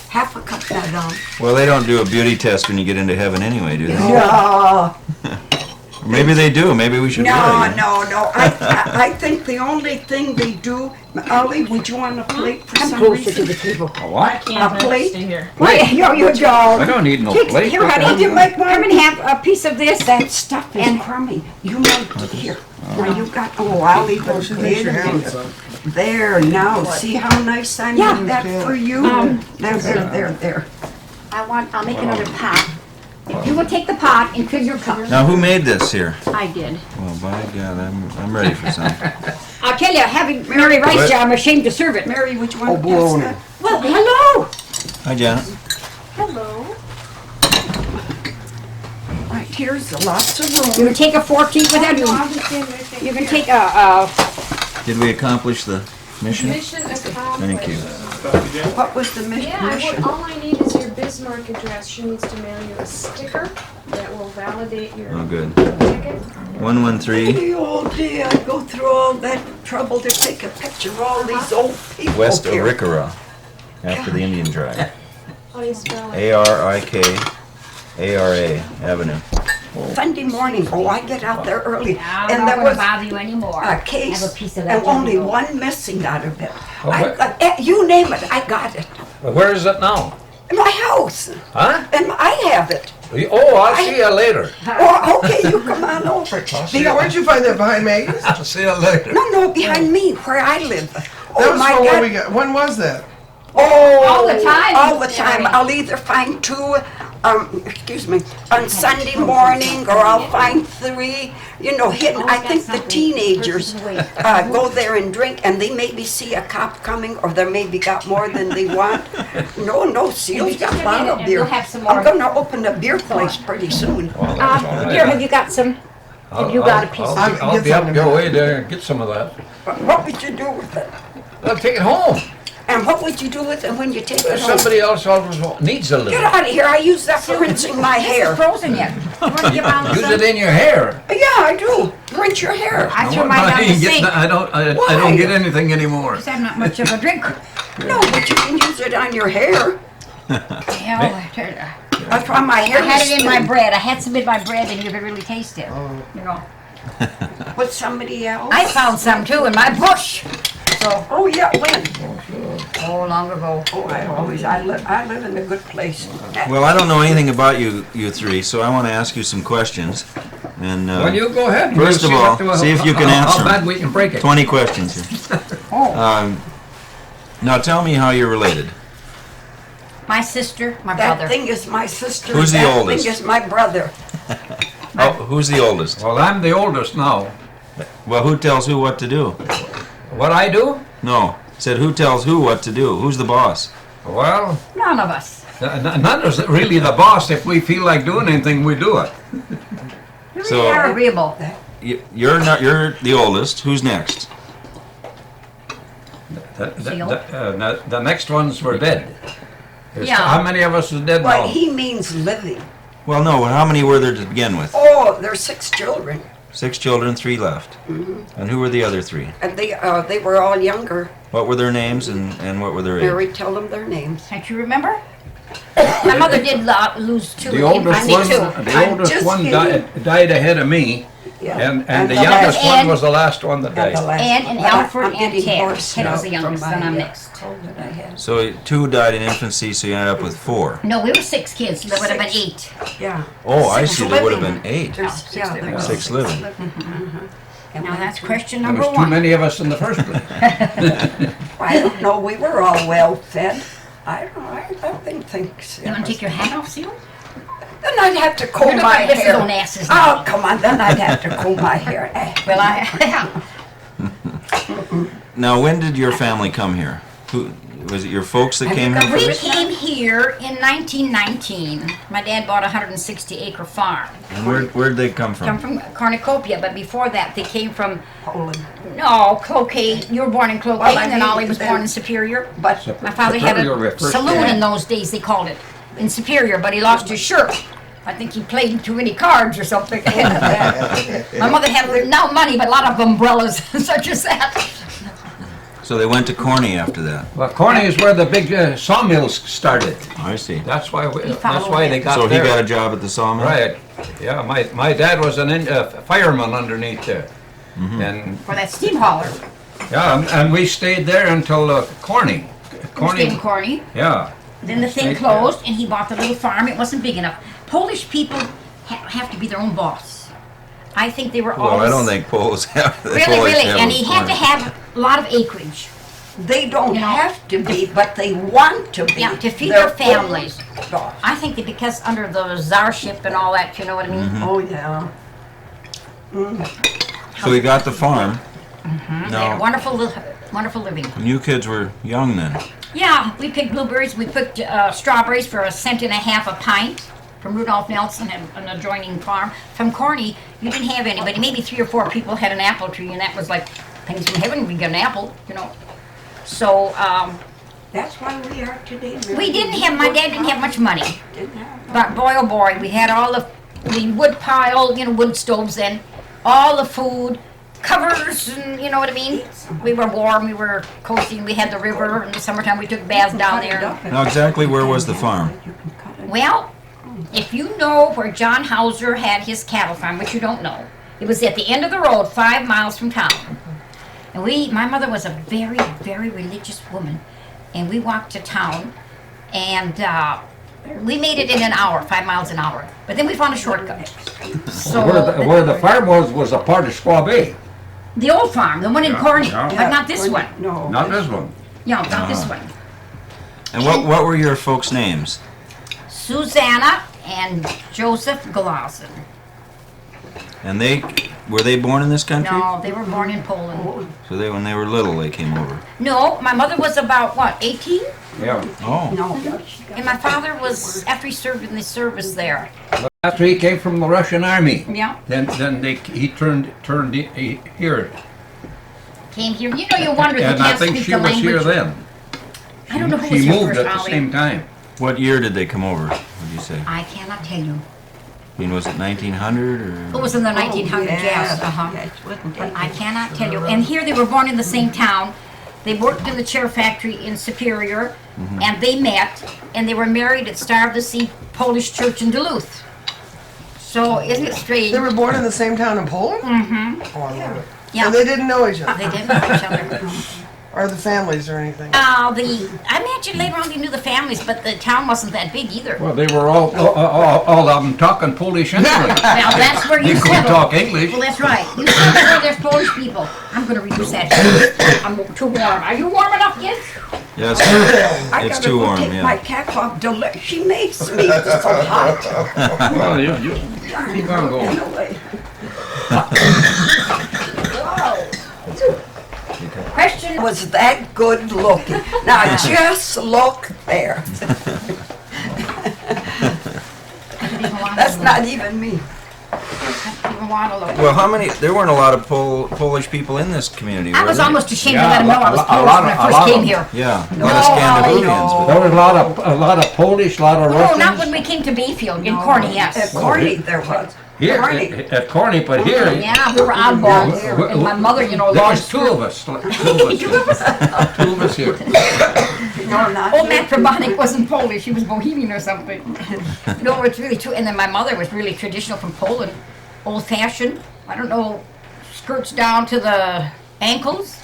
Half a cup now, Well, they don't do a beauty test when you get into heaven anyway, do they? No. Or maybe they do. Maybe we should No, really. no. I think the only thing they do, Ollie, would you want a plate for Come some closer reason? to the table. A what? A plate? Stay here. Wait, here you go. I don't need no plate. Here, What the honey, You make one. come and have a piece of this. That stuff is crummy. You make it here. Now you got, I'll leave those there, now, see how nice I Yeah. made that for you? There. I'll make another pot. If you will take the pot and fill your cup. Now, who made this here? I did. Well, by God, I'm ready for some. I'll tell you, having Mary Rice, I'm ashamed to serve it. Mary, would you want to pass that? Well, hello. Hi, Janet. Hello. Right, here's lots of You room. can take a fork to eat with that. You can take a Did we accomplish the mission? Mission accomplished. Thank you. What was the Yeah, mission? all I need is your Bismarck address. She needs to mail you a sticker that will validate your Oh, good. ticket. 113 The old day, I go through all that trouble to take a picture of all these old people West here. Arikara, after the Indian tribe. How do you spell it? Arikara Avenue. Sunday morning, I get out there early, I'm and not there going to was bother you anymore. a case, Have a piece of that and only jumbo. one missing out of it. what? You name it, I got it. Where is it now? In my house, Huh? and I have it. Oh, I'll see you later. Oh, okay, you come on over. Where'd you find that behind Maggie's? I'll see you later. No, behind me, where I live. That Oh was my from when we God! got. When was that? Oh, All the time. All the time. I'll either find two, excuse me, on Sunday morning, or I'll find three. You know, hidden. I think the teenagers go there and drink, and they maybe see a cop coming, or they maybe got more than they want. No, Celia's got a lot of beer. We'll have some more. I'm gonna open a beer place pretty soon. Here, have you got some? Have you got a piece of I'll be up your way there and get some of that. What would you do with it? I'll take it home. And what would you do with it when you take it home? Somebody else always needs a Get little. out of here! I use that for rinsing my This is hair. frozen yet. You want to give out Use some? it in your hair. Yeah, I do. Rinse your hair. I threw mine down the sink. I don't Why? get anything anymore. Because I'm not much of a drinker. No, but you can use it on your hair. Hell, That's why my hair I had is it in my thin. bread. I had some in my bread, and you could really taste it. You know. With somebody else. I found some too in my bush. So, Oh yeah, when? long ago. Oh, I live in a good place. Well, I don't know anything about you three, so I want to ask you some questions. And Well, you go ahead. First of all, see if you can answer How bad them. we can break it. 20 questions here. Now tell me how you're related. My sister, my That brother. thing is my sister. Who's the oldest? That thing is my brother. Oh, who's the oldest? Well, I'm the oldest now. Well, who tells who what to do? What I do? No, said who tells who what to do? Who's the boss? Well, None of us. none is really the boss. If we feel like doing anything, we do it. You So- really are agreeable. You're not. You're the oldest. Who's next? The next ones were dead. Yeah. How many of us is dead But now? he means living. Well, no. How many were there to begin with? Oh, there's 6 children, 6 children, 3 left. And who were the other 3? and they were all younger. What were their names and what were their age? Mary, tell them their names. Can't you remember? My mother did lose 2. The oldest I one, need 2. the I'm oldest just one kidding. died ahead of me, Yeah. and the the youngest last- one and- was the last one that And the died. last And one. in But Alfred I'm and getting Ted. hoarse Ted was now the youngest, from and my, I'm next. cold that I had. So 2 died in infancy, so you ended up with 4. No, we were 6 kids. There would have been 8. Yeah. Oh, I 6 see. There would have living. been 8. There's 6 living. And Now that's question There number was too 1. many of us in the first place. I don't know. We were all well fed. I don't know. I didn't think so. You want to take your hat off, Seal? Then I'd have to comb You're my looking at hair. Mrs. Onassis now. Oh, come on. Then I'd have to comb my hair. Well, Now, when did your family come here? Who was it? Your folks that Have came you here got we first? came here in 1919. My dad bought a 160-acre farm. And where'd they come Come from? from Cornucopia, but before that they came from, Poland. no, Cloquet. You were born in Cloquet, Well, I and then mean, Ollie was then- born in Superior. But My father had Superior a at first, saloon yeah. in those days, they called it, in Superior, but he lost his shirt. I think he played too many cards or something. My mother had no money, but a lot of umbrellas, such as that. So they went to Corny after that. Well, Corny is where the big sawmills started. I see. That's why He that's followed why it. they got So he there. got a job at the sawmill? Right. Yeah, my dad was a fireman underneath there. And For that steam hauler. yeah, and we stayed there until Corny. We stayed in Corny. Yeah. Then the thing closed, and he bought the little farm. It wasn't big enough. Polish people have to be their own boss. I think they were Well, always... I don't think Poles have. Really, and he had to have a lot of acreage. They don't You know. have to be, but they want to be. Yeah, to feed They're their families. full of- I think that because under the czarship and all that, you know what I mean? Oh, yeah. So he got the farm. They had a Now, wonderful living. you kids were young then. Yeah, we picked blueberries. We picked strawberries for $1.50 a pint from Rudolph Nelson at an adjoining farm. From Corny, you didn't have anybody. Maybe 3 or 4 people had an apple tree, and that was like things from heaven. We get an apple, you know. So That's why we are today. we didn't have. My dad didn't have much money, Didn't have- but boy oh boy, we had all the wood pile, you know, wood stoves then, all the food. Covers and you know what I mean? We were warm, we were coasting, we had the river in the summertime, we took baths down there. Now, exactly where was the farm? Well, if you know where John Hauser had his cattle farm, which you don't know, it was at the end of the road, 5 miles from town. And my mother was a very, very religious woman, and we walked to town, and we made it in an hour, 5 miles an hour. But then we found a shortcut. So Where the farm was a part of Squaw Bay. the old farm, the one in Yeah, Corny, yeah. but not this one. No. Not this one. No, not this one. And what were your folks' names? Susanna and Joseph Galazen. And were they born in this country? No, they were born in Poland. So when they were little, they came over. No, my mother was about, what, 18? Yeah. Oh. No. And my father was, after he served in the service there. After he came from the Russian army, Yeah. then he turned here, Came here. You know, you wonder if and you I can't think speak she the was here language. then. I don't know who was She here moved first, at the Ollie. same time. What year did they come over, would you say? I cannot tell you. I mean, was it 1900 It or? was in the 1900s, yes. Uh-huh. Yes, wouldn't But it? I cannot tell you. And here they were born in the same town. They worked in the chair factory in Superior, and they met, and they were married at Star of the Sea Polish Church in Duluth. So isn't it strange? They were born in the same town in Poland? Mm-hmm. Oh, I love it. Yeah, And they didn't know each other, they didn't know each other. or the families or anything. I imagine later on they knew the families, but the town wasn't that big either. Well, they were all of them talking Polish anyway. Well, that's where you They couldn't settle. talk English. Well, that's right. You settle where there's Polish people. I'm going to reduce that. I'm too warm. Are you warm enough, kids? Yes, I it's gotta too go warm, take yeah. my cap off. She makes me so hot. Well, you keep on going. Anyway. Question. Was that good looking? Now just look there. That's not even me. Even want to look. Well, how many? There weren't a lot of Polish people in this community. I were was there? almost ashamed Yeah, to let them know I was a Polish lot when I of- a first lot came of- here. Yeah, a No, lot of Scandinavians. I but- There was a lot of Polish, a lot of No, Russians. not when we came to Bayfield. In Corny, yes. At Corny there was. Here, Corny. at Corny, but here, Yeah, we were oddballs. Yeah. And my mother, you know, there long was two of us. Two of us here. No, not Old you. Matt Probonic wasn't Polish, he was Bohemian or something. No, it's really true. And then my mother was really traditional from Poland, old-fashioned. I don't know, skirts down to the ankles.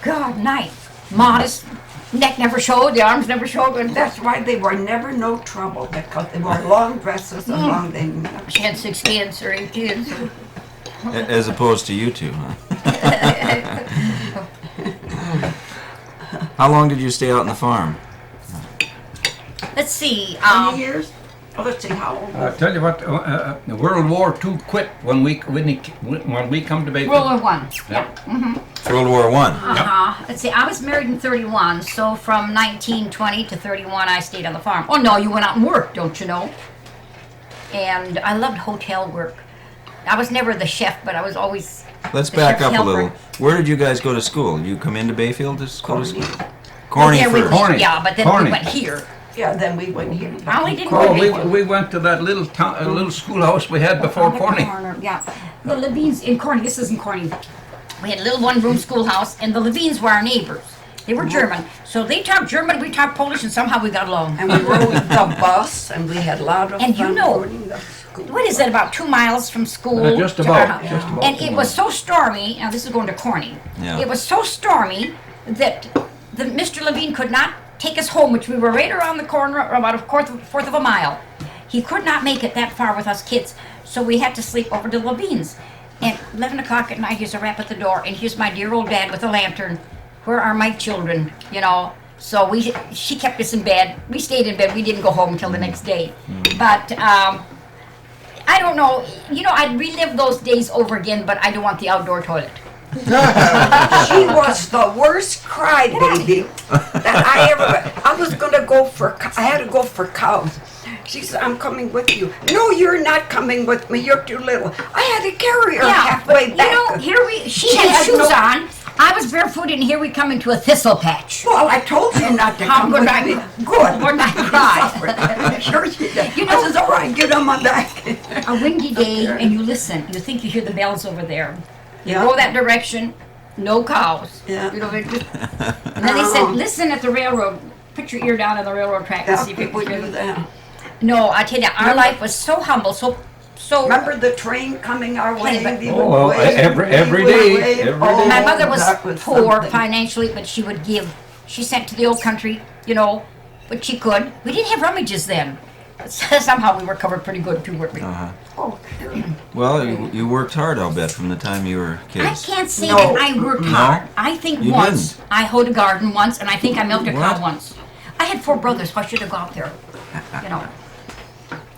God, nice, modest. Neck never showed, the arms never showed. And That's why they were never no trouble, because they wore long dresses and long things. she had 6 kids or 8 kids. As opposed to you two, huh? How long did you stay out on the farm? Let's see. 20 years? Oh, let's see, how old I was tell you what, World War II quit when we come to Bayfield. World War I. Yeah. World War One. Uh-huh. Let's see, I was married in 31, so from 1920 to 31 I stayed on the farm. Oh no, you went out and worked, don't you know? And I loved hotel work. I was never the chef, but I was always Let's the back chef's up a helper. little. Where did you guys go to school? You come into Bayfield to go to school? Corny Yeah, first. Corny. yeah, but then Corny. we went here. Yeah, then we went here. I only didn't Oh, go we, to we went to that little town, little schoolhouse we had before on the Corny. corner, yeah. The Levines in Corny, this isn't Corny. We had a little one-room schoolhouse, and the Levines were our neighbors. They were German, so they talked German, we talked Polish, and somehow we got along. And we rode the bus, and we had a lot of And you fun know, riding the school. What is it, about 2 miles from school? Just to about, our house? just about And 2 it was miles. so stormy, now this is going to Corning. Yeah. It was so stormy that Mr. Levine could not take us home, which we were right around the corner, about a fourth of a mile. He could not make it that far with us kids, so we had to sleep over to Levine's. And 11 o'clock at night, here's a rap at the door, and here's my dear old dad with a lantern. Where are my children? You know. So she kept us in bed. We stayed in bed. We didn't go home until the next day. But I don't know. You know, I'd relive those days over again, but I don't want the outdoor toilet. She was the worst crybaby that I ever. I was gonna go for. I had to go for cows. She said, "I'm coming with you." No, you're not coming with me. You're too little. I had to carry her halfway but back. you know, she had had shoes no- on. I was barefooted, and here we come into a thistle patch. Well, I told you not to How come could with I- me. Good. Would I cry? Sure she did. You I know- says, all right, get on my back. A windy day, and you listen. You think you hear the bells over there. You Yeah. go that direction, no cows. Yeah. You know, they just, and then they said, listen at the railroad. Put your ear down on the railroad track and Yeah, see if you people can hear do the. that. No, I tell you, our life was so humble, so. Remember the train coming our way? Hey, but- We would Oh, well, wave, every we would day, wave. every Oh, day. My mother was that poor something. financially, but she would give. She sent to the old country, you know, but she could. We didn't have rummages then. Somehow we were covered pretty good too, weren't we? Oh, sure. Well, you worked hard, I'll bet, from the time you were I kids. can't say No. that I worked No? hard. I think You once didn't. I hoed a garden once, and I think I milked a cow What? once. I had 4 brothers, so I should have gone out there, you know.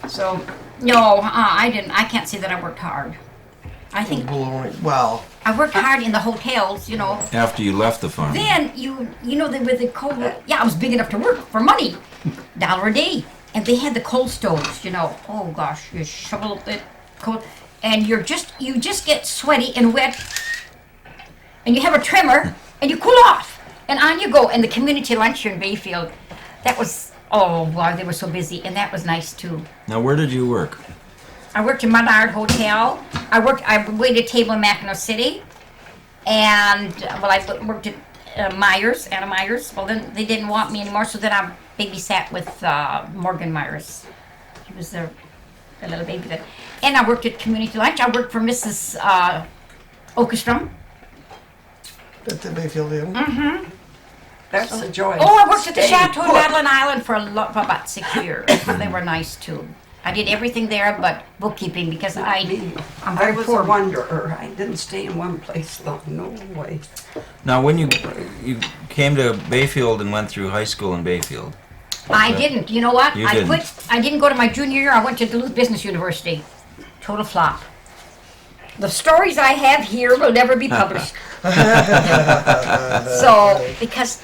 So, no, I didn't. I can't say that I worked hard. I think Well, I worked hard in the hotels, you know. After you left the farm. Then you know, with the coal. Yeah, I was big enough to work for money, $1 a day, and they had the coal stoves. You know, oh gosh, you shovel up the coal, and you just get sweaty and wet, and you have a trimmer, and you cool off, and on you go. And the community lunch here in Bayfield, that was, oh wow, they were so busy, and that was nice too. Now, where did you work? I worked in Menard Hotel. I waited table in Mackinac City, and I worked at Myers, Anna Myers. Well, then they didn't want me anymore, so then I babysat with Morgan Myers. He was a little baby then. And I worked at Community Lunch. I worked for Mrs. Okestrom. at the Bayfield Inn. That's the joy. Oh, I worked at the Stay Chateau put. Madeline Island for about 6 years. They were nice too. I did everything there but bookkeeping because Me. I'm I very was poor. a wanderer. I didn't stay in one place long. No way. Now, when you came to Bayfield and went through high school in Bayfield, I didn't. You know what? You I didn't. quit. I didn't go to my junior year. I went to Duluth Business University. Total flop. The stories I have here will never be published. So, because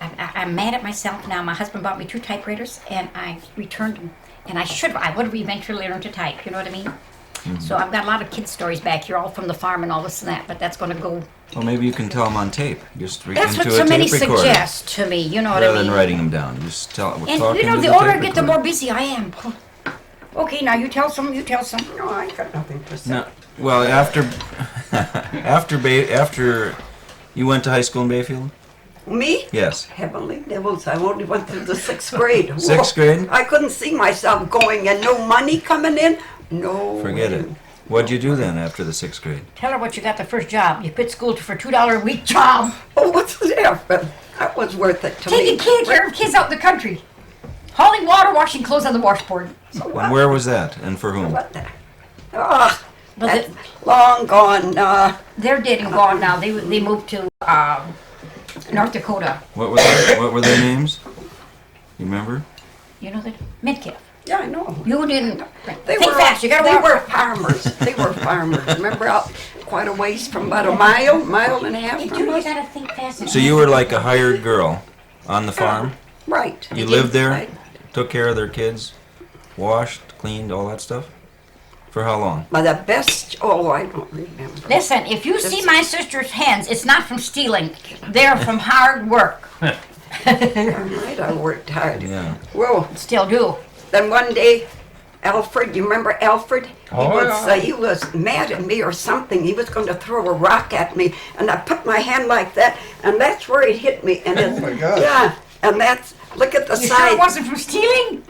I'm mad at myself now. My husband bought me 2 typewriters, and I returned them. And I would have eventually learned to type. You know what I mean? So I've got a lot of kids' stories back here, all from the farm and all this and that. But that's going to go. well, maybe you can tell them on tape. Just That's what into so a many tape recorder. suggest to me. You know what Rather I mean? than writing them down. Just tell. And talk you know, into the the older I tape get, the recorder. more busy I am. Okay, now you tell some, you tell some. No, I got nothing to say. No, well, after you went to high school in Bayfield. Me? Yes. Heavenly Devils, I only went through the 6th grade. Sixth grade? I couldn't see myself going and no money coming in. No. Forget it. What'd you do then after the 6th grade? Tell her what you got the first job. You quit school for $2 a week job. Oh, what's that? But that was worth it to Taking me. care of kids out in the country. Hauling water, washing clothes on the washboard. So And what? where was that? And for whom? What the? Ah, But that's long gone. they're dead and gone now. They moved to North Dakota. What were their names? You remember? You know that? Midkiff. Yeah, I know. You didn't. They Think were fast. You gotta they walk. were farmers. They were farmers. Remember out quite a ways from about a mile and a half Hey, from dude, you us? gotta think fast. So you were like a hired girl on the farm? Right. You lived there? Right. Took care of their kids? Washed, cleaned, all that stuff? For how long? But the best, I don't remember. Listen, if you see my sister's hands, it's not from stealing. They're from hard work. Right, I worked hard. Yeah. Well, Still do. then one day, Alfred, you remember Alfred? Oh, He was mad at me or something. He was going to throw a rock at me, and I put my hand like that, and that's where it hit me. And Oh my gosh. yeah, and that's, look at the You sure side. it wasn't from stealing?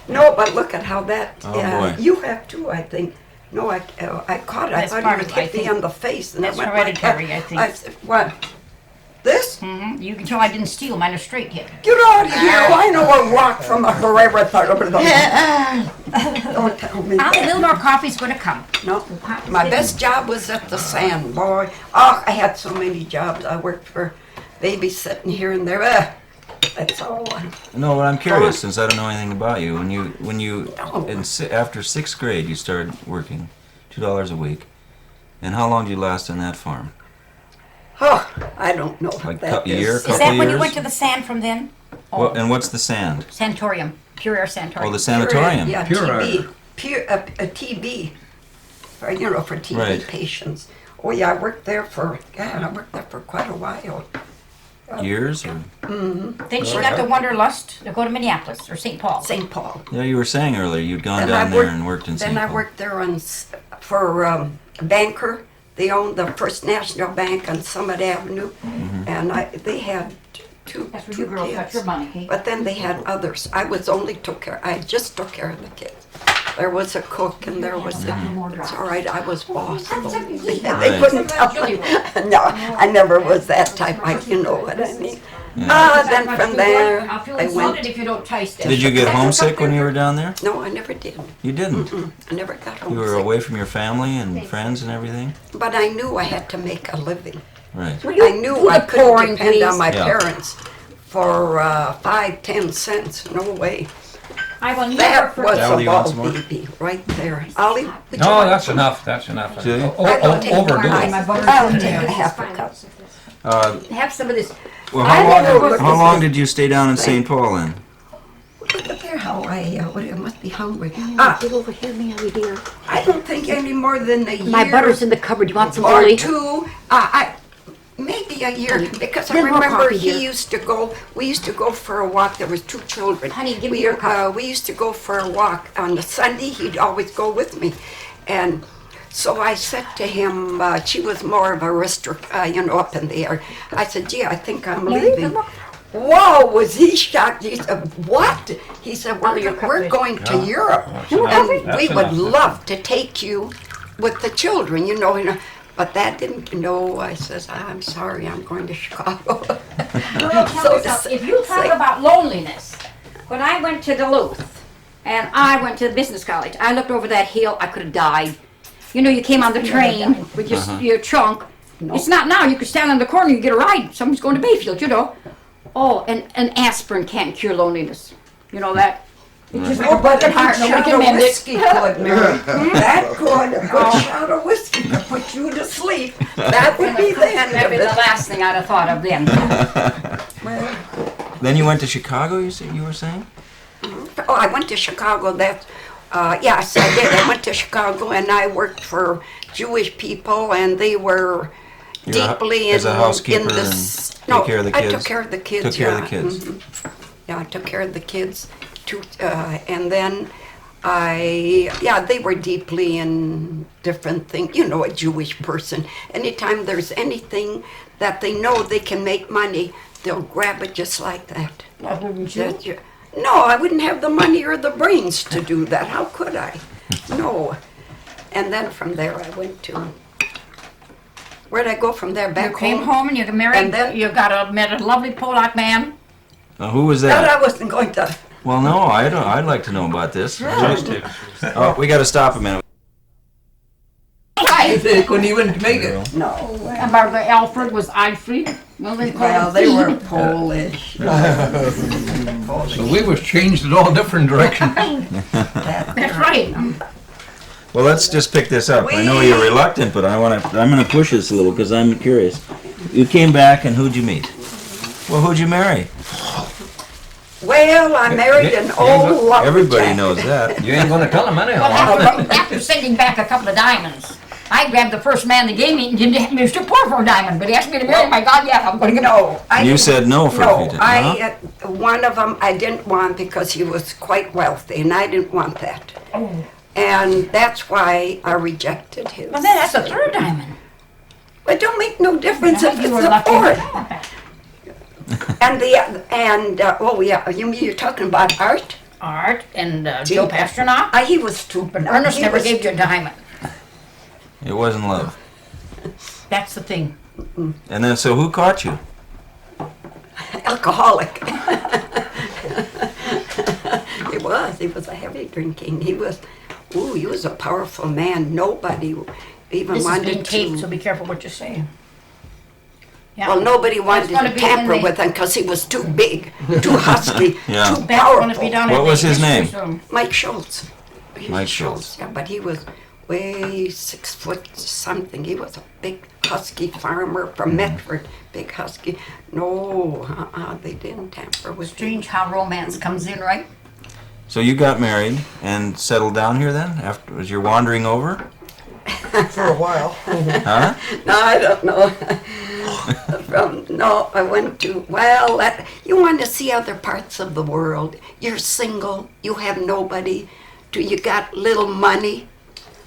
No, but look at how that, Oh, boy. you have too, I think. No, I caught it. I That's thought part you of would it, I hit me think. on the face. And I That's went like that. hereditary, I think. I said, what? This? You can tell I didn't steal. Mine are straight hit. Get out of here. I know a rock from a hereditary. Don't tell me A that. little more coffee's going to come. No, my best job was at the sand, boy. Oh, I had so many jobs. I worked for babysitting here and there. That's all. No, but I'm curious since I don't know anything about you. When you No. after 6th grade you started working $2 a week, and how long did you last on that farm? Oh, I don't know Like what that a year, is. couple Is that when you years? went to the sand from then? Well, and what's the sand? Sanatorium. Pure air sanatorium. Oh, the sanatorium. Yeah, Pure TB. Pure, a TB. For, for TB Right. patients. Oh yeah, I worked there for quite a while. Years or? Then she got the wanderlust to go to Minneapolis or St. Paul. St. Paul. Yeah, you were saying earlier you'd gone Then down I there worked- and worked in St. Then I Paul. worked there for a banker. They owned the First National Bank on Summit Avenue, and they had two That's where you girls got kids. your money, okay? But then they had others. I just took care of the kids. There was a cook and there was it's all right, I was boss. They Right. couldn't help me. No, I never was that type. You know what I mean. Then from there, I'll feel I insulted went. if you don't taste it. Did you get homesick when you were down there? No, I never did. You didn't. I never got You were homesick. away from your family and friends and everything? But I knew I had to make a living. Right. I knew I couldn't pouring, depend on please? my Yeah. parents for 5, 10 cents. No way. I will never That was forget. Al, a you want ball some more? baby right there. Ollie, would you No, like that's some? enough, that's enough. See? I'll take Overdo one. it. I'll take a half a cup. Have some of this. Well, I never how was- long did you stay down in St. Paul then? Look at there how I must be hungry. Get over here, Mary dear. I don't think any more than a year. My butter's in the cupboard. You want some or early? two. Maybe a year, because I Little more remember coffee, dear. we used to go for a walk. There was 2 children. Honey, give me we, your cup. We used to go for a walk on the Sunday. He'd always go with me, and so I said to him, she was more of a up in the air. I said, gee, I think I'm leaving. Whoa, was he shocked? He said, what? He said, we're going to Europe, and That's we would enough. love to take you with the children, But that didn't, I says, I'm sorry, I'm going to Chicago. If you talk about loneliness, when I went to Duluth and I went to business college, I looked over that hill, I could have died. You came on the train with your trunk. It's not now. You could stand on the corner, you get a ride. Someone's going to Bayfield, Oh, and an aspirin can't cure loneliness. You know that? It's just like a broken heart. Nobody can mend it. Whiskey could, Mary. That could. A good shot of whiskey could put you to sleep. That would be the end That'd of be the it. last thing I'd have thought of then. Then you went to Chicago, you were saying? Oh, I went to Chicago. Yes, I did. I went to Chicago and I worked for Jewish people, and they were You were deeply as a in housekeeper this. and take care of the I kids? took care of the kids. Took care of the yeah. kids. Mhm. Yeah, I took care of the kids. And then they were deeply in different things. A Jewish person. Anytime there's anything that they know they can make money, they'll grab it just like that. No, I wouldn't have the money or the brains to do that. How could I? No. And then from there I went to. Where'd I go from there? Back You came home and you got married. And then- You met a lovely Polak man. Who was That that? I wasn't going to. Well, no, I'd like to know about this. Oh, we got to stop a minute. They couldn't even make it. No. And Barbara Alfred was Alfred. Well, they Well, they were Polish. So we was changed in all different directions. That's right. Well, let's just pick this up. I know you're reluctant, but I'm going to push this a little because I'm curious. You came back, and who'd you meet? Well, who'd you marry? Well, I married an old lumberjack. Everybody knows that. You ain't gonna tell him anyhow. Well, after sending back a couple of diamonds. I grabbed the first man that gave me and didn't have Mr. Poor for a diamond, but he asked me to marry him. My God, yeah, I'm going to get No, I You didn't- said no for a few No, times, one of them I didn't want because he was quite wealthy, and I didn't want that. Oh. And that's why I rejected his. Well, then that's the third diamond. It don't make no difference if You it's were the lucky. fourth. Oh yeah, you're talking about Art? Art and Joe Pasternak. He was stupid. Ernest He never was gave you a diamond. It wasn't love. That's the thing. And then, so who caught you? alcoholic. He was a heavy drinking. He was a powerful man. Nobody even This is wanted being taped, to. so be careful what you say. Yeah. Well, nobody wanted gonna to be tamper in the- with him because he was too big, too husky, Yeah. too That's going to be powerful. done What in was the his history name? room. Mike Schultz. He was Mike Schultz. Yeah, but he was way 6 foot something. He was a big husky farmer from Medford. Big husky. No, they didn't tamper with him. Strange how romance comes in, right? So you got married and settled down here then? After as you're wandering over? For a while. Huh? No, I don't know. I went to, you want to see other parts of the world. You're single, you have nobody, you got little money,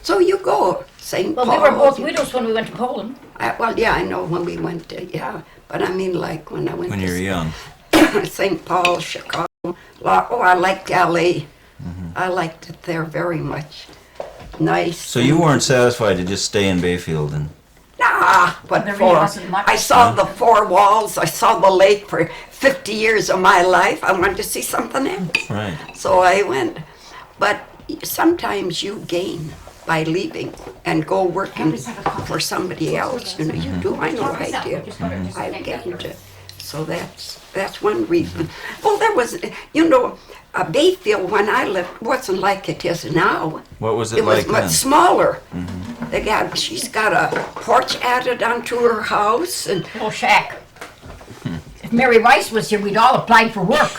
so you go. St. Well, Paul. we were both widows when we went to Poland. I know when we went to, but I mean like when I went When to you were young. St. Paul, Chicago. I liked LA. I liked it there very much. Nice. So you weren't satisfied to just stay in Bayfield and Nah, what There for? really wasn't much. I saw the four walls, I saw the lake for 50 years of my life. I wanted to see something else. right. So I went. But sometimes you gain by leaving and go working for somebody else. You know, you do. I know I did. I gained it. So that's one reason. Well, there was, Bayfield when I lived wasn't like it is now. What was it It was like much then? smaller. She's got a porch added onto her house, and Little shack. If Mary Rice was here, we'd all applied for work.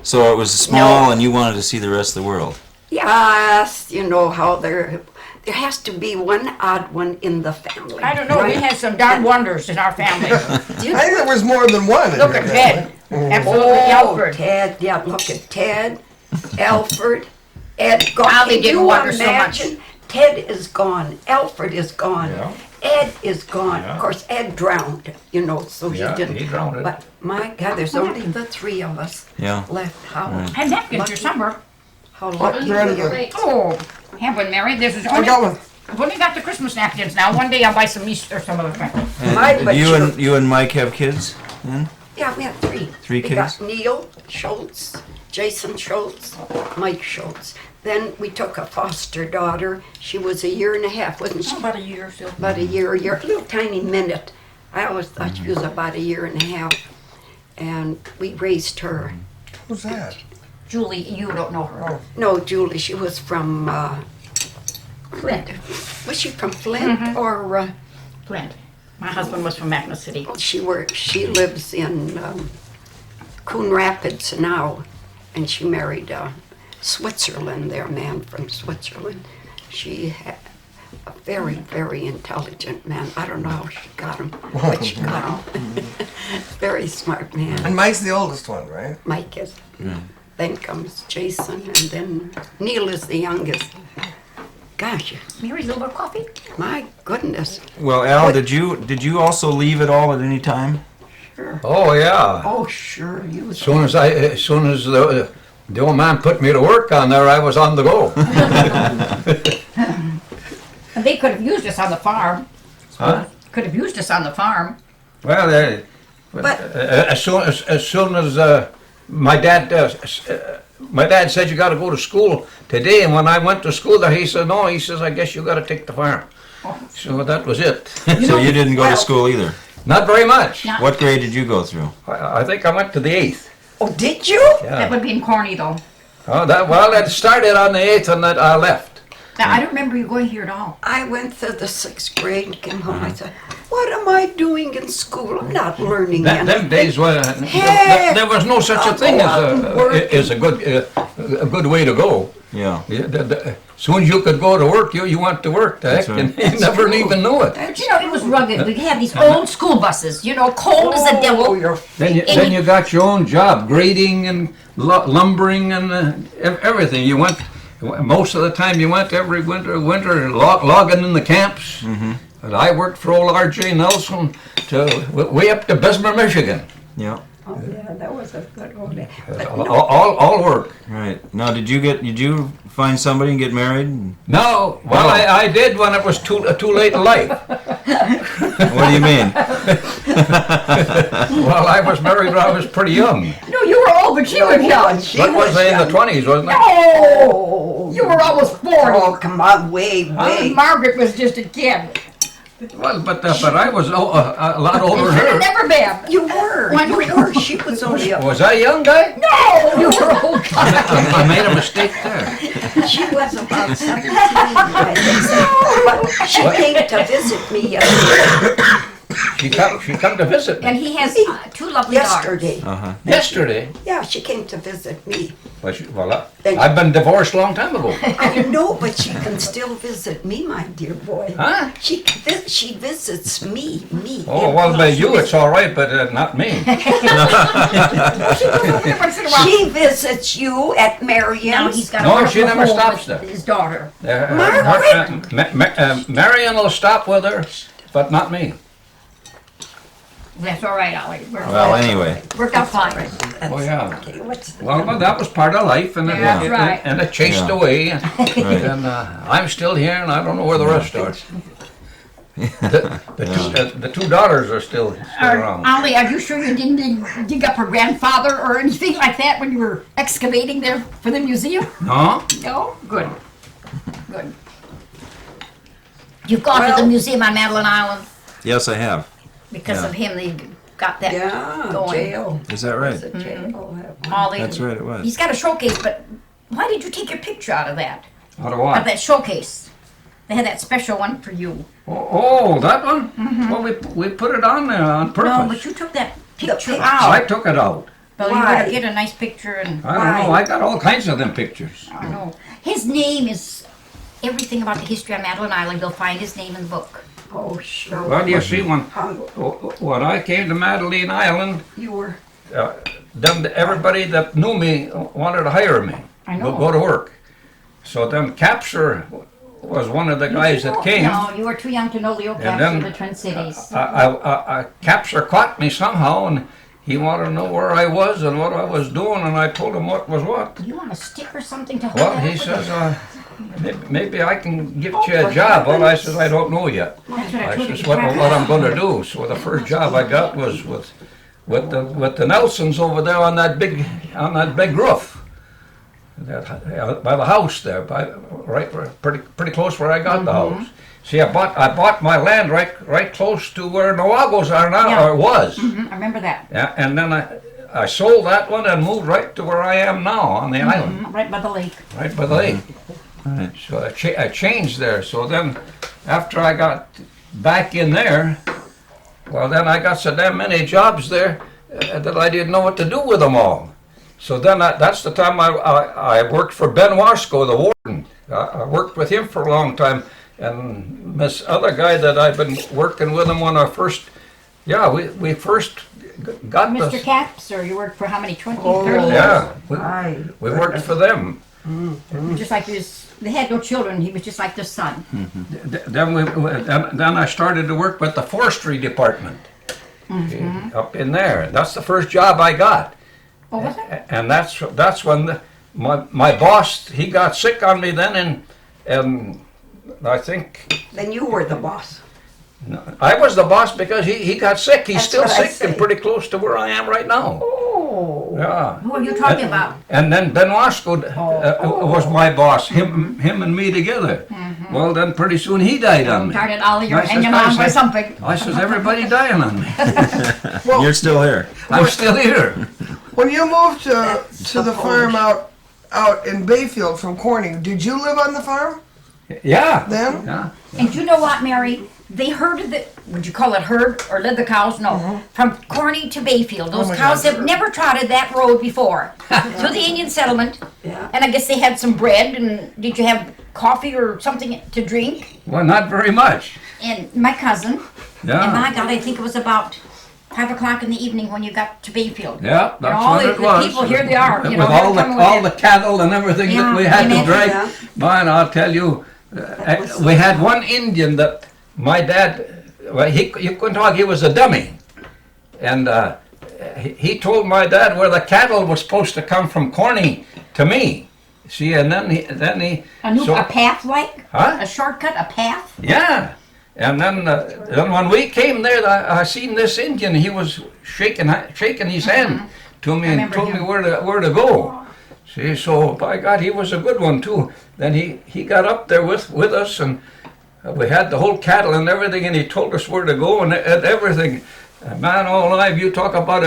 So it was small and you wanted to see the rest of the world. yes, you know how there has to be one odd one in the family. I don't know, we had some darn wonders in our family. I think there was more than one. in Look your at family. Ted. Absolutely, Alfred. Ted, look at Ted, Alfred, Ed gone. How they Can didn't you wonder so much. imagine? Ted is gone, Alfred is gone, Yeah. Ed is gone. Yeah. Of course, Ed drowned, so Yeah, he didn't. he drowned. But my God, there's only the three of us Yeah. left. How And napkins your summer. lucky they're in we the- are. Oh, have one, Mary. This is I only, got one. I've only got the Christmas napkins now. One day I'll buy some Easter or some other thing. My, but You and Mike have kids then? Yeah, we have three. Three We kids? got Neil Schultz, Jason Schultz, Mike Schultz. Then we took a foster daughter. She was 1.5 years, wasn't she? About a year or so. About a little tiny minute. I always thought she was about 1.5 years. And we raised her. Who's that? Julie, you don't know her. No, Julie, she was from, Flint. was she from Flint or, Flint. My husband was from Magna City. she lives in Coon Rapids now. And she married Switzerland, their man from Switzerland. She had a very, very intelligent man. I don't know how she got him, but she got him. Very smart man. And Mike's the oldest one, right? Mike is. Then comes Jason, and then Neil is the youngest. Gosh, Mary's a little bit of coffee. my goodness. Well, Al, did you also leave at all at any time? Oh, yeah. Oh, sure, you. As soon as the old man put me to work on there, I was on the go. And they could have used us on the farm. Huh? Could have used us on the farm. Well, But as soon as my dad said you got to go to school today, and when I went to school there, he said no. He says I guess you got to take the farm. So that was it. So you didn't go to school either? Not very much. No. What grade did you go through? I think I went to the 8th. oh, did you? That Yeah. would be in corny though. That started on the 8th, and that I left. Now, I don't remember you going here at all. I went through the 6th grade and came home. I said, "What am I doing in school? I'm not learning Them anything." days when Heck, there was no such a thing I'll go out and work. as a good a good way to go. Yeah. Soon as you could go to work, you went to work. The That's heck, right. and you never even knew it. But you know, it was rugged. We had these old school buses, you know, cold as the devil. Then you got your own job, grading and lumbering and everything. You went, most of the time you went every winter logging in the camps. And I worked for old R.J. Nelson way up to Bessemer, Michigan. Yeah. Oh, yeah, that was a good old day. All work. Right. Now, did you find somebody and get married? No, well, I did when it was too late in life. What do you mean? Well, I was married when I was pretty young. No, you were old, but she was young. What was I in the 20s, wasn't I? Oh, you were almost 40. Oh, come on, way. Margaret was just a kid. Well, but I was a lot older than Should have her. never been. You were. When You were. She was only a... Was I a young guy? No, you were old. I made a mistake there. She was about 17, I think. But she came to visit me She come to visit me And he has two lovely daughters. yesterday. yesterday. Yeah, she came to visit me. Well, I've been divorced a long time ago. I know, but she can still visit me, my dear boy. Huh? She visits me. Oh, well, by you it's all right, but not me. Once in a while. She visits you at Marion's. Now he's got No, a she never home stops with there. his daughter. Marion will stop with her, but not me. That's all right, Ollie. Well, anyway. Worked out fine. Oh, yeah. Okay, what's the... Well, that was part of life, and That's it, right. and it chased Yeah. away. Right. And I'm still here, and I don't know where the rest are. The two daughters are still around. Ollie, are you sure you didn't dig up her grandfather or anything like that when you were excavating there for the museum? No? No? Good. Good. You've gone to the museum on Madeline Island Yes, I have. because Yeah. of him. They got that Yeah, going. jail. Is that right? Was it jail? Ollie, That's right, it was. he's got a showcase, but why did you take your picture out of that? Out of Out what? of that showcase. They had that special one for you. Oh, that one? Well, we put it on there on purpose. No, but you took that picture picture. I out. took it out. Well, you Why? gotta get a nice picture and I don't know. I got all kinds of them pictures. I know. His name is everything about the history of Madeline Island. You'll find his name in the book. Oh, sure. Well, you see, when How I came to Madeline Island, you were... everybody that knew me wanted to hire me. I know. Go to work. So then Capser was one of the guys that came. No, you were too young to know Leo And Capser, then the Twin Cities. Capser caught me somehow, and he wanted to know where I was and what I was doing, and I told him what was what. You want a stick or something to hold Well, that he up with? says, maybe I can get you a job. Well, I said, I don't know yet. That's what I I told you. says, what I'm going to do. So the first job I got was with the Nelsons over there on that big roof. By the house there, pretty close where I got the house. See, I bought my land right close to where Nawagos are now, Yeah. or was. I remember that. Yeah, and then I sold that one and moved right to where I am now on the island, Right by the lake. right by the lake. Right. So I changed there. So then, after I got back in there, well, then I got so damn many jobs there that I didn't know what to do with them all. So then that's the time I worked for Ben Wasco, the warden. I worked with him for a long time. And this other guy that I've been working with him when I first, we first got Mr. this. Capser, you worked for how many? 20, Oh. 30 years? Yeah, we worked for them. Just like they had no children. He was just like their son. Then I started to work with the forestry department up in there. That's the first job I got. Oh, was it? And that's when my boss, he got sick on me then, and I think Then you were the boss. I was the boss because he got sick. He's That's still what I sick and say. pretty close to where I am right now. Oh. Yeah. Who are you talking about? And then Ben Wasco was my boss, him and me together. Well, then pretty soon he died on me. Darn it, Ollie, you're I says, hanging I on by says- something. I says, everybody dying on me. You're still here. I'm still here. When you moved to That's the farm out in Bayfield from Corning, did you live on the farm Yeah. then? Yeah. And you know what, Mary? they herded the, would you call it herd or led the cows? No, from Corny to Bayfield. Those my cows God. have never trotted that road before. Through the Indian settlement. Yeah. And I guess they had some bread, and did you have coffee or something to drink? Well, not very much. And my cousin, and Yeah. my God, I think it was about 5 o'clock in the evening when you got to Bayfield. Yeah, that's all what the- it the was. people, here they are, you With know, all the they're coming with it. cattle and everything Yeah, that we had to imagine drag. that. Man, I'll tell you, we had one Indian that my dad. Well, you couldn't talk. He was a dummy, and he told my dad where the cattle was supposed to come from Corny to me. See, and then he A path like? Huh? A shortcut, a path? Yeah, and then when we came there, I seen this Indian. He was shaking his hand to me and remember told me him. where to go. See, so by God, he was a good one too. Then he got up there with us, and we had the whole cattle and everything, and he told us where to go and everything. Man, all alive, you talk about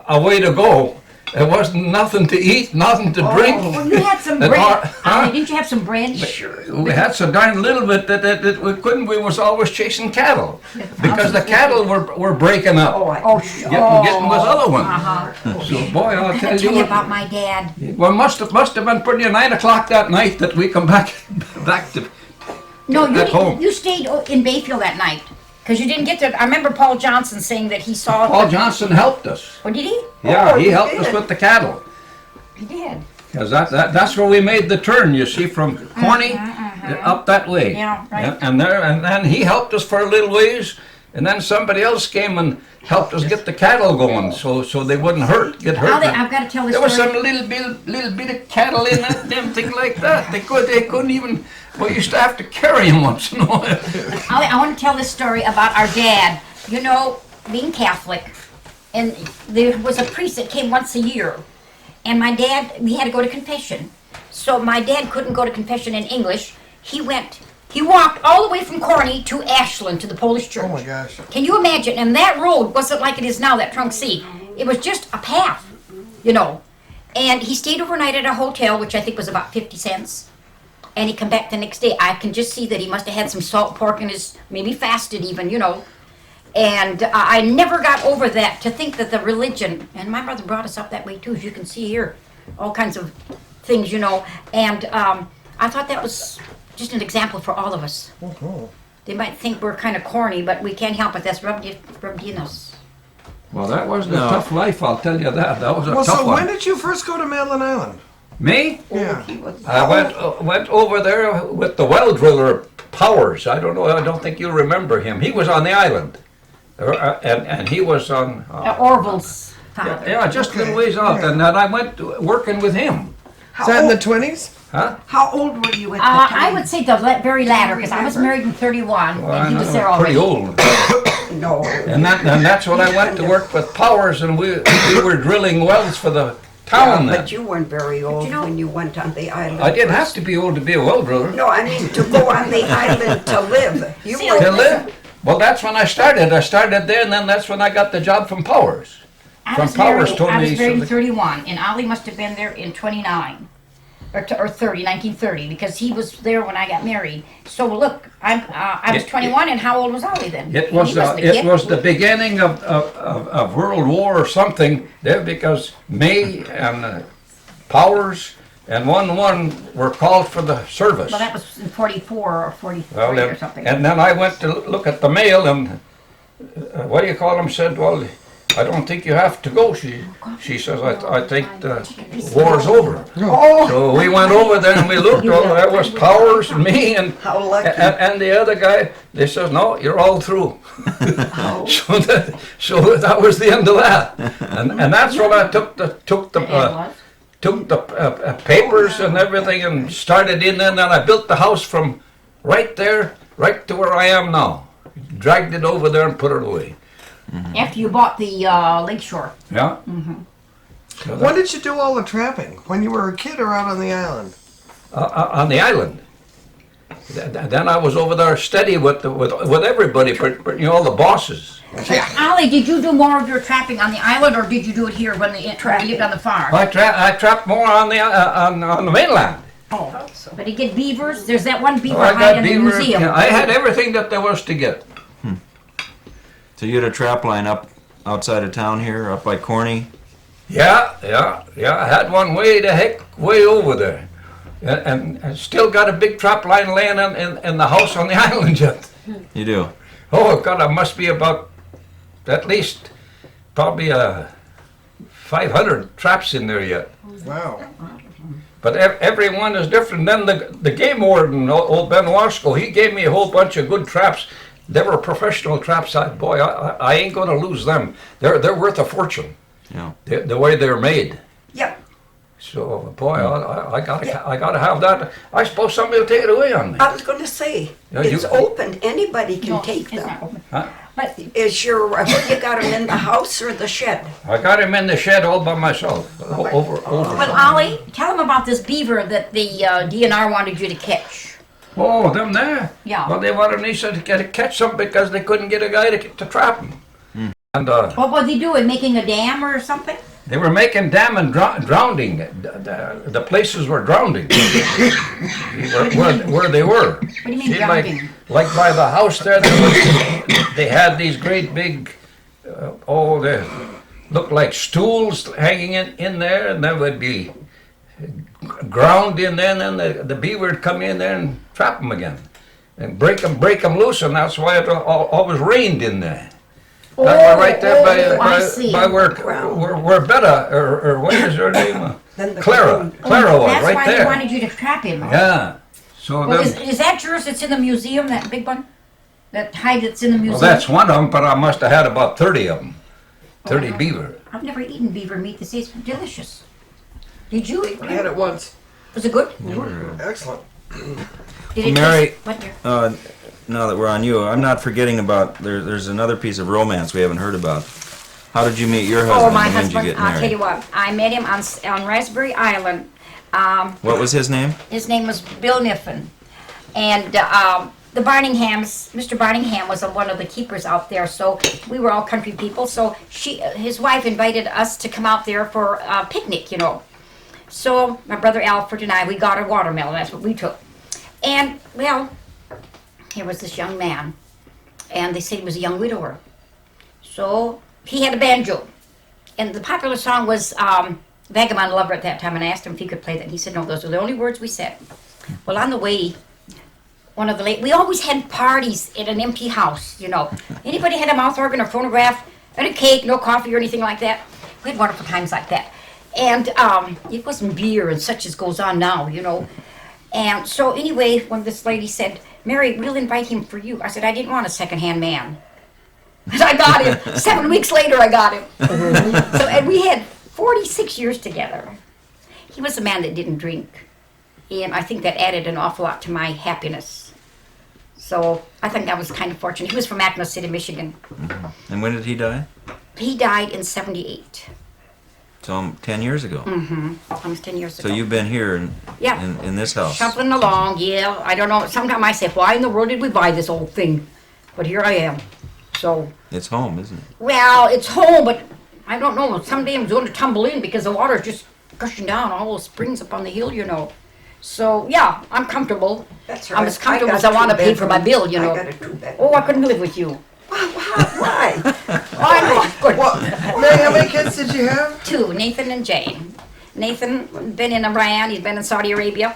a way to go. There wasn't nothing to eat, nothing to drink. Well, you had some And bread. huh? Didn't you have some bread? We had so darn little bit that we couldn't. We was always chasing cattle because the cattle were breaking up, getting with other ones. So boy, I'll I tell gotta tell you you. about my dad. Well, must have been pretty 9 o'clock that night that we come back to. No, you At home. you stayed in Bayfield that night because you didn't get to. I remember Paul Johnson saying that he saw. Paul Johnson helped us. Oh, did he? Yeah, Oh, he he helped us did. with the cattle. He did. Because that's where we made the turn, you see, from Corny up that way. Yeah, right. And then he helped us for a little ways, and then somebody else came and helped us get the cattle going, so they wouldn't get hurt. I've got to tell this There was story. some little bit of cattle in that damn thing like that. They couldn't even. We used to have to carry them once in a while. I want to tell this story about our dad. You know, being Catholic, and there was a priest that came once a year, and my dad, we had to go to confession. So my dad couldn't go to confession in English. He walked all the way from Corny to Ashland to the Polish church. Oh my gosh. Can you imagine? And that road wasn't like it is now, that trunk seat. It was just a path, you know. And he stayed overnight at a hotel, which I think was about 50 cents. And he come back the next day. I can just see that he must have had some salt pork in his, maybe fasted even, you know. And I never got over that, to think that the religion, and my brother brought us up that way too, as you can see here, all kinds of things, you know. And I thought that was just an example for all of us. They might think we're kind of corny, but we can't help it. That's rubbed in us. Well, that wasn't a tough life, I'll tell you that. That was a Well, tough so one. when did you first go to Madeline Island? Me? Yeah. I went over there with the well driller Powers. I don't know. I don't think you'll remember him. He was on the island, and he was on. Orville's father. Yeah, just a little Okay. ways out, Yeah. and then I went working with him. Is that in the 20s? Huh? How old were you at the I time? would say the very latter, because I was married in 31, Well, and he I was know, there already. pretty old. No. And that's when I went to work with Powers, and we were drilling wells for the town. Yeah, then. but you weren't very old you know- when you went on the island. I didn't have to be old to be a well driller. No, I mean to go on the island to live. You See, were To live? Well, that's when I started. I started there, and then that's when I got the job from Powers. I From was Powers married, told I me was married in something. 31, and Ollie must have been there in 29. Or 30, 1930, because he was there when I got married. So look, I was 21, and how old was Ollie then? It was He wasn't a it kid. was the beginning of World War or something there, because May and Powers and 1-1 were called for the service. Well, that was in 44 or 43 Well, or then, something. and then I went to look at the mail, and what do you call them? Said, well, I don't think you have to go. She says, I think the war's over. Oh, So we went over there and we looked. Oh, there was Powers and me and how lucky. and the other guy. They says, no, you're all through. So that was the end of that. And that's when I took the papers and everything and started in there. And then I built the house from right there, right to where I am now. Dragged it over there and put it away. After you bought the lakeshore. Yeah. So When did you do all the trapping? When you were a kid or out on the island? on the island. Then I was over there steady with everybody, you know, all the bosses. Ollie, did you do more of your trapping on the island, or did you do it here when you lived on the farm? I trapped more on the mainland. Oh, but he get beavers. There's that one beaver I hide got in the beaver. museum. I had everything that there was to get. So you had a trap line up outside of town here, up by Corny? Yeah. I had one way over there. And I still got a big trap line laying in the house on the island yet. You do? Oh, God, I must be about at least probably 500 traps in there yet. Wow. But every one is different. Then the game warden, old Ben Wasco, he gave me a whole bunch of good traps. They were professional traps. I ain't going to lose them. They're worth a fortune. Yeah. The way they're made. Yep. So, boy, I gotta have that. I suppose somebody will take it away on me. I was gonna say, Yeah, it's you- open, anybody can No, take it's them. not open. Huh? But Is your, you got them in the house or the shed? I got him in the shed all by myself. Over. But Ollie, tell them about this beaver that the DNR wanted you to catch. Oh, them there? Yeah. Well, they wanted me to catch some because they couldn't get a guy to trap them. And What was he doing? Making a dam or something? they were making dam and drowning. The places were drowning. where they were. What do you mean drowning? Like by the house there, they had these great big, they looked like stools hanging in there, and they would be ground in there, and then the beaver would come in there and trap them again. And break them loose, and that's why it always rained in there. That were right there I see. by where Betta, or what is her name? Then the Clara was That's right why there. they wanted you to trap him. Yeah. So Well, then, is that yours that's in the museum, that big one? That hide that's in the museum? well, that's one of them, but I must have had about 30 of them. 30 beaver. I've never eaten beaver meat. They say it's delicious. Did you? I had it once. Was it good? Excellent. Did it Mary- taste- what, dear? Now that we're on you, I'm not forgetting about, there's another piece of romance we haven't heard about. How did you meet your husband? Oh, my and when did you husband, get I'll tell married? you what, I met him on Raspberry Island. What was his name? His name was Bill Kniffen. And the Barninghams, Mr. Barningham was one of the keepers out there, so we were all country people. So his wife invited us to come out there for a picnic, you know. So my brother Alfred and I, we got a watermelon, that's what we took. And, well, here was this young man, and they said he was a young widower. So he had a banjo, and the popular song was Vagabond Lover at that time, and I asked him if he could play that. He said, no, those are the only words we said. Well, on the way, we always had parties at an empty house, you know. Anybody had a mouth organ or phonograph, and a cake, no coffee or anything like that. We had wonderful times like that. And it wasn't beer and such as goes on now, you know. And so anyway, when this lady said, Mary, we'll invite him for you. I said, I didn't want a second-hand man. And I got him. 7 weeks later, I got him. So, and we had 46 years together. He was a man that didn't drink. And I think that added an awful lot to my happiness. So I think I was kind of fortunate. He was from Mackinac City, Michigan. And when did he die? He died in 78. So 10 years ago. Almost 10 years ago. So you've been here Yeah. in this house. Shuffling along, yeah. I don't know. Sometimes I say, why in the world did we buy this old thing? But here I am. So, It's home, isn't it? well, it's home, but I don't know. Someday I'm going to tumble in because the water's just gushing down all those springs up on the hill, you know. So, yeah, I'm comfortable. That's I'm right. as comfortable got as I want to pay for my two-bedroom. bill, you know. I got a two-bedroom. Oh, I couldn't live with you. Why? Oh, I know I couldn't. What? Mary, how many kids did you have? Two, Nathan and Jane. Nathan been in Iran, he's been in Saudi Arabia,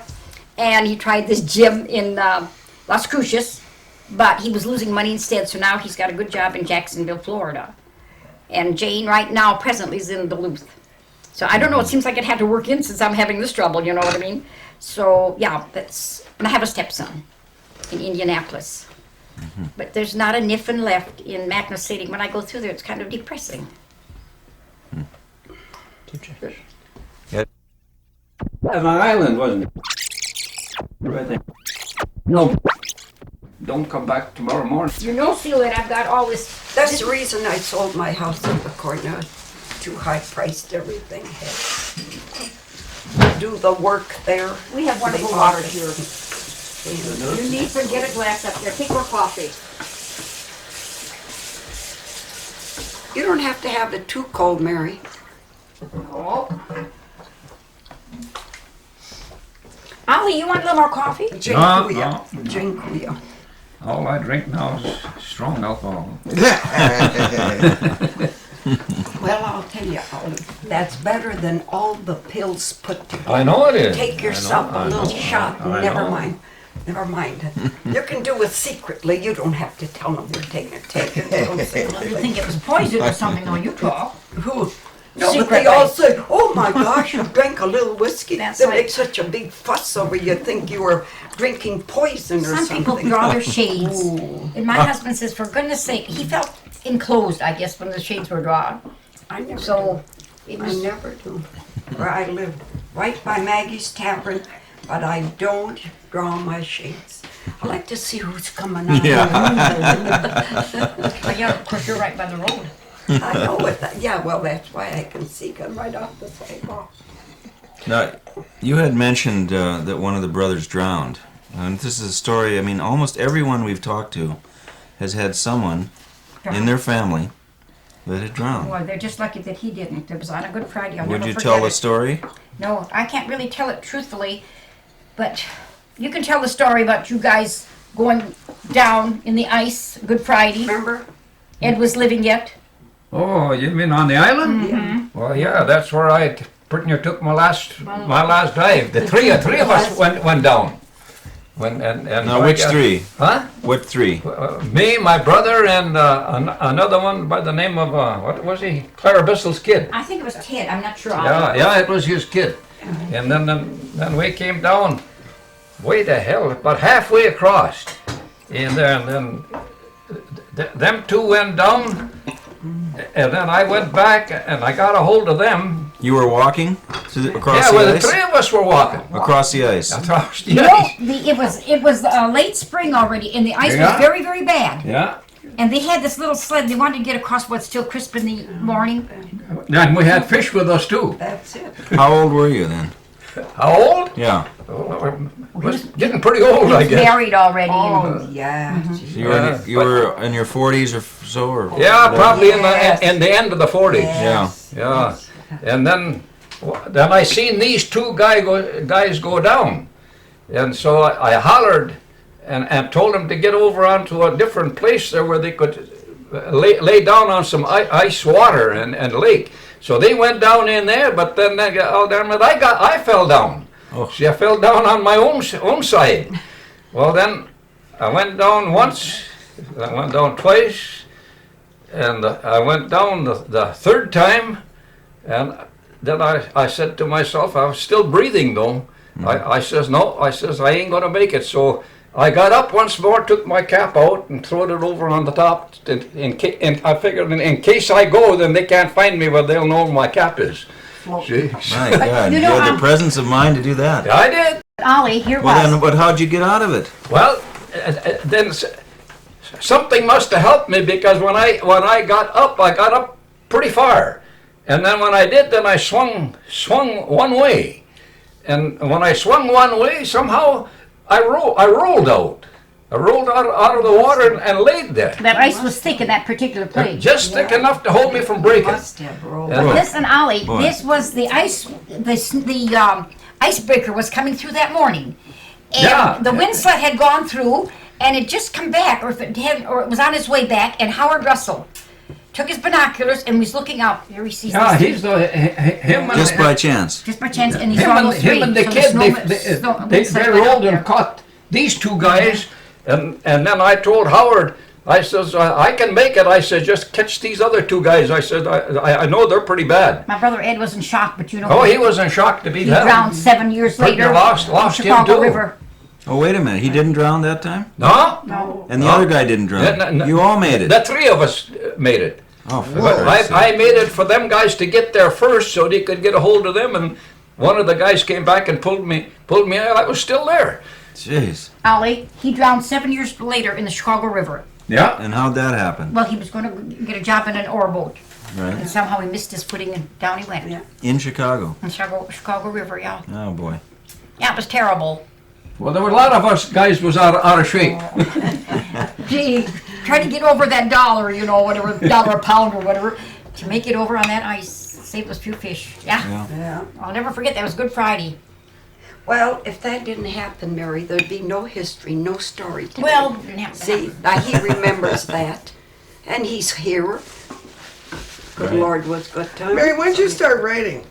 and he tried this gym in Las Cruces, but he was losing money instead, so now he's got a good job in Jacksonville, Florida. And Jane right now presently is in Duluth. So I don't know, it seems like it had to work in since I'm having this trouble, you know what I mean? So yeah, and I have a stepson in Indianapolis. But there's not a Kniffen left in Mackinac City. When I go through there, it's kind of depressing. An island, wasn't it? Right there. No. Don't come back tomorrow morning. You know, Celia, I've got all this. That's the reason I sold my house in the corner. Too high priced everything had. Do the work there. We have wonderful The water office. here. You need to get a glass up there. Take more coffee. You don't have to have it too cold, Mary. Oh. Ollie, you want a little more coffee? Jinkuya. Jinkuya. All I drink now is strong alcohol. Well, I'll tell you, that's better than all the pills put together. I know it is. Take yourself I a know, little shot, I never know. mind. Never mind. You can do it secretly. You don't have to tell them you're taking it. Take it. Don't say You nothing. think it was poison or something, no, you talk. Who? No, but Secretly. they all say, "Oh my gosh, you drank a little whiskey." That's They like- make such a big fuss over you. Think you were drinking poison or Some something. people draw their shades. Ooh. And my husband says, for goodness sake, he felt enclosed, I guess, when the shades were drawn. I never So it do. I was, never do. Where I live, right by Maggie's Tavern, but I don't draw my shades. I like to see who's coming out. but yeah, of course, you're right by the road. I know it. Yeah, well, that's why I can see them right off the sidewalk. Now, you had mentioned that one of the brothers drowned. And this is a story, I mean, almost everyone we've talked to has had someone in their family that had drowned. Well, they're just lucky that he didn't. It was on a Good Friday. I'll Would never you forget tell the it. story? No, I can't really tell it truthfully, but you can tell the story about you guys going down in the ice Good Friday. Remember? Ed was living yet. Oh, you mean on the island? Mm-hmm. Well, yeah, that's where I pretty near took my last dive. The three of us went down. And Now, which three? Huh? What three? Me, my brother, and another one by the name of what was he? Clara Bissell's kid. I think it was Ted. I'm not sure. Yeah, it was his kid. And then we came down way the hell, about halfway across. And then them two went down, and then I went back and I got a hold of them. You were walking across Yeah, the well, the ice? three of us were walking. Across the ice. Across the You know, ice. it was late spring already, and the ice Yeah. was very, very bad. Yeah. And they had this little sled. They wanted to get across what's still crisp in the morning. And we had fish with us too. That's it. How old were you then? How old? Yeah. Was getting pretty old, He I was guess. married already. Oh, yeah. You were, you were in your 40s or so? Or Yeah, probably Yes. in the end of the 40s. Yes. Yeah. And then I seen these two guys go down. And so I hollered and told them to get over onto a different place there where they could lay down on some ice water and lake. So they went down in there, but then I fell down. Oh. See, I fell down on my own side. Well, then I went down once, I went down twice, and I went down the third time, and then I said to myself, I was still breathing though. I says, no, I says, I ain't gonna make it. So I got up once more, took my cap out and threw it over on the top. And I figured in case I go, then they can't find me, but they'll know where my cap is. See? My God, you you know, had the presence of mind to do that. I did. Ollie, here Well, was. then, but how'd you get out of it? Well, then something must have helped me because when I got up pretty far, and then when I did, then I swung one way, and when I swung one way, somehow I rolled out. I rolled out of the water and laid there, That ice was thick in that particular place. just thick enough to hold me from breaking. Must have rolled. And- Listen, Ollie, Boy. this was the ice. The icebreaker was coming through that morning, and Yeah. the wind sled had gone through, and it just come back, or if it had, or it was on its way back. And Howard Russell took his binoculars and was looking out. Here he sees Yeah, this he's him and Just by chance. just by chance, and he saw those three. him and the So kid, wind they sled went out rolled there. and caught these two guys, and then I told Howard, I says, I can make it. I said, just catch these other two guys. I said, I know they're pretty bad. My brother Ed was in shock, but you know Oh, he was in shock to be he that. drowned 7 years But you later. lost in him Chicago too. River. Oh, wait a minute. He didn't drown that time? No? No. And the No. other guy didn't drown? No. You all made it? The three of us made it. Oh, for But Christ's sake. I made it for them guys to get there first so they could get a hold of them, and one of the guys came back and pulled me out. I was still there. Jeez. Ollie, he drowned 7 years later in the Chicago River. Yeah. And how'd that happen? Well, he was going to get a job in an ore boat, Right. and somehow he missed his footing, and down he went. Yeah. In Chicago. In Chicago River, yeah. Oh, boy. Yeah, it was terrible. Well, there were a lot of us guys was out of shape. Gee, try to get over that dollar, you know, whatever, $1 a pound or whatever, to make it over on that ice. Save us a few fish. Yeah. Yeah. Yeah. I'll never forget that. It was Good Friday. Well, if that didn't happen, Mary, there'd be no history, no story today. Well, didn't have to See, happen. now he remembers that, and he's here. Good Right. Lord, was good time. Mary, when did you start writing?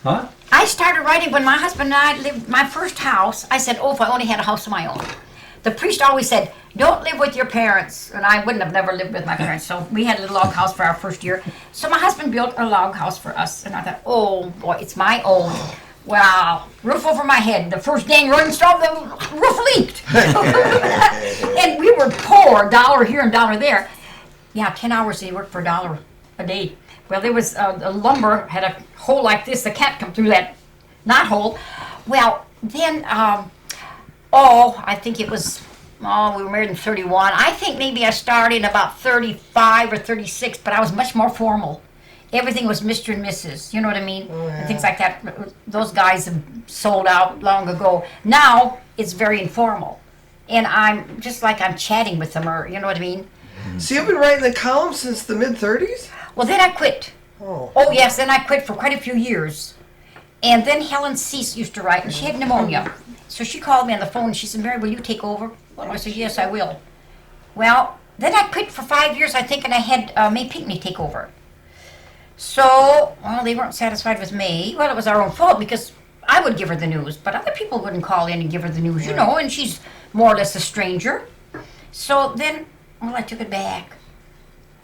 Huh? I started writing when my husband and I lived my first house. I said, oh, if I only had a house of my own. The priest always said, don't live with your parents. And I wouldn't have never lived with my parents. So we had a little log house for our first year. So my husband built a log house for us. And I thought, oh boy, it's my own. Wow, roof over my head. The first dang rainstorm, the roof leaked. And we were poor, $1 here and $1 there. Yeah, 10 hours they worked for $1 a day. Well, there was the lumber had a hole like this. The cat come through that knot hole. Well, then, I think it was, we were married in 31. I think maybe I started about 35 or 36, but I was much more formal. Everything was Mr. and Mrs., you know what I mean? And things like that. Those guys have sold out long ago. Now, it's very informal. And I'm just like I'm chatting with them, or you know what I mean? So you've been writing the column since the mid-30s? Well, then I quit. Oh. Oh, yes, then I quit for quite a few years. And then Helen Cease used to write, and she had pneumonia. So she called me on the phone, and she said, Mary, will you take over? Well, I said, yes, I will. Well, then I quit for 5 years, I think, and I had May Pinckney take over. So, well, they weren't satisfied with me. Well, it was our own fault, because I would give her the news, but other people wouldn't call in and give her the news, you know, and she's more or less a stranger. So then, well, I took it back,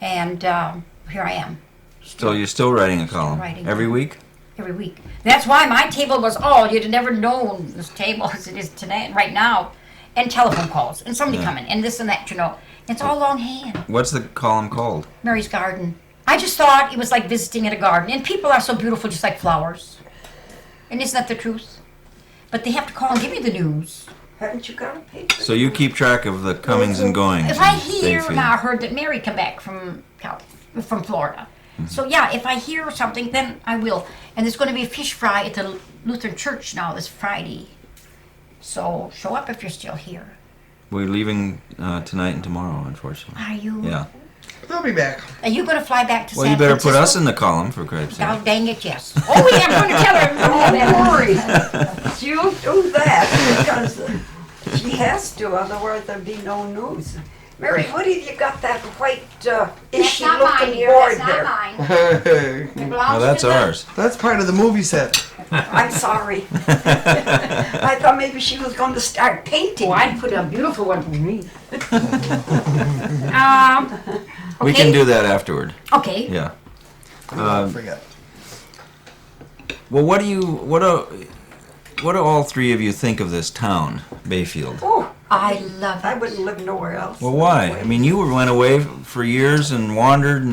and here I am. So you're still writing a column writing. every week? Every week. That's why my table was all, you'd have never known this table as it is today, right now. And telephone calls, and somebody coming, and this and that, you know. It's all longhand. What's the column called? Mary's Garden. I just thought it was like visiting at a garden. And people are so beautiful, just like flowers. And isn't that the truth? But they have to call and give me the news. Haven't you got a paper? So you keep track of the comings and goings. If I in hear, Bayfield. now I heard that Mary come back from Florida. So yeah, if I hear something, then I will. And there's going to be a fish fry at the Lutheran Church now this Friday. So show up if you're still here. We're leaving tonight and tomorrow, unfortunately. Are you? Yeah. They'll be back. Are you going to fly back to Well, San you better put Francisco? us in the column, for Christ's sake. Oh, dang it, yes. Oh, yeah, I'm going to tell her. Don't worry. You do that because she has to, otherwise there'd be no news. Mary, what have you got that white ishy looking board there? mine. It belongs Oh, that's to the- ours. That's part of the movie set. I'm sorry. I thought maybe she was going to start painting. Oh, I'd put a beautiful one for me. We can do that afterward. Okay. Yeah. Don't forget. Well, what do all three of you think of this town, Bayfield? Oh, I love I it. wouldn't live nowhere else. Well, why? I mean, you went away for years and wandered,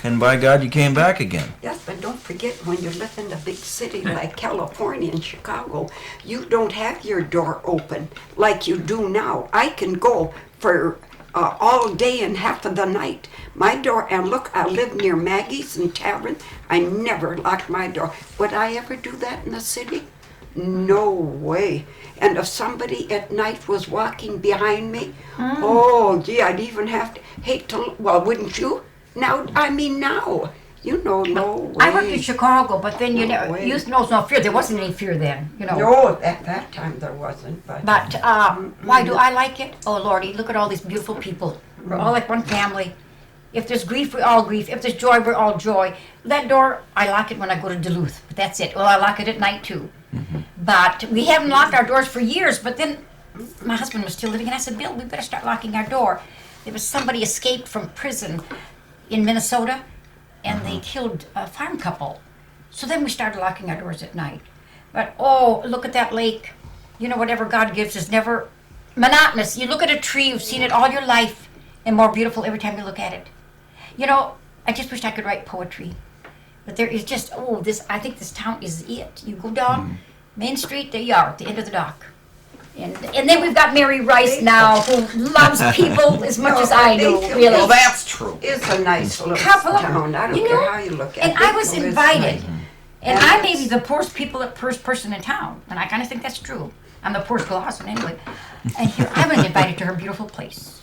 and by God, you came back again. Yes, but don't forget, when you live in a big city like California and Chicago, you don't have your door open like you do now. I can go for all day and half of the night. My door, and look, I live near Maggie's and Tavern. I never lock my door. Would I ever do that in the city? No way. And if somebody at night was walking behind me, oh, gee, I'd even have to hate to, well, wouldn't you? Now, I mean now. You know, no way. I worked in Chicago, but then No way. youth knows no fear. There wasn't any fear then, you know. No, at that time there wasn't, but. But why do I like it? Oh, Lordy, look at all these beautiful people. We're all like one family. If there's grief, we all grief. If there's joy, we're all joy. That door, I lock it when I go to Duluth, but that's it. Well, I lock it at night too. But we haven't locked our doors for years, but then my husband was still living, and I said, Bill, we better start locking our door. There was somebody escaped from prison in Minnesota, and they killed a farm couple. So then we started locking our doors at night. But, oh, look at that lake. You know, whatever God gives is never monotonous. You look at a tree, you've seen it all your life, and more beautiful every time you look at it. You know, I just wished I could write poetry. But there is just, I think this town is it. You go down Main Street, there you are, at the end of the dock. And then we've got Mary Rice now, who loves people as much as I do, Bayfield really. Well, that's true. It's a nice little Couple of- town. I don't you care know, how you look at it. And I was Bayfield is invited. nice. And And I may it's- be the poorest first person in town, and I kind of think that's true. I'm the poorest Galazen anyway. And here I was invited to her beautiful place.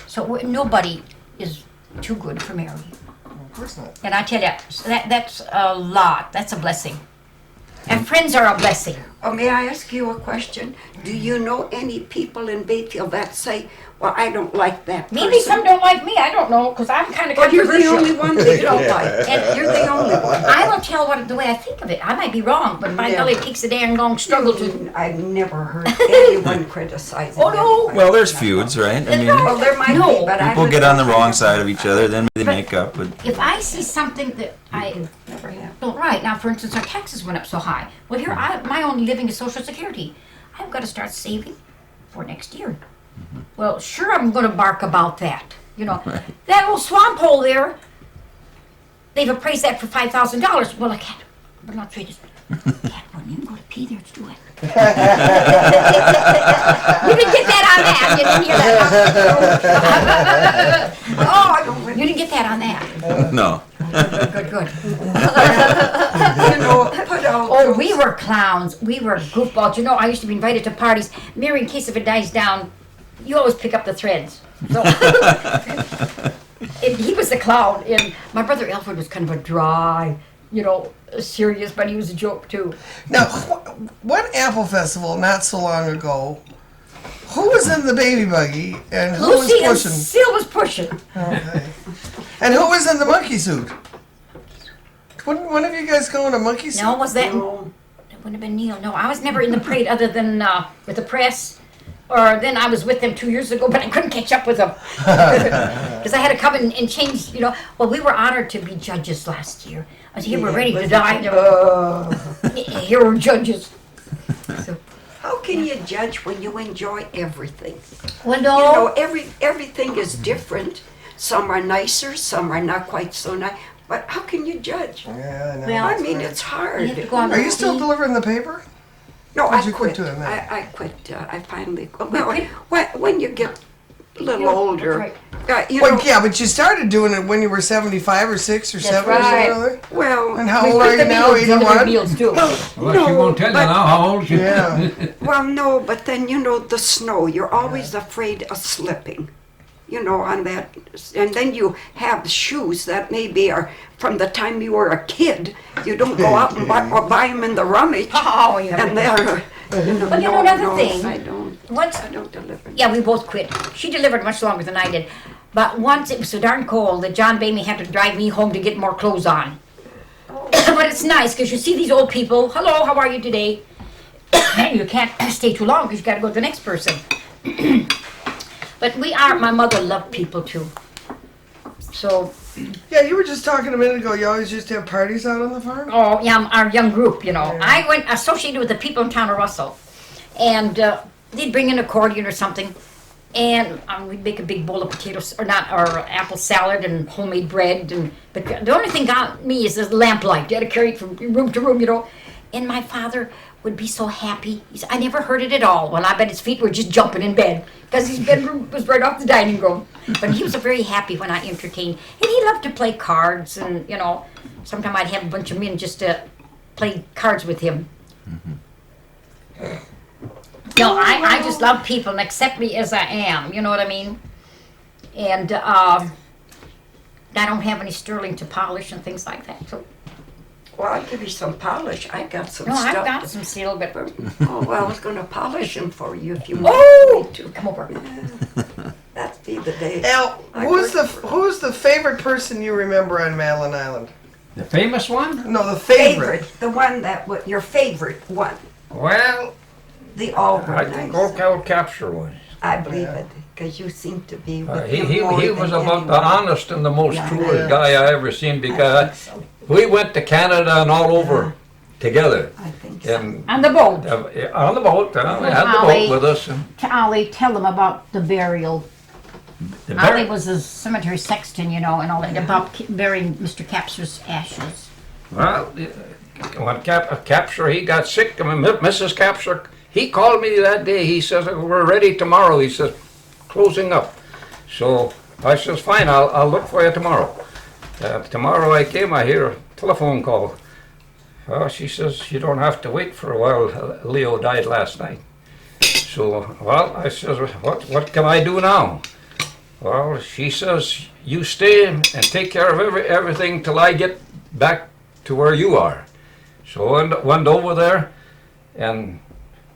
So nobody is too good for Mary. Of course not. And I tell you, that's a lot. That's a blessing. And friends are a blessing. Oh, may I ask you a question? Do you know any people in Bayfield that say, well, I don't like that person? Maybe some don't like me, I don't know, because I'm kind of But you're the controversial. only one they don't like. And You're the only one. I will tell what the way I think of it. I might be wrong, but by golly, it takes a damn long struggle to. I've never heard anyone criticizing Oh, no. anyone. Well, there's feuds, right? I mean, Well, there might No. be, but I people get on the wrong side of each other, then they make up. But If I see something that I don't right now, for instance, our taxes went up so high. Well, here my only living is Social Security. I've got to start saving for next year. Well, sure, I'm going to bark about that. You know, that old swamp hole there. They've appraised that for $5,000. Well, I can't. But not trade it. Can't run in, go to pee there to do it. You didn't get that on that. You didn't hear that. Oh, you didn't get that on that. no. Good. You know, put out. Oh, we were clowns. We were goofballs. You know, I used to be invited to parties. Mary, in case if it dies down, you always pick up the threads. So, and he was the clown, and my brother Alfred was kind of a dry, you know, serious, but he was a joke too. Now, one Apple Festival not so long ago, who was in the baby buggy and who Lucy and was pushing? Seal was pushing. Okay. And who was in the monkey suit? Wouldn't one of you guys go in a monkey suit? No, was that? No. It wouldn't have been Neil. No, I was never in the parade other than with the press. Or then I was with them 2 years ago, but I couldn't catch up with them. Because I had to come and change, you know. Well, we were honored to be judges last year. I was here, we're ready to die. Here we're judges. So, How can you judge when you enjoy everything? well, You no. know, everything is different. Some are nicer, some are not quite so nice. But how can you judge? Yeah, I know. Well, I mean, it's hard. You have to go on Are you the still feed. delivering the paper? No, When'd I you quit quit. doing that? I quit. I finally. Well, when you get a little older, right. you know. Well, yeah, but you started doing it when you were 75 or 6 or 7 right. or something. Well, And how We old put are the you now? meals, delivered 81? meals too. Well, she No, won't tell you but- now how old she is. Yeah. well, no, but then you know the snow. You're always afraid of slipping. You know, on that, and then you have shoes that maybe are from the time you were a kid. You don't go out and buy them in the rummage, Oh, you have and to. they're. But you know another no, thing? I don't. Once, I don't deliver. yeah, we both quit. She delivered much longer than I did. But once it was so darn cold that John Bamey had to drive me home to get more clothes on. But it's nice because you see these old people. Hello, how are you today? You can't stay too long because you got to go to the next person. But my mother loved people too. So, Yeah, you were just talking a minute ago. You always used to have parties out on the farm? oh yeah, our young group, you know. I went associated with the people in town of Russell. And they'd bring an accordion or something. And we'd make a big bowl of potatoes, or apple salad and homemade bread. But the only thing got me is this lamplight. You had to carry it from room to room, you know. And my father would be so happy. He said, I never heard it at all. Well, I bet his feet were just jumping in bed because his bedroom was right off the dining room. But he was very happy when I entertained. And he loved to play cards. And, you know, sometimes I'd have a bunch of men just to play cards with him. No, I just love people and accept me as I am. You know what I mean? And I don't have any sterling to polish and things like that. So, Well, I'll give you some polish. I got some no, stuff. I've got some seal, but Oh, well, I was going to polish them for you if you want oh, me to. come over. That'd be the day. Al, who's the favorite person you remember on Madeline Island? The famous one? No, the favorite. The one that your favorite one. Well, The all were I think nice. Old Capture was. I believe it, because you seem to be with He him more was than about the anyone. honest and the most Yeah. truest Yeah. guy I ever seen because we went to Canada and all over together. I think so. And On the boat. on the boat, we had the Ollie. boat with us. And Ollie, tell them about the burial. the Ollie bar- was a cemetery sexton, you know, and all that, about burying Mr. Capser's ashes. Well, when Capture, he got sick. I mean, Mrs. Capture, he called me that day. He says, we're ready tomorrow. He says, closing up. So I says, fine, I'll look for you tomorrow. Tomorrow I came, I hear a telephone call. She says, you don't have to wait for a while. Leo died last night. So, well, I says, what can I do now? Well, she says, you stay and take care of everything till I get back to where you are. So I went over there, And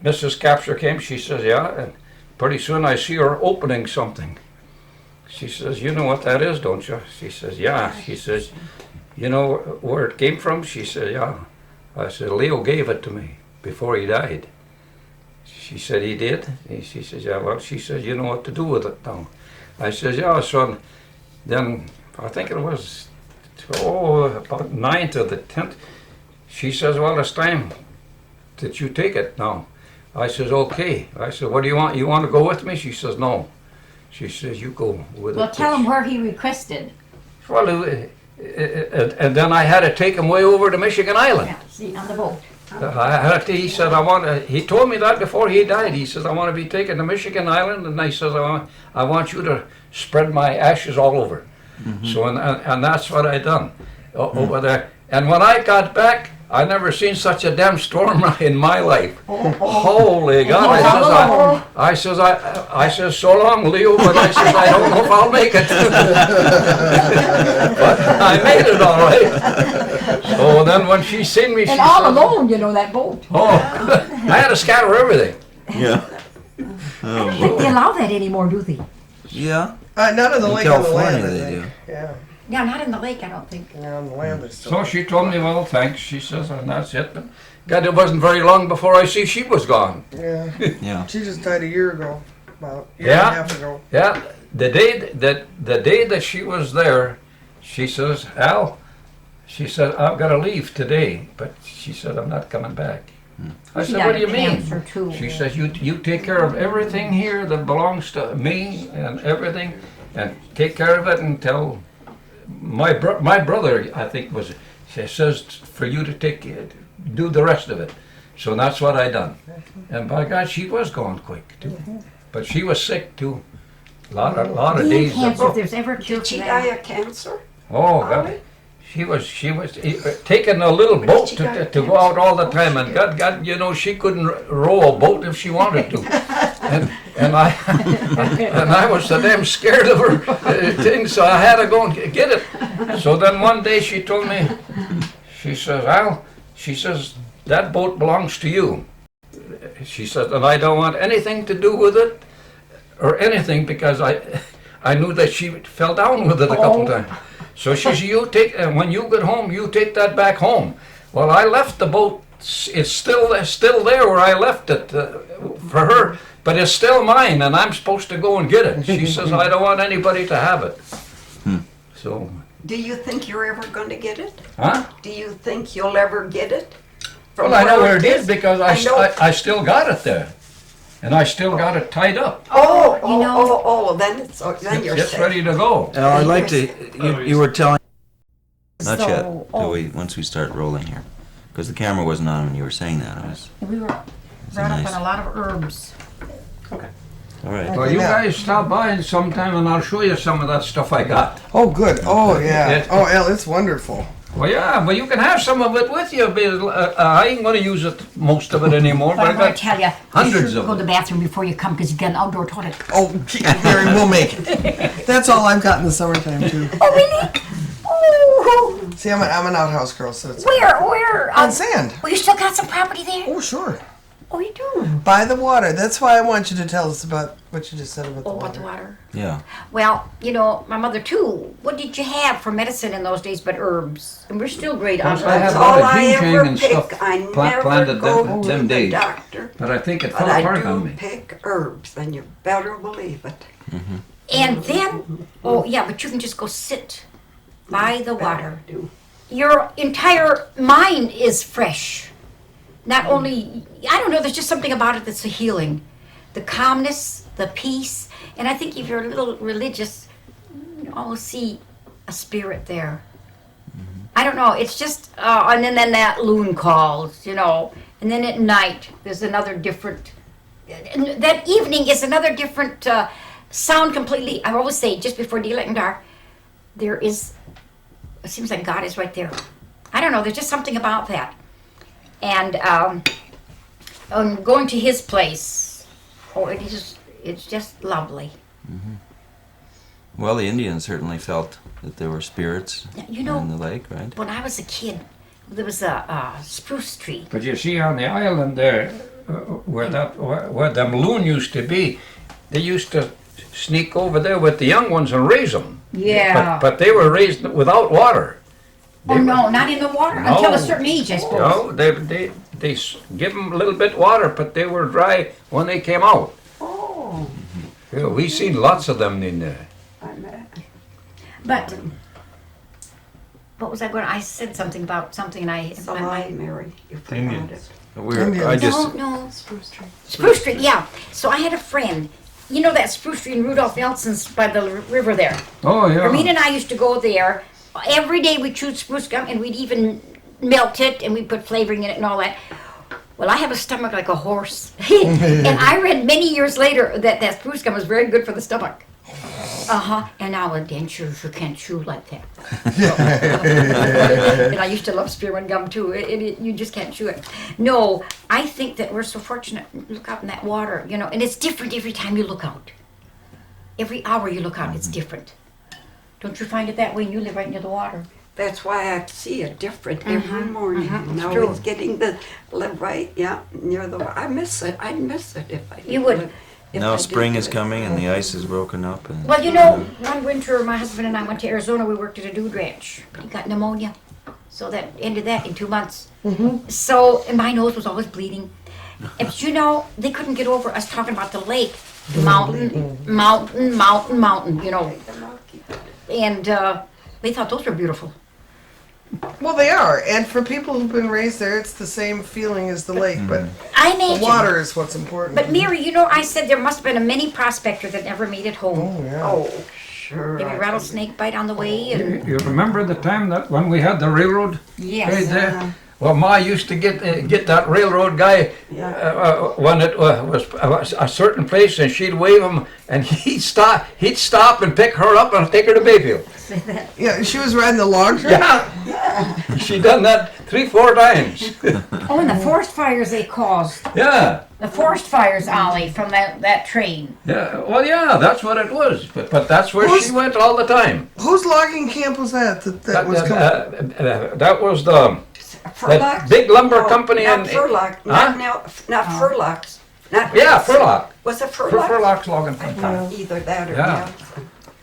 Mrs. Capture came, she says, yeah, and pretty soon I see her opening something. She says, you know what that is, don't you? She says, yeah. She says, you know where it came from? She said, yeah. I said, Leo gave it to me before he died. She said, he did? She says, yeah, well, she says, you know what to do with it now. I says, yeah, son. Then, I think it was, about 9th or the 10th. She says, well, it's time that you take it now. I says, okay. I said, what do you want? You want to go with me? She says, no. She says, you go with it. Well, tell him where he requested. Well, and then I had to take him way over to Michigan Island. Yeah, see, on the boat. He said, he told me that before he died. He says, I want to be taken to Michigan Island, and I says, I want you to spread my ashes all over. So, and that's what I done over there. And when I got back, I never seen such a damn storm in my life. Holy God! I says, so long, Leo, but I says, I don't know if I'll make it. But I made it all right. So then when she seen me, she And all said, alone, you know, that boat. oh, I had to scatter everything. Yeah. I don't think they allow that anymore, do they? Yeah. None of the In lake on the California land, I they think. Yeah. Yeah, not in the lake, I don't think. Yeah, on the land they still. So she told me, well, thanks, she says, and that's it. But God, it wasn't very long before I see she was gone. Yeah. Yeah. She just died a year ago. About a year Yeah. and a half ago. Yeah, the day that she was there, she says, Al, she said, I've got to leave today, but she said, I'm not coming back. I She said, died what do you of mean? cancer, too. She says, you take care of everything here that belongs to me and everything, and take care of it until my brother, I think, she says, for you to do the rest of it. So that's what I done. And by God, she was gone quick, too. But she was sick, too. A lot of Being days. cancer, if there's ever a cure Did she for die that. of cancer? Oh, God. She was taking a little boat to go out all the time, and God, you know, she couldn't row a boat if she wanted to, and I was so damn scared of her thing, so I had to go and get it. So then one day she told me, she says, Al, she says, that boat belongs to you. She says, and I don't want anything to do with it or anything, because I knew that she fell down with it a couple times. So she says, you take, when you get home, you take that back home. Well, I left the boat. It's still there where I left it for her, but it's still mine, and I'm supposed to go and get it. She says, I don't want anybody to have it. So, Do you think you're ever going to get it? huh? Do you think you'll ever get it? From Well, I know where it is? is because I know. I still got it there, and I still got it tied up. Then you're It's safe. ready to go. Al, I'd like to. You were telling. Not So, yet. oh. Once we start rolling here, because the camera wasn't on when you were saying that. We were brought nice. up on a lot of herbs. All right. Well, you Yeah. guys stop by sometime, and I'll show you some of that stuff I got. Oh, good. Oh, yeah. Yeah. Oh, El, it's wonderful. Well, yeah, but you can have some of it with you. I ain't going to use it, most of it anymore, But but I I'm going got to tell you, hundreds you of should go to them. the bathroom before you come because you get an outdoor toilet. Oh, Gary, we'll make it. That's all I've got in the summertime, too. Oh, really? Oh, See, I'm an outhouse girl, so it's where? on sand. Oh, you still got some property there? Oh, sure. Oh, you do? By the water. That's why I want you to tell us about what you just said about the Oh, water. about the water. Yeah. Well, you know, my mother too. What did you have for medicine in those days but herbs? And we're still great on Yes, I had That's a lot all of I ginseng ever and pick. stuff I never planted go them to the days. doctor, But I think it but fell I apart on do me. pick herbs, and you better believe it. And then, oh yeah, but you can just go sit by the water. Better do. Your entire mind is fresh. Not only, I don't know, there's just something about it that's a healing. The calmness, the peace, and I think if you're a little religious, you almost see a spirit there. I don't know, it's just, and then that loon calls, you know, and then at night there's another different, and that evening is another different sound completely. I always say, just before daylight and dark, there is, it seems like God is right there. I don't know, there's just something about that. And going to his place, oh, it's just lovely. Well, the Indians certainly felt that there were spirits You know, in the lake, right? when I was a kid, there was a spruce tree. But you see on the island there, where the loon used to be, they used to sneak over there with the young ones and raise them. Yeah. But they were raised without water. Oh no, not in the water No. until a certain age, I suppose. No, they give them a little bit water, but they were dry when they came out. Oh, Yeah, we seen lots of them in there. But what was I going? I said something about something, and it's a lie, Mary. You forgot Indians. it. I no, just, no, Spruce tree. spruce tree. Yeah. So I had a friend. You know that spruce tree in Rudolph Nelson's by the river there. Oh, yeah. Hermina and I used to go there. Every day we'd chew spruce gum, and we'd even melt it, and we'd put flavoring in it and all that. Well, I have a stomach like a horse. And I read many years later that spruce gum was very good for the stomach. And now a dentures you can't chew like that. And I used to love spearmint gum too. You just can't chew it. No, I think that we're so fortunate. Look out in that water, and it's different every time you look out. Every hour you look out, it's different. Don't you find it that way? And you live right near the water. That's why I see it different every morning. Now true. it's getting live right, near the. I miss it. I'd miss it if I. You didn't would. live- if now I spring didn't is live. coming and the ice is broken up. And Well, one winter my husband and I went to Arizona. We worked at a dude ranch, but he got pneumonia, so that ended that in 2 months. So and my nose was always bleeding. And they couldn't get over us talking about the lake, mountain, and they thought those were beautiful. Well, they are, and for people who've been raised there, it's the same feeling as the lake, but I the imagine. water is what's important. But Mary, I said there must have been a mini prospector that never made it home. Oh, yeah. Oh, sure. Maybe a rattlesnake bite on the way. And You remember the time that when we had the railroad? yes. Right there? Well, Ma used to get that railroad guy when it was a certain place, and she'd wave him, and he'd stop and pick her up and take her to Bayfield. Yeah, she was riding the log train? Yeah, she done that 3-4 times. Oh, and the forest fires they caused. Yeah, The forest fires, Ollie, from that train. yeah. Well, yeah, that's what it was. But that's where Who's- she went all the time. Whose logging camp was that was coming? That was the Furlocks? big lumber No, company not in- Furlock. Huh? Not Furlocks. Not yeah, Furlock. Was it Furlock? Furlock's logging I company. thought either that or Yeah.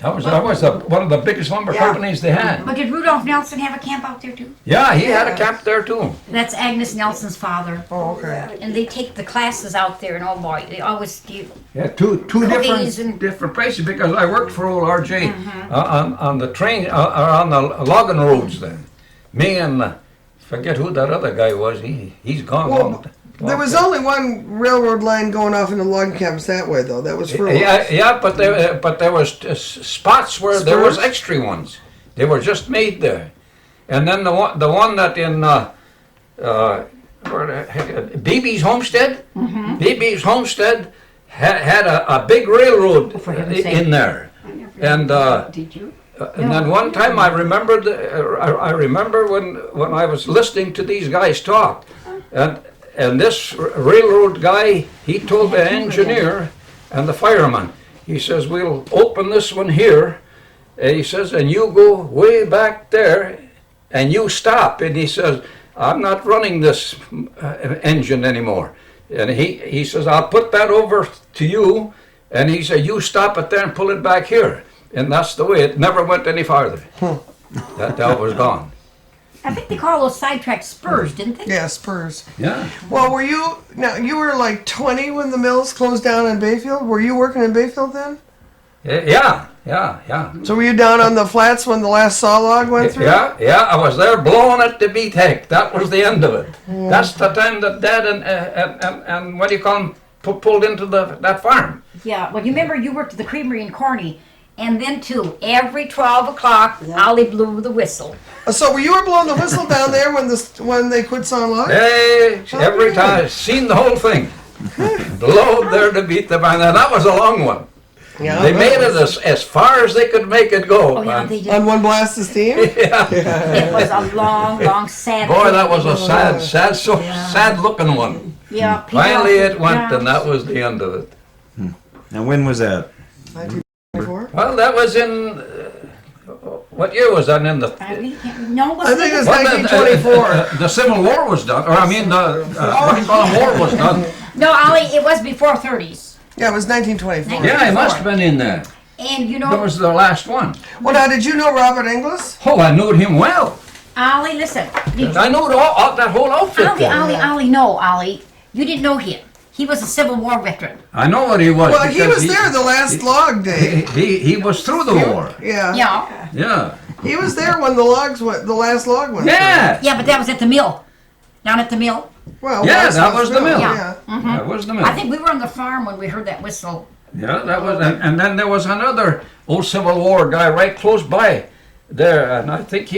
Nelson. That was one of the biggest lumber Yeah. companies they had. But did Rudolph Nelson have a camp out there too? Yeah, he had a camp there too. That's Agnes Nelson's father. Oh, okay. And they take the classes out there, and oh boy, they always do. Yeah, two Cookies and- different places because I worked for old RJ on the train on the logging roads then. Me and forget who that other guy was. He's gone. Well, there was only one railroad line going off into log camps that way, though. That was for yeah, but there was spots where there was Spurs? extra ones. They were just made there, and then the one that in where the heck, BB's Homestead. BB's Homestead had a big railroad For heaven's sake. in there, and. Did you? And then one time I remember when I was listening to these guys talk, and this railroad guy, he told the engineer and the fireman, he says, we'll open this one here, and he says, and you go way back there, and you stop, and he says, I'm not running this engine anymore. And he says, I'll put that over to you, and he said, you stop it there and pull it back here. And that's the way, it never went any farther. That was gone. I think they call those sidetracks spurs, didn't they? Yeah, Spurs. Yeah. Well, you were like 20 when the mills closed down in Bayfield? Were you working in Bayfield then? Yeah. So were you down on the flats when the last saw log went through? Yeah, I was there blowing it to beat heck. That was the end of it. That's the time that Dad and what do you call him, pulled into that farm. Yeah. Well, you remember you worked at the creamery in Kearney, and then too, every 12 o'clock, Ollie blew the whistle. So you were blowing the whistle down there when they quit sawing logs? Hey, every time, seen the whole thing. Blowed there to beat the barn. Now, that was a long one. Yeah, They made it as far as they could make it go. Oh yeah, they did. on one blast of steam? It was a long, sad. Boy, that was a thing. sad looking one. Yeah. people- Finally it went, yeah. and that was the end of it. now when was that? 1994? Well, that was in, What year was that in the? I really can't, no, I think it's Well, 1924. the Civil War was done, or I mean, the Spring War was done. No, Ollie, it was before 30s. Yeah, it was 1924. Yeah, he must have been in there. And you That know, was the last one. Well, now, did you know Robert Inglis? Oh, I knew him well. Ollie, listen. I knew that whole outfit Ollie, there. Ollie, no, Ollie. You didn't know him. He was a Civil War veteran. I know what he was. Well, he because was there the last log day. He was through the war. Yeah. Yeah. Yeah. He was there when the last log went. Yeah. Yeah, but that was at the mill. Down at the mill. Well, Yeah, last that was was the mill. Yeah. That was the mill. I think we were on the farm when we heard that whistle. Yeah, that was, and then there was another old Civil War guy right close by there, and I think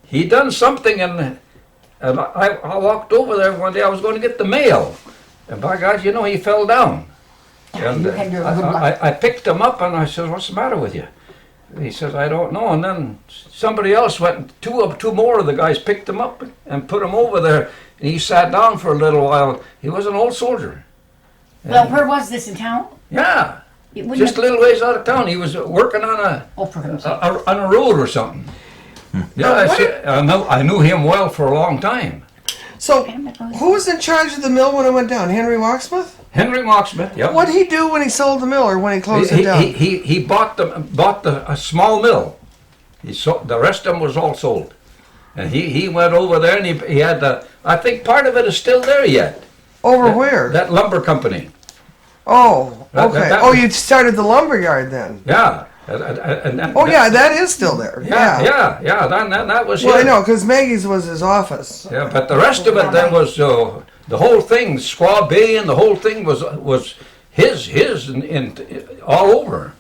he done something, and I walked over there one day. I was going to get the mail, and by God, you know, he fell down. And You had your good luck. I picked him up, and I said, "What's the matter with you?" He says, "I don't know." And then somebody else went. Two more of the guys picked him up and put him over there, and he sat down for a little while. He was an old soldier. Well, where was this in town? Yeah. It wouldn't Just a have, little ways out of town. He was working on for himself. on a road or something. Yeah, I knew him well for a long time. So, who was in charge of the mill when it went down? Henry Walksmith? Henry Mocksmith. Yeah. What did he do when he sold the mill or when he closed it down? He bought a small mill. He sold, the rest of them was all sold, and he went over there and he had the. I think part of it is still there yet. Over where? That lumber company. Oh, okay. that Oh, was- you started the lumber yard then? Yeah. Oh, yeah, that is still there. Yeah. That was. Well, I his. know, because Maggie's was his office. Yeah, but the rest of it then was the whole thing, Squaw Bay, and the whole thing was his in all over.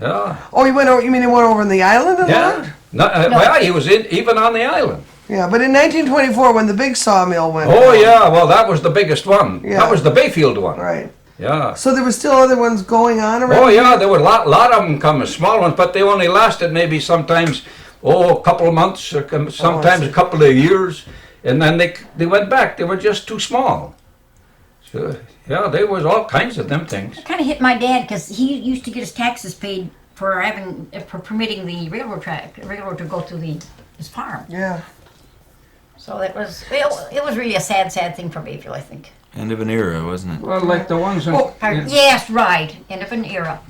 Yeah, Oh, he went over, you mean he went over in the island and yeah. logged? Well, he was even on the island. Yeah, but in 1924, when the big sawmill went Oh down, yeah, well that was the biggest one. Yeah. That was the Bayfield one. Right. Yeah. So there were still other ones going on around? Oh yeah, there were a lot of them coming, small ones, but they only lasted maybe sometimes a couple of months, or sometimes a couple of years, and then they went back. They were just too small. So yeah, there was all kinds of them things. Kind of hit my dad because he used to get his taxes paid for permitting the railroad to go through his farm. Yeah. So it was really a sad thing for Bayfield, I think. End of an era, wasn't it? Well, like the ones in Yes, right. End of an era.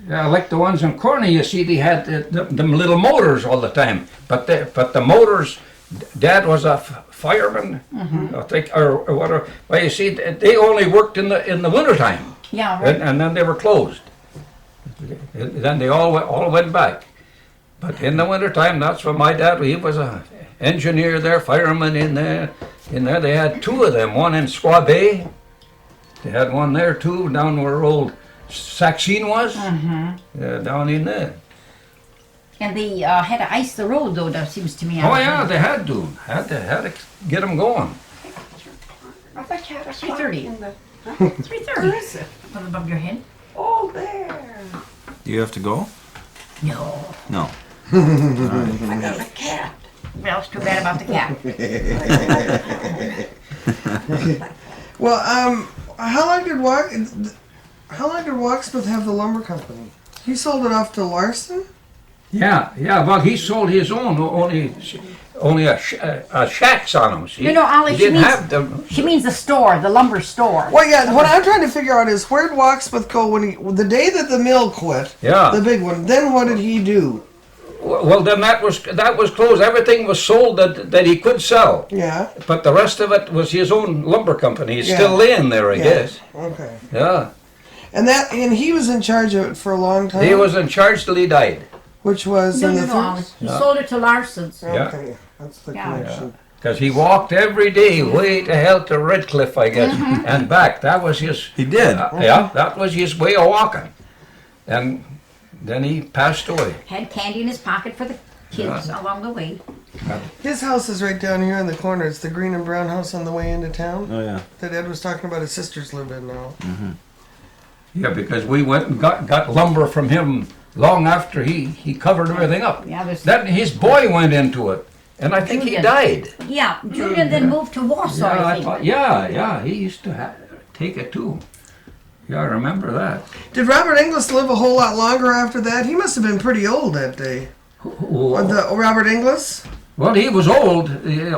yeah, like the ones in Corny, you see, they had them little motors all the time. But the motors, Dad was a fireman, I think, or whatever. Well, you see, they only worked in the wintertime, Yeah, right. and then they were closed. And then they all went back. But in the wintertime, that's when my dad, he was a engineer there, fireman in there. They had two of them, one in Squaw Bay. They had one there too, down where old Saxene was. Down in there. And they had to ice the road, though, that seems to me. Oh yeah, they had to get them going. I thought you had a 3:30. in the. 3:30. Up above your head? Oh, there. Do you have to go? No. No. I got a cat. Well, it's too bad about the cat. Well, how long did Walksmith have the lumber company? He sold it off to Larson? Yeah. Well, he sold his own, only a shacks on them. See? You know, Ollie, he she didn't means- have them. She means the store, the lumber store. Well, yeah, what I'm trying to figure out is where'd Walksmith go the day that the mill quit, Yeah. the big one, then what did he do? Well, then that was closed. Everything was sold that he could sell, Yeah, but the rest of it was his own lumber company. He's Yeah. still laying there, I Yeah. guess. okay. Yeah. And he was in charge of it for a long time? He was in charge till he died. Which was No, in no, the no, Ollie. 30s? He Yeah. sold it to Larson's. Yeah. Okay, that's the Yeah. connection. Because he walked every day way to hell to Redcliffe, I guess, and back. That was his. He did. Yeah, that was his way of walking. And then he passed away. Had candy in his pocket for the kids along the way. His house is right down here in the corner. It's the green and brown house on the way into town Oh yeah. that Ed was talking about his sisters live in now. Yeah, because we went and got lumber from him long after he covered everything up. Yeah, there's. Then his boy went into it, and I think he Julian. died. Yeah, Julian then moved to Warsaw, I think. Yeah, he used to take it too. Yeah, I remember that. Did Robert Inglis live a whole lot longer after that? He must have been pretty old that day. The Robert Inglis? Well, he was old,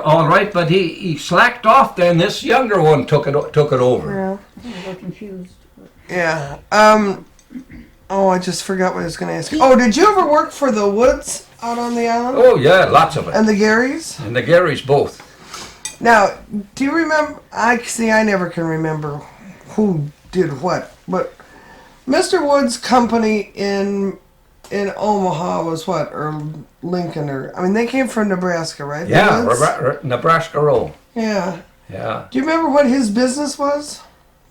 all right, but he slacked off. Then this younger one took it over. Yeah. I'm a little confused. Yeah. Oh, I just forgot what I was going to ask you. Oh, did you ever work for the Woods out on the island? Oh yeah, lots of it. And the Garys? And the Garys both. Now, do you remember? I never can remember who did what, but Mr. Wood's company in Omaha was what, or Lincoln, or I mean, they came from Nebraska, right? The Yeah, Woods? Nebraska Roll. Yeah. Yeah. Do you remember what his business was?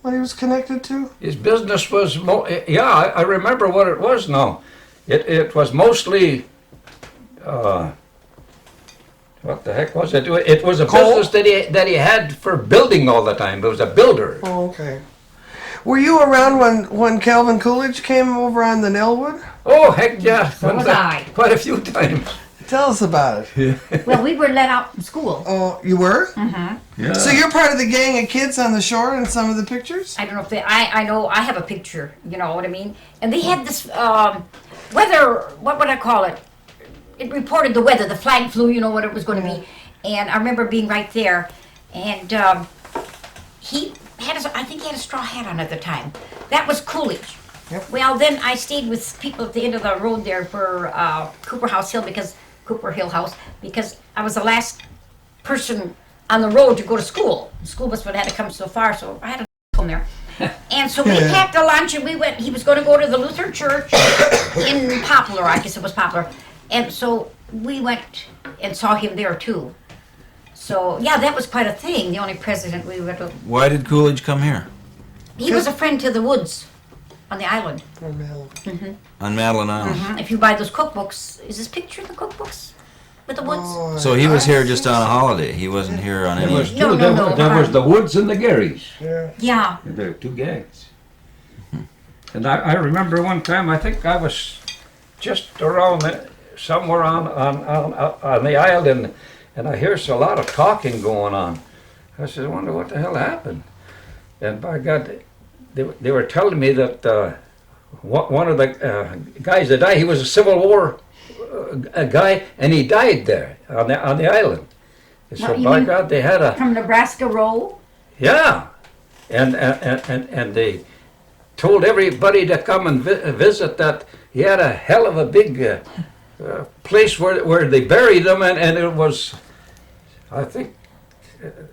What he was connected to? His business was, I remember what it was now. It was mostly, what the heck was it? It was a Coal? business that he had for building all the time. It was a builder. Oh, okay. Were you around when Calvin Coolidge came over on the Nellwood? Oh, heck yeah. So was I. Quite a few times. Tell us about it. Well, we were let out from school. Oh, you were? Yeah. So you're part of the gang of kids on the shore in some of the pictures? I don't know if they, I know I have a picture, you know what I mean? And they had this weather, what would I call it? It reported the weather, the flag flew, you know what it was going to be. And I remember being right there. And he had, I think he had a straw hat on at the time. That was Coolidge. Yep. Well, then I stayed with people at the end of the road there for Cooper Hill House, because I was the last person on the road to go to school. The school bus would have had to come so far, so I had to come there. And so we packed a lunch and we went, he was going to go to the Lutheran church in Poplar, I guess it was Poplar. And so we went and saw him there too. So yeah, that was quite a thing, the only president we were to. Why did Coolidge come here? He was a friend to the Woods on the island. On Madeline Island. If you buy those cookbooks, is this picture in the cookbooks with the Woods? Oh, So he was here just on a holiday. He wasn't here on There was any. No, two. There was the Woods and the Garys. yeah. Yeah. There were two gangs. And I remember one time, I think I was just around somewhere on the island, and I hears a lot of talking going on. I said, I wonder what the hell happened. And by God, they were telling me that one of the guys that died, he was a Civil War guy, and he died there on the island. So What, you by mean- God, they had a From Nebraska Roll? yeah, and they told everybody to come and visit that he had a hell of a big place where they buried him, and it was, I think,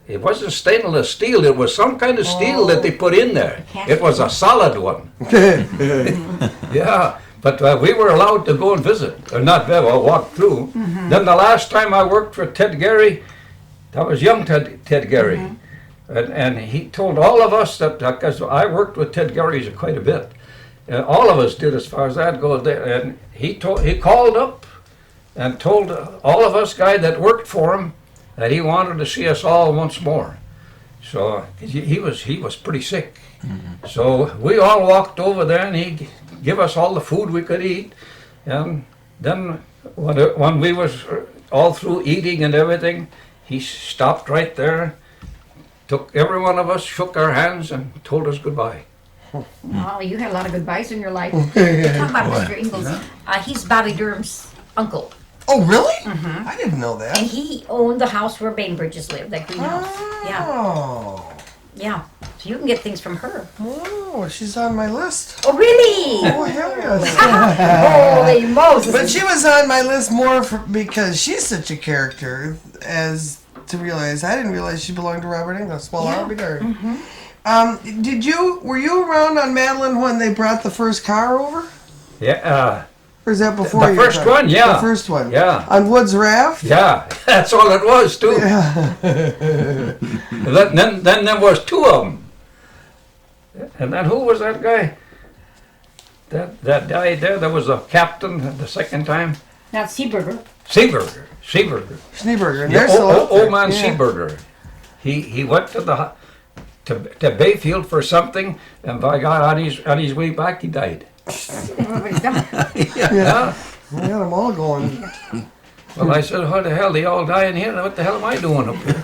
it wasn't stainless steel. It was some kind of steel that they put in there. It was a solid one. Yeah, but we were allowed to go and visit, or not walk through. Then the last time I worked for Ted Gary, that was young Ted Gary. And he told all of us that, because I worked with Ted Gary quite a bit, and all of us did as far as that goes. And he called up and told all of us guys that worked for him that he wanted to see us all once more. So he was pretty sick. So we all walked over there, and he gave us all the food we could eat. And then when we was all through eating and everything, he stopped right there, took every one of us, shook our hands, and told us goodbye. Oh, you had a lot of goodbyes in your life. Talk about Mr. Ingalls. He's Bobby Durham's uncle. Oh, really? I didn't know that. And he owned the house where Bainbridges lived, that greenhouse. Yeah, Oh. yeah. So you can get things from her. Oh, she's on my list. Oh, really? Oh, hell yes. Holy Moses. But she was on my list more because she's such a character as to realize. I didn't realize she belonged to Robert Inglis. Well, I'll be darned. Were you around on Madeline when they brought the first car over? Yeah, Or is that before the your first time? one, yeah. The first one. Yeah. On Woods Raft? yeah, that's all it was too. Yeah. Then there was two of them. And then who was that guy? That died there. There was a captain the second time. Not Seaburger. Seaburger. Schneeberger. And Yeah, they're still out there. old man Yeah. Seaburger. He went to Bayfield for something, and by God, on his way back, he died. Yeah. We got them all going. Well, I said, how the hell they all die in here? What the hell am I doing up here?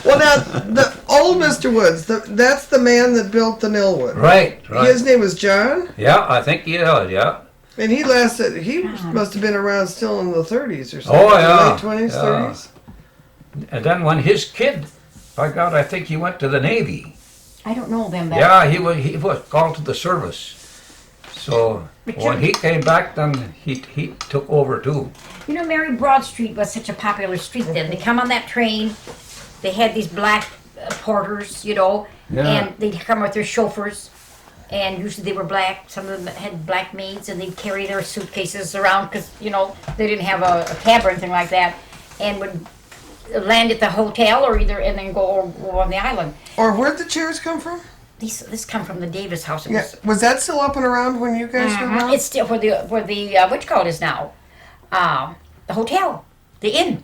Well, now, the old Mr. Woods, that's the man that built the Nellwood. Right. His name was John? Yeah, I think he is, yeah. And he lasted, he must have been around still in the 30s or something. Oh, yeah. Late 20s, Yeah. 30s? And then when his kid, by God, I think he went to the Navy. I don't know them that. Yeah, he was called to the service. So But when you- he came back, then he took over too. You know, Mary Broad Street was such a popular street then. They come on that train, they had these black porters, you know, Yeah. and they'd come with their chauffeurs, and usually they were black. Some of them had black maids, and they'd carry their suitcases around because, you know, they didn't have a cab or anything like that, and would land at the hotel or either, and then go on the island. Or where'd the chairs come from? This come from the Davis house. It Yeah. was, Was that still up and around when you guys were around? it's still where the what you call it is now, the hotel, the inn.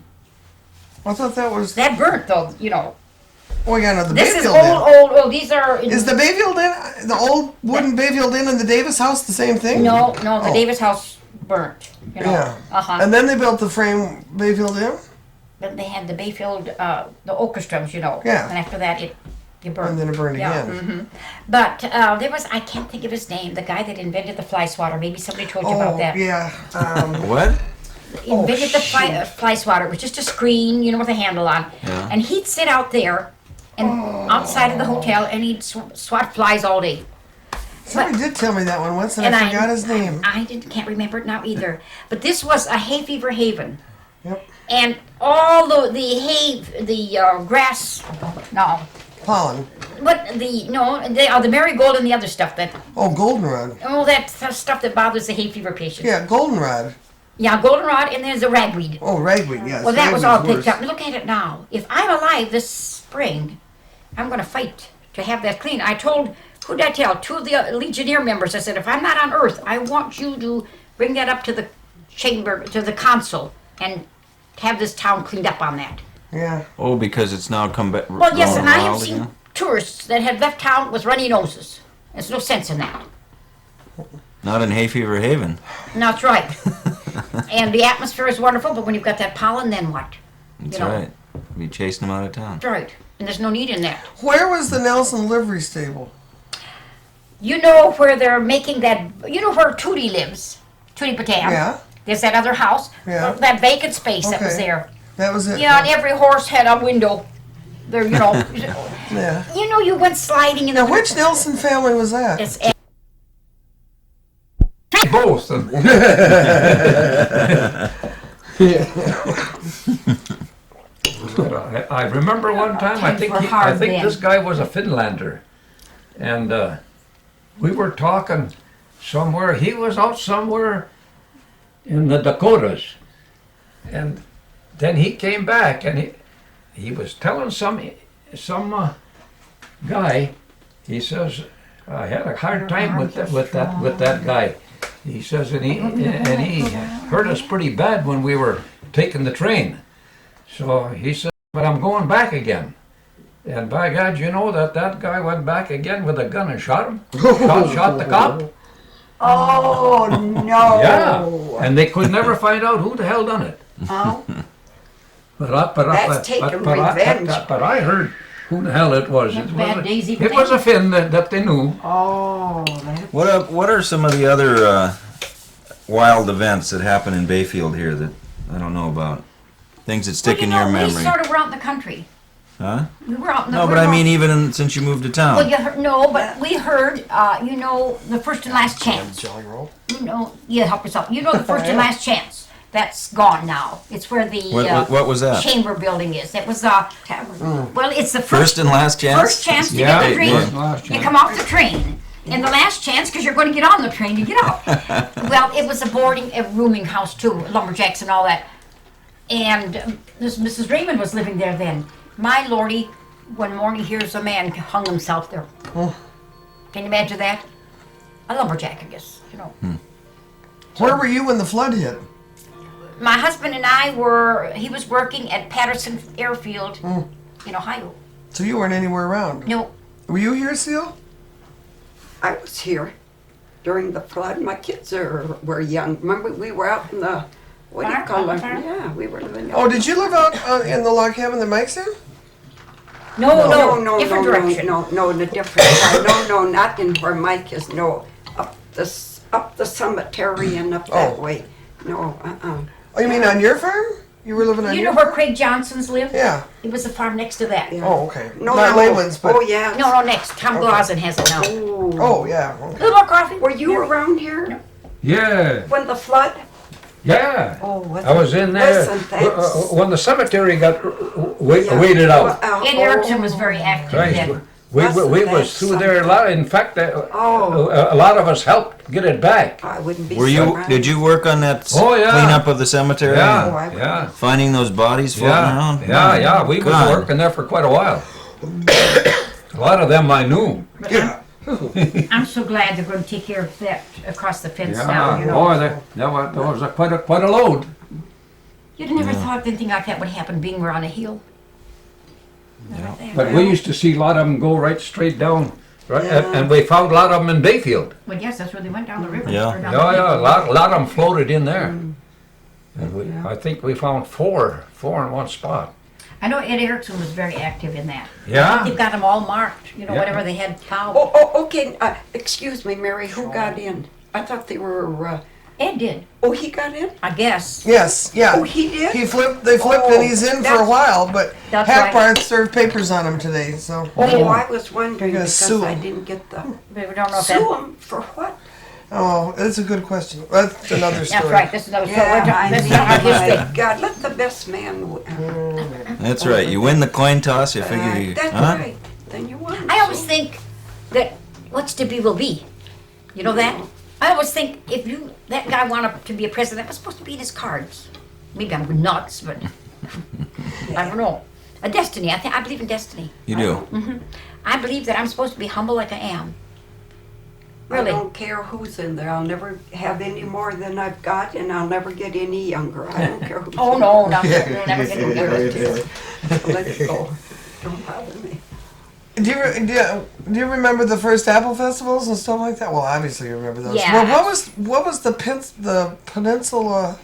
I thought that was. That burnt though, you know. Oh, yeah, no, the This is Bayfield old. These are. Inn. Is the Bayfield Inn, the old wooden Bayfield Inn and the Davis house the same thing? No, the Oh. Davis house burnt. You know. Yeah. Uh-huh. And then they built the frame Bayfield Inn? Then they had the Bayfield, the orchestrums, you know. Yeah. And after that, it burned. And then it burned Yeah, again. But there was, I can't think of his name, the guy that invented the fly swatter. Maybe somebody told you about Oh, that. yeah. What? Invented the fly swatter. It was just a screen, you know, with a handle on. Yeah. And he'd sit out there and outside of the hotel, and he'd swat flies all day. Somebody did tell me that one once, and I forgot his name. I can't remember it now either. But this was a hay fever haven. Yep. And all the grass, no, Pollen. the marigold and the other stuff Oh, goldenrod. all that stuff that bothers the hay fever patients. Yeah, goldenrod. Yeah, goldenrod, and there's the ragweed. Oh, ragweed, yes. Well, that was all Ragweed's picked worse. up. Look at it now. If I'm alive this spring, I'm going to fight to have that clean. I told, who did I tell? 2 of the Legionnaire members. I said, if I'm not on Earth, I want you to bring that up to the chamber, to the council, and have this town cleaned up on that. Yeah. Oh, because it's now come back. Well, yes, and I have wild seen again? tourists that had left town with runny noses. There's no sense in that. Not in Hay Fever Haven. That's right. And the atmosphere is wonderful, but when you've got that pollen, then what? That's You know. right. Be chasing them out of town. That's right. And there's no need in that. Where was the Nelson livery stable? You know where they're making that, you know where Tootie lives? Tootie Patam. Yeah. There's that other house. Yeah. That vacant space that was Okay. there. That was it. Yeah, and every horse had a window. There, you know. Yeah. You know, you went sliding in Now, the which Nelson family was that? It's Both. I remember one time. I Times think were I hard think then. this guy was a Finlander, and we were talking somewhere. He was out somewhere in the Dakotas, and then he came back, and he was telling some guy. He says, I had a hard time with that guy. He says, and he hurt us pretty bad when we were taking the train. So he said, but I'm going back again. And by God, you know that guy went back again with a gun and shot him. Shot the cop. Oh, no. Yeah. And they could never find out who the hell done it. Oh, That's taking revenge. But I heard who the hell it was. Bad Daisy It was a Finn that they knew. Oh, What are some of the other wild events that happen in Bayfield here that I don't know about? Things that stick Well, in you know, your memory. We sort of were out in the country. Huh? We were out in the No, but I mean even since you moved to town. Well, you heard, no, but we heard, you know, the first and last chance. Jelly roll. You know, yeah, help yourself. You know the first and last chance. That's gone now. It's where the What was that? chamber building is. It was well, it's the First and last chance? first chance to Yeah, get the first train. and last You chance. come off the train, and the last chance because you're going to get on the train to get out. Well, it was a rooming house too, lumberjacks and all that. And this Mrs. Raymond was living there then. My lordy, one morning here's a man hung himself there. Can you imagine that? A lumberjack, I guess. You know. Where were you when the flood hit? My husband and I he was working at Patterson Airfield in Ohio. So you weren't anywhere around. No, Were you here, Seal? I was here during the flood. My kids were young. Remember, we were out in the, what do you call it? Farm? Yeah, we were living out. Oh, did you live out in the log cabin that Mike's in? no, different direction. No, in a different side. No, not in where Mike is. No, up this up the cemetery and up that way. No, Oh, you mean on your farm? You were living on You your know where Craig Johnson's lived? Yeah. It was the farm next to that. Oh, okay. No, Not no. Leyland's, but. Oh, yeah. No, next. Tom Galazen has it now. Oh, yeah. A Okay. little more coffee? Were you around here Yeah, when the flood? yeah. Oh, I was in there Listen, that's... when the cemetery got yeah. weeded out. Ed Erickson was very active Right. then. We Wasn't was that through there a lot. In fact, a lot of us helped get it back. I wouldn't be Were you? surprised. Did you work on that Oh, yeah. cleanup of the cemetery? Yeah, Oh, I would. yeah, Finding those bodies floating around? yeah. We was God. working there for quite a while. A lot of them I knew. Yeah. I'm so glad they're going to take care of that across the fence now, you know. boy, that was quite a load. You'd never thought anything like that would happen being we're on a hill. Never there. But we used to see a lot of them go right straight down, right, Yeah. and we found a lot of them in Bayfield. Well, yes, that's where they went down the river. Yeah. or down Yeah, the yeah, river. a lot of them floated in there. And I think we found four in one spot. I know Ed Erickson was very active in that. Yeah? They've got them all marked, you know, Yeah. whatever they had found. Oh, okay. Excuse me, Mary. Who got in? I thought they were. Ed did, Oh, he got in. I guess. Yes, yeah. Oh, he did. They flipped and he's in for a that's- while, but That's Hackbarth served papers on him today, so. Oh, I was wondering You're gonna because sue I him. didn't get the. But we don't know if Sue that. him for what? Oh, that's a good question. That's another story. That's right, this is another story. I This is mean, our history. my God, let the best man. That's right. You win the coin toss, you figure you. That's huh? right. Then you won. I always think that what's to be will be. You know that? I always think if that guy wanted to be a president, it was supposed to be in his cards. Maybe I'm nuts, but I don't know. A destiny. I believe in destiny. You do. I believe that I'm supposed to be humble like I am. I Really. don't care who's in there. I'll never have any more than I've got, and I'll never get any younger. I don't care who's Oh in no, no, you'll never get any younger. there. Let it go. Don't bother me. Do you remember the first Apple festivals and stuff like that? Well, obviously you remember those. Yeah. Well, what was the Peninsula?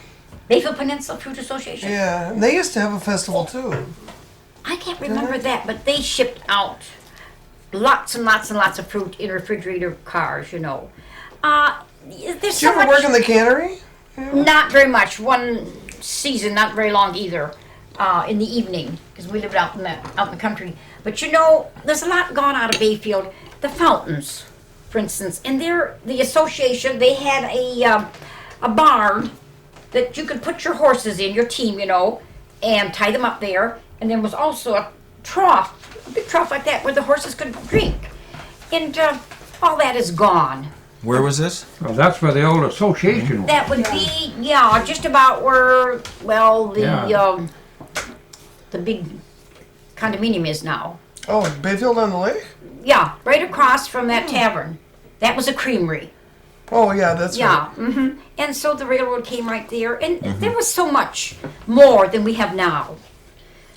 Bayfield Peninsula Fruit Association. Yeah, and they used to have a festival too. I can't remember that, but they shipped out lots and lots and lots of fruit in refrigerator cars, you know. There's Did so you ever much. work in the cannery? Not very much. One season, not very long either. In the evening, because we lived out in the country. But you know, there's a lot gone out of Bayfield. The fountains, for instance, and the association, they had a barn that you could put your horses in, your team, you know, and tie them up there. And there was also a trough, a big trough like that, where the horses could drink. And all that is gone. Where was this? Well, that's where the old association was. That would be, yeah, just about where, well, the big condominium is now. Oh, Bayfield on the Lake? Yeah, right across from that tavern. That was a creamery. Oh, yeah, that's Yeah, right. And so the railroad came right there, and there was so much more than we have now.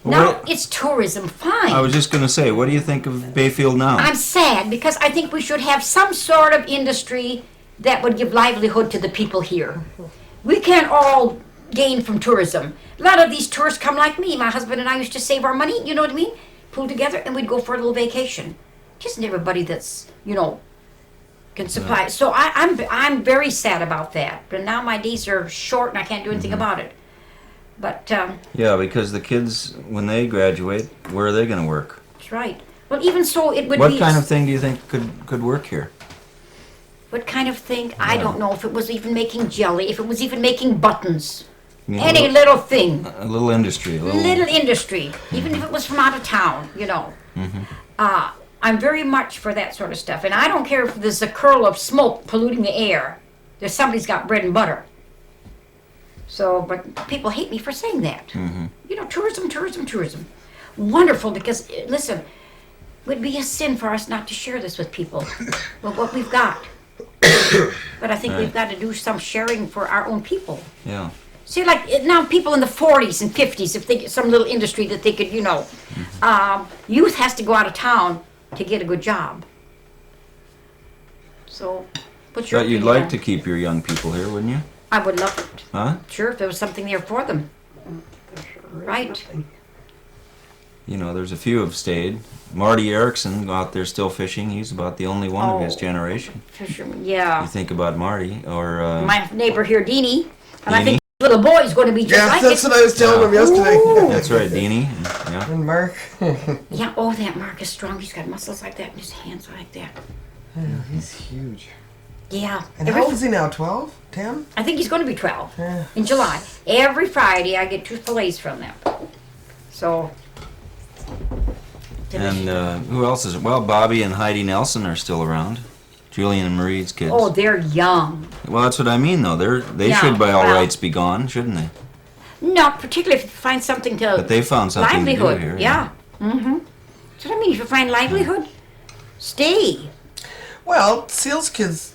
Now What- it's tourism, fine. I was just going to say, what do you think of Bayfield now? I'm sad because I think we should have some sort of industry that would give livelihood to the people here. We can't all gain from tourism. A lot of these tourists come like me. My husband and I used to save our money, you know what I mean? Pull together and we'd go for a little vacation. Just not everybody that's, you know, can supply. So I'm very sad about that. But now my days are short and I can't do anything about it. But Yeah, because the kids, when they graduate, where are they going to work? that's right. Well, even so, it would What be. kind of thing do you think could work here? What kind of thing? I don't know if it was even making jelly, if it was even making buttons. You know, Any little thing. a little industry, a little. Little industry, even if it was from out of town, you know. I'm very much for that sort of stuff. And I don't care if there's a curl of smoke polluting the air. There's somebody's got bread and butter. So, but people hate me for saying that. You know, tourism, tourism, tourism. Wonderful, because, listen, it would be a sin for us not to share this with people, with what we've got. But I think we've got to do some sharing for our own people. Yeah. See, like now people in the 40s and 50s, if they get some little industry that they could, you know, youth has to go out of town to get a good job. So, what's your But you'd opinion like on- to keep your young people here, wouldn't you? I would love it. Huh? Sure, if there was something there for them. There sure is Right. nothing. there's a few have stayed. Marty Erickson out there still fishing. He's about the only one of his generation. Fisherman, You yeah. think about Marty or My neighbor here, Deanie, and I Deanie? think the little boy's going to be just Yeah, like that's it. what I was telling him yesterday. that's right, Deanie. Yeah. And Mark. Yeah, oh, that Mark is strong. He's got muscles like that and his hands like that. He's huge. Yeah. And how old is he now? 12? 10? I think he's going to be 12 Yeah. in July. Every Friday I get 2 fillets from them. So. And who else is? Well, Bobby and Heidi Nelson are still around. Julian and Marie's kids. Oh, they're young. Well, that's what I mean, though. They Yeah, should, by all well- rights, be gone, shouldn't they? Not particularly if you find something to. But they found something to do livelihood. here. Yeah. Mm-hmm. That's what I mean. If you find livelihood, stay. Well, Seal's kids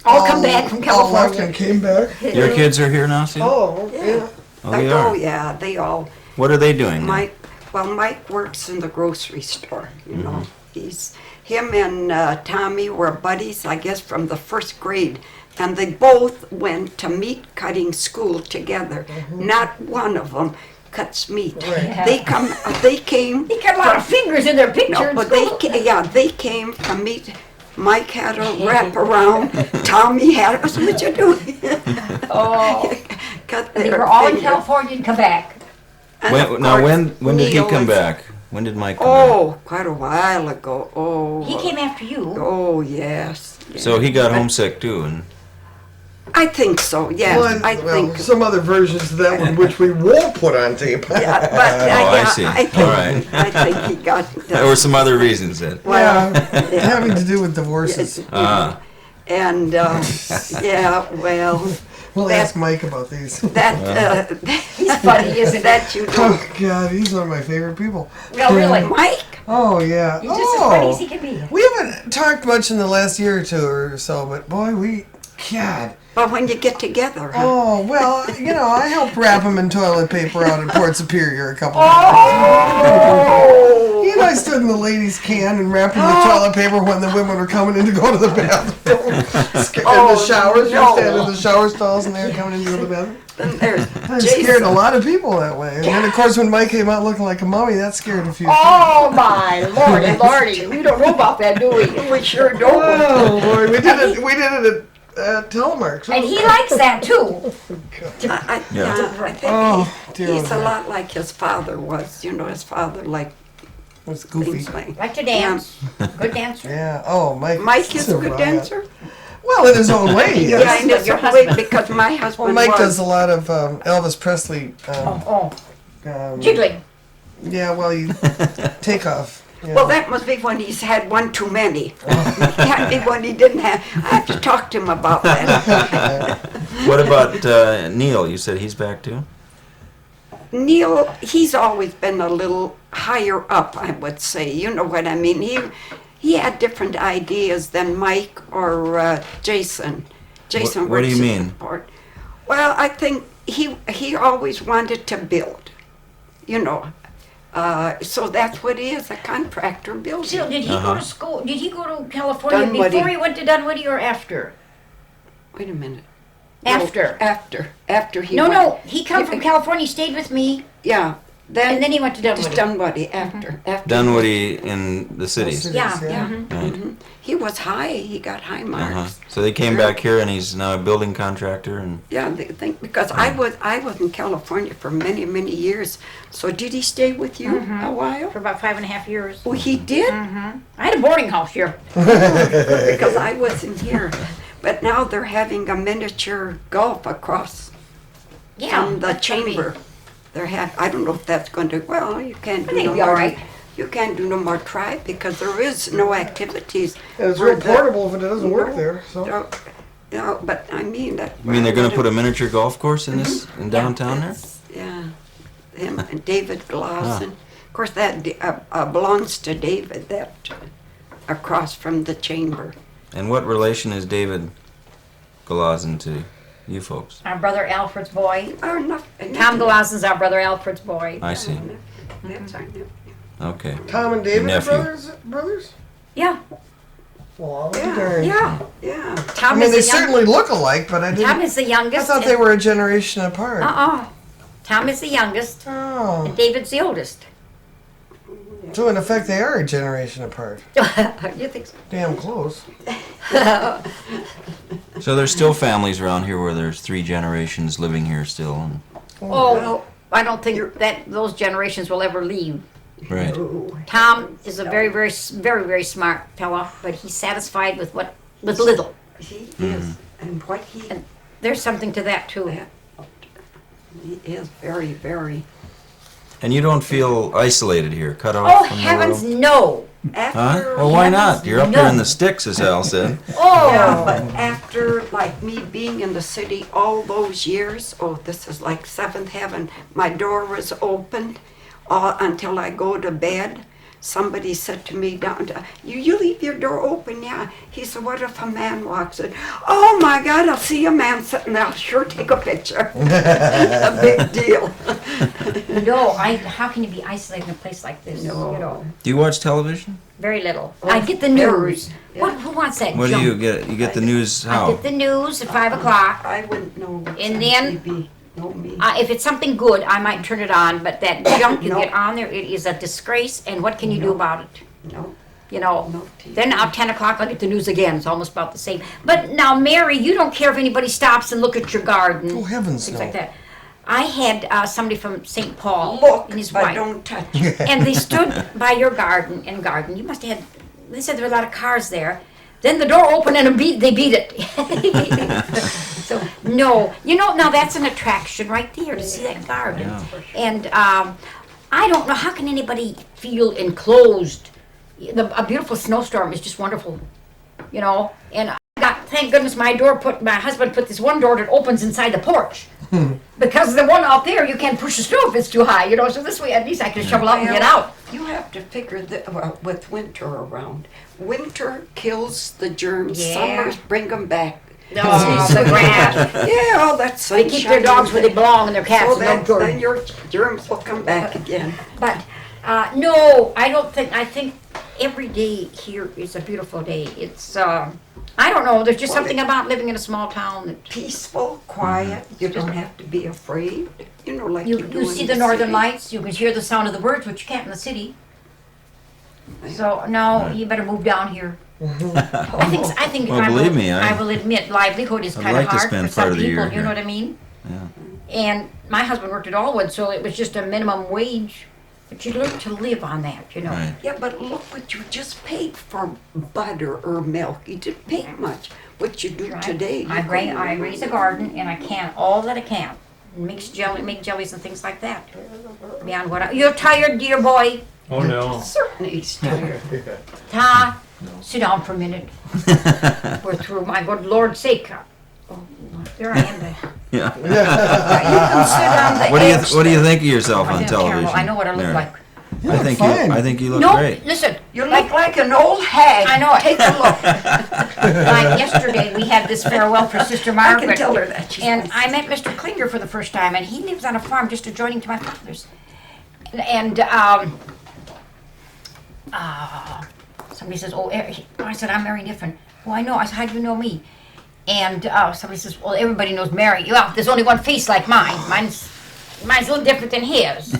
All come back from all left California. and came back. Your kids are here now, Sue? Oh, yeah. Oh, they are. Oh, yeah, they all. What are they doing? now? Mike works in the grocery store, you know. Him and Tommy were buddies, I guess, from the first grade. And they both went to meat cutting school together. Not one of them cuts meat. They came. They got a lot of fingers in their picture. No, in but school. they came to meet. Mike had a wrap around. Tommy had. I said, "What you doing?" Oh, Cut they their were all in fingers. California and come back. And When, of now, course, when did he Neil come is- back? When did Mike come Oh, quite a while ago. Oh. He came after you. Oh yes. back? So he got homesick too, and I think so. Yeah, Well, I well, think. some other versions of that one, which we won't put on tape. Yeah, but I yeah, see. I think, All right. I think he got. there were some other reasons then. Well, Yeah, having to do with divorces. Ah, and yeah, well, We'll that- ask Mike about these. that He's funny, isn't that you know, Oh God, he's one of my favorite people. Well, really. Mike. Oh yeah. He's just as funny as he can be. We haven't talked much in the last year or two or so, but boy, God. But when you get together, huh? Oh well, I helped wrap him in toilet paper out in Port Superior a couple Oh! times. He and I stood in the ladies' can and wrapped him in toilet paper when the women were coming in to go to the bathroom. In the showers, no. you stand in the shower stalls and they're coming into the bathroom. Then there's That scared a lot of people that way. And then of course when Mike came out looking like a mummy, that scared a few. Oh my lordy. We don't know about that, do we? We sure don't. Oh boy, we did it at Telemark. And he likes that too. I think Oh, dear he's a Lord. lot like his father was. You know, his father liked That's goofy. things like. Like to dance. Good dancer. Yeah. Oh, Mike. Mike is he's a good riot. dancer. Well, in his own way. Yes. Yeah, in his Your own husband. way, because my husband Well, Mike was. does a lot of Elvis Presley. Oh, Um, jiggling. yeah, well, you take off. Yeah. Well, that must be when he's had one too many. It can't be when he didn't have. I have to talk to him about that. what about Neil? You said he's back too. Neil, he's always been a little higher up, I would say. You know what I mean? He had different ideas than Mike or Jason. Jason What do you works in mean? the port. Well, I think he always wanted to build. You know. So that's what he is, a contractor building. So did he go to school? Did he go to California Dunwoody. before he went to Dunwoody or after? Wait a minute. After. No, after he No, went. no. He come from California, stayed with me, Yeah. and then he went to Just Dunwoody. Dunwoody after. Dunwoody in the cities. Cities, Yeah, yeah. yeah. Right. He was high. He got high marks. Uh-huh. So they came back here, and he's now a building contractor. And Yeah, they think because I was in California for many years. So did he stay with you a while? For about 5.5 years. Oh, he did I had a boarding house here. because I wasn't here. But now they're having a miniature golf across Yeah. from the that's gonna be- chamber. I don't know if that's going to. Well, you can't do think no it'll be all more. right. You can't do no more try because there is no activities. And it's where real the- portable if it doesn't work there. So. No, but I mean that. you mean they're going to put a miniature golf course in this in downtown there? Yeah, him and David Galazen. Of course, that belongs to David. That across from the chamber. And what relation is David Galazen to you folks? Our brother Alfred's boy. Oh, enough. Tom Galazen's our brother Alfred's boy. I see. That's our nephew. Okay. Tom and David are Nephew. brothers? Yeah. Well, I'll be Yeah, darned. yeah. I Tom mean, is they the young- certainly look alike, but I Tom didn't. is the I youngest. thought they were a generation apart. Tom is the youngest, Oh. and David's the oldest. So in effect, they are a generation apart. You think so? Damn close. So there's still families around here where there's 3 generations living here still. And, Oh, I don't think that those generations will ever leave. right. Tom is a very, very, very, very smart fella, but he's satisfied with with little. He is, and what he There's something to that too. is very, very. And you don't feel isolated here, cut off Oh from the heavens, world? no! Huh? After, Well, why not? You're up here in No. the sticks, as Al said. Oh, yeah, but after like me being in the city all those years, oh, this is like seventh heaven. My door was opened until I go to bed. Somebody said to me you leave your door open, yeah. He said, what if a man walks in? Oh my God, I'll see a man sitting there. I'll sure take a picture. A big deal. no! How can you be isolated in a place like this? No. You know, Do you watch television? very little. Oh, I get the very, news. yeah. Who wants that What do junk? you get? You get the news I how? get the news at 5 o'clock. I wouldn't know what's And on then- TV. No me. If it's something good, I might turn it on, but that junk you No. get on there, it is a disgrace, and what can you do No. about it? No, You know, no TV. then at 10 o'clock I'll get the news again. It's almost about the same. But now, Mary, you don't care if anybody stops and look at your garden. Oh, heavens Things no. like that. I had somebody from St. Paul Look, and his but wife, don't touch it. and they stood by your garden. You must have had, they said there were a lot of cars there. Then the door opened and they beat it. So, no. You know, now that's an attraction right there to see that garden. Yeah. And I don't know, how can anybody feel enclosed? A beautiful snowstorm is just wonderful, you know? And thank goodness my husband put this one door that opens inside the porch. Because the one out there, you can't push the snow if it's too high, you know? So this way, at least I can shovel out and get out. You have to figure that with winter around. Winter kills the germs. Yeah. Summers bring them back. Oh, the grass. Yeah, all that sunshine. They keep their dogs where they belong and their cats So and that, no then Jordan. your germs will come back again. But no, I don't think. I think every day here is a beautiful day. It's I don't know. There's just Well, something about living in a small town that Peaceful, quiet. You don't have to be afraid. You know, like you do you in see the northern city. lights. You can hear the sound of the birds, which you can't in the city. So no, you better move down here. I think. Well, believe me, I will admit, livelihood is I'd kind of like to hard spend for some part of the people. year You know here. what I mean? Yeah. And my husband worked at Allwood, so it was just a minimum wage. But you learn to live on that, you know. Right. Yeah, but look what you just paid for butter or milk. You didn't pay much. What you do today. I raise a garden and I can all that I can. Make jellies and things like that. Beyond what you're tired, dear boy. Oh no. Certainly he's tired. Ta, sit down for a minute. We're through. My good Lord's sake. Oh, there I am. Yeah. You can sit on the edge. What do you think of yourself I'm on terrible. television? I know what I look Mary? like. You I look think fine. I think you look No, great. listen. You look like an old hag. I know it. Take a look. Like yesterday, we had this farewell for Sister Margaret. I can tell her that. She's And I met Mr. Klinger for the first time, and he lives on a farm just adjoining to my father's. And somebody says, "Oh," I said, "I'm Mary Kniffen." "Oh, I know." I said, "How do you know me?" And somebody says, "Well, everybody knows Mary. Well, there's only one face like mine. Mine's a little different than his."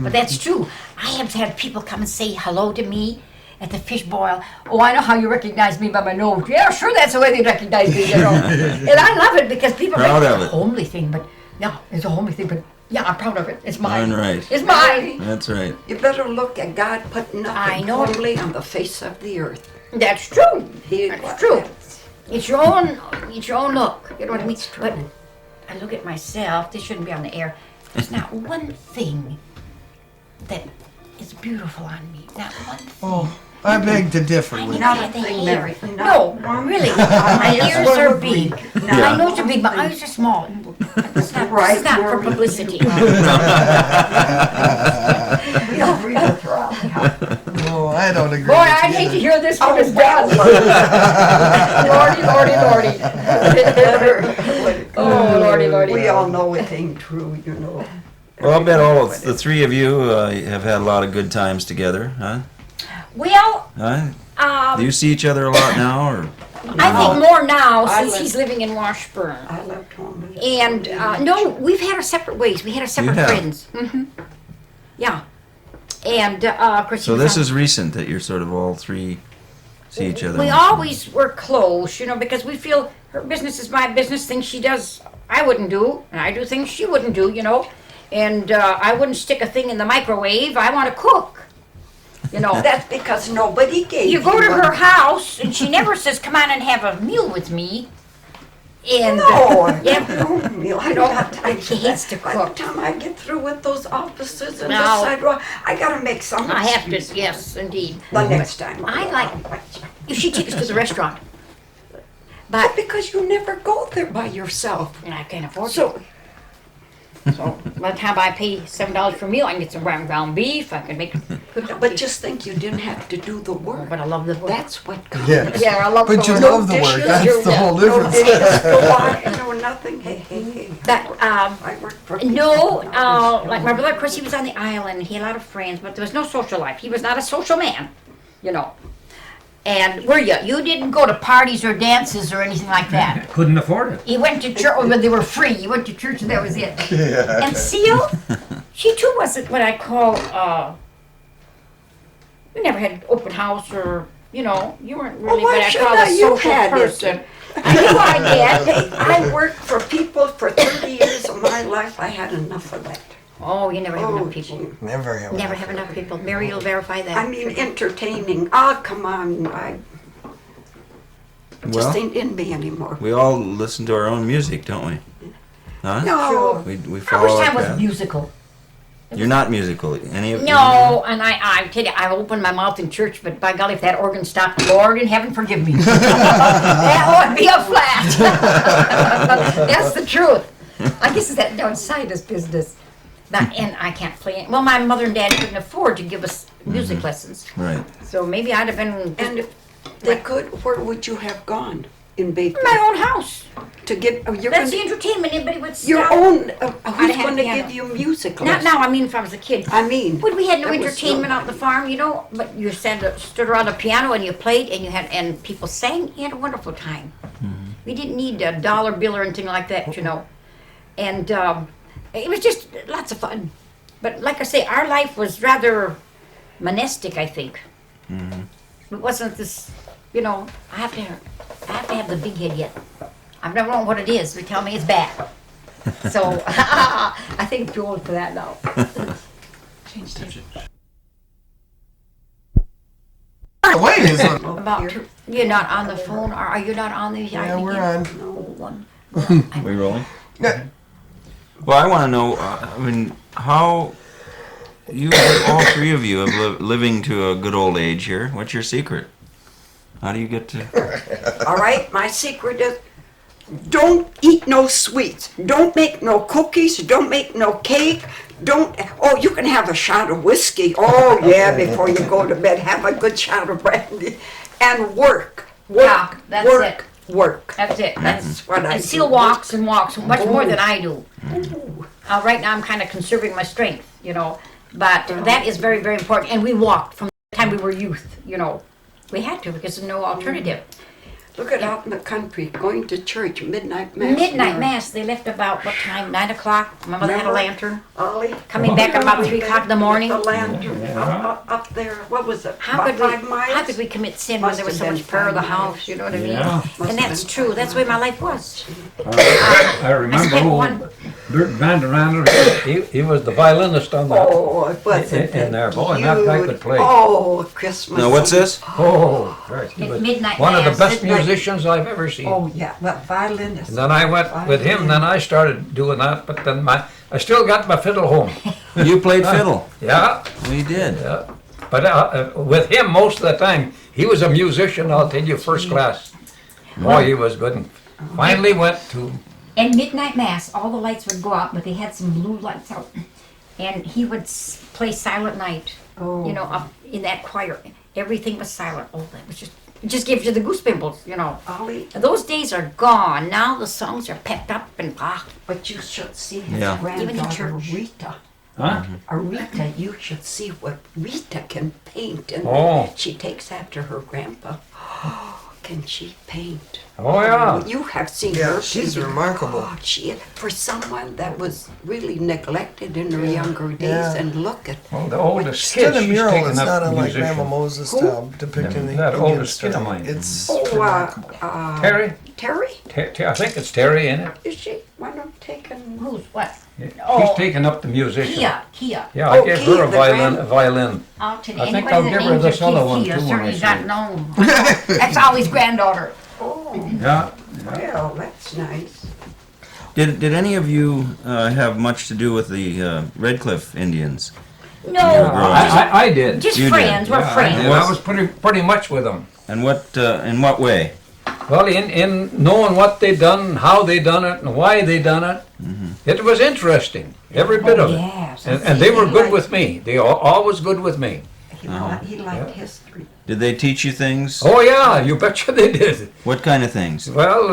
But that's true. I have had people come and say hello to me at the fish boil. "Oh, I know how you recognize me by my nose." "Yeah, sure, that's the way they recognize me, you know." And I love it because people Proud think of it's a it. homely thing, but yeah, it's a homely thing, but yeah, I'm proud of it. It's mine. Darn right. It's mine. That's right. You better look at God put I nothing know. homely on the face of the earth. That's true. He- That's true. It's your own look. You know what I mean? But I look at myself. This shouldn't be on the air. There's not one thing that is beautiful on me. Not one thing. Oh, I beg to differ I with need you. to have the Nothing, hair. Mary, No, not really. My ears will are agree. big. My nose are big. My eyes are small. It's not, Right, it's not for Mary. publicity. You'll breathe throughout. Oh, I don't agree. Boy, with I'd you hate to either. hear this when it's well. done. Lordy. Oh, Lordy. We all know it ain't true, you know. Well, I'll bet all of the three of you have had a lot of good times together, huh? Well, Do you see each other a lot now, or? I think more now I since live- he's living in Washburn. I left home. And no, we've had our separate ways. We had our separate have? friends. Yeah. And of course, So this is recent that you're sort of all three see each other. we always were close, you know, because we feel her business is my business. Things she does, I wouldn't do, and I do things she wouldn't do, you know. And I wouldn't stick a thing in the microwave. I want to cook, you know. That's because nobody gave You go to one. her house, and she never says, "Come on and have a meal with me." And No, yeah, no meal. I don't have time. she hates to By the cook. time I get through with those offices and No. the sidewalk, I gotta make some I have to. excuse. Yes, indeed. The next time. I like if she takes us to the restaurant, But but because you never go there by yourself. I can't afford to. So, So by the time I pay $7 for a meal, I can get some ground beef. I can make good hot but tea. just think you didn't have to do the work. But I love the work. That's what counts. Yeah. Yeah, I love But the you work. love the work. dishes, That's the whole No difference. dishes to wash, no nothing. Hey, hey, hey. That I work for no, like my brother, of course, he was on the island. He had a lot of friends, but there was no social life. He was not a social man, you know. And were you? You didn't go to parties or dances or anything like that. Couldn't afford it. He went to church when they were free. He went to church and that was it. And Seal, she too wasn't what I call, we never had open house or, you know, you weren't really why what I should call not? a You social had it. person. I knew I did. Hey, I worked for people for 30 years of my life. I had enough of that. Oh, you never have Oh, enough people. gee. Never have. Never have enough people. Mary will verify that. I mean, entertaining. Oh, come on. I just Well, ain't in me anymore. we all listen to our own music, don't we? Huh? No. We I follow wish our I was path. musical. You're not musical. Any of No, and I tell you, I opened my mouth in church, but by golly, if that organ stopped, Lord in heaven, forgive me. That would be a flat. That's the truth. I guess it's that down sinus business. And I can't play it. Well, my mother and dad couldn't afford to give us music lessons, Right. so maybe I'd have been And if they could, where would you have gone in Bayfield? my own house. To get, you're That's gonna, the entertainment. Anybody would stop. your own, I'd who's have going to piano. give you music Not lessons? now. I mean, if I was a kid. I mean. But we had no that was entertainment out on the farm, you know. But you stood around the piano and you played, and and people sang. You had a wonderful time. We didn't need a dollar bill or anything like that, you know. And it was just lots of fun. But like I say, our life was rather monastic, I think. It wasn't this, you know. I have to have the big head yet. I've never known what it is. They tell me it's bad. So I think I'm too old for that now. Wait, is it? About you're not on the phone, or are you not on the? Yeah, we're on. One. We rolling? Yeah. Well, I want to know. I mean, how you, all three of you, have living to a good old age here. What's your secret? How do you get to? All right, my secret is don't eat no sweets. Don't make no cookies. Don't make no cake. Oh, you can have a shot of whiskey. Oh, yeah, before you go to bed. Have a good shot of brandy. And work. Yeah, that's work, work. That's it. That's what I And do. Seal walks and walks much more than I do. Ooh. Right now, I'm kind of conserving my strength, you know. But that is very, very important. And we walked from the time we were youth, you know. We had to because there's no alternative. Look at out in the country, going to church, midnight mass. Midnight mass. They left about what time? 9 o'clock. My mother had a lantern. Ollie. Coming back about 3 o'clock in the morning. The lantern up there. What was it? How About could we? 5 miles? How could we commit sin when Must there was have so been much prayer in the 5 miles. house? You know what I mean? Yeah. And that's true. That's the way my life was. I remember spent old one- Bert Vanderlander, he was the violinist on that. Oh, it wasn't In there, boy, and that guy could play. Oh, Christmas. Now, what's this? Oh, right, he At was midnight one of the mass, best midnight. musicians I've ever seen. Oh, yeah, well, violinist. And then I went with him, then I started doing that, but then I still got my fiddle home. You played fiddle. Yeah, We did. yeah. But with him, most of the time, he was a musician, I'll tell you, first class. Boy, he was good. And finally went to, And midnight mass, all the lights would go out, but they had some blue lights out. And he would play Silent Night. Oh. You know, up in that choir. Everything was silent. Oh, that was it just gives you the goose pimples, you know. Ollie, Those days are gone. Now the songs are pepped up and but you should see his Yeah. Even in granddaughter church. Rita. huh? Rita, you should see what Rita can paint. And Oh. she takes after her grandpa. can she paint? Oh, yeah. You have seen Yeah, her. she's painting. remarkable. Oh, for someone that was really neglected in her younger days, Yeah. and look at. Well, the oldest She kid, did a she's mural. taken It's up not unlike musician. Grandma Moses style depicting the That Indian oldest kid of style. mine. It's Oh, remarkable. Terry? Terry? I think it's Terry, isn't it? Is she one of taken? Who's what? She's Oh. taken up the musician. Kia. Yeah, I Oh, gave Kia, her a the violin. grand- A violin. Out to I think anybody I'll that give her names this their other kid one, Kia too, when I certainly see got her. known. That's Ollie's granddaughter. Oh, Yeah. well, that's nice. Did any of you have much to do with the Redcliffe Indians? No, I did. just You did. friends. We're Yeah, friends. I was pretty much with them. And in what way? Well, in knowing what they done, how they done it, and why they done it, it was interesting. Every bit of it. Yes. And they were good with me. They always good with me. He liked history. Did they teach you things? Oh yeah, you betcha they did. What kind of things? Well,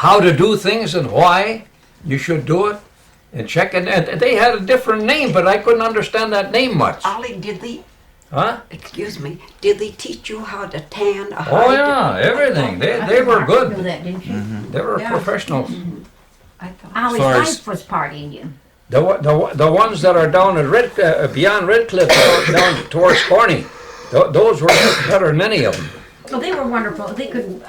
how to do things and why you should do it, and check it. And they had a different name, but I couldn't understand that name much. Ollie, Huh? excuse me, did they teach you how to tan a hide? Oh yeah, everything. They were Knew good. that, didn't you? They were Yeah. professionals. I thought. Ollie's far as- wife was part Indian. The ones that are down at beyond Redcliffe, down towards Corny, those were better than any of them. Well, they were wonderful. They could,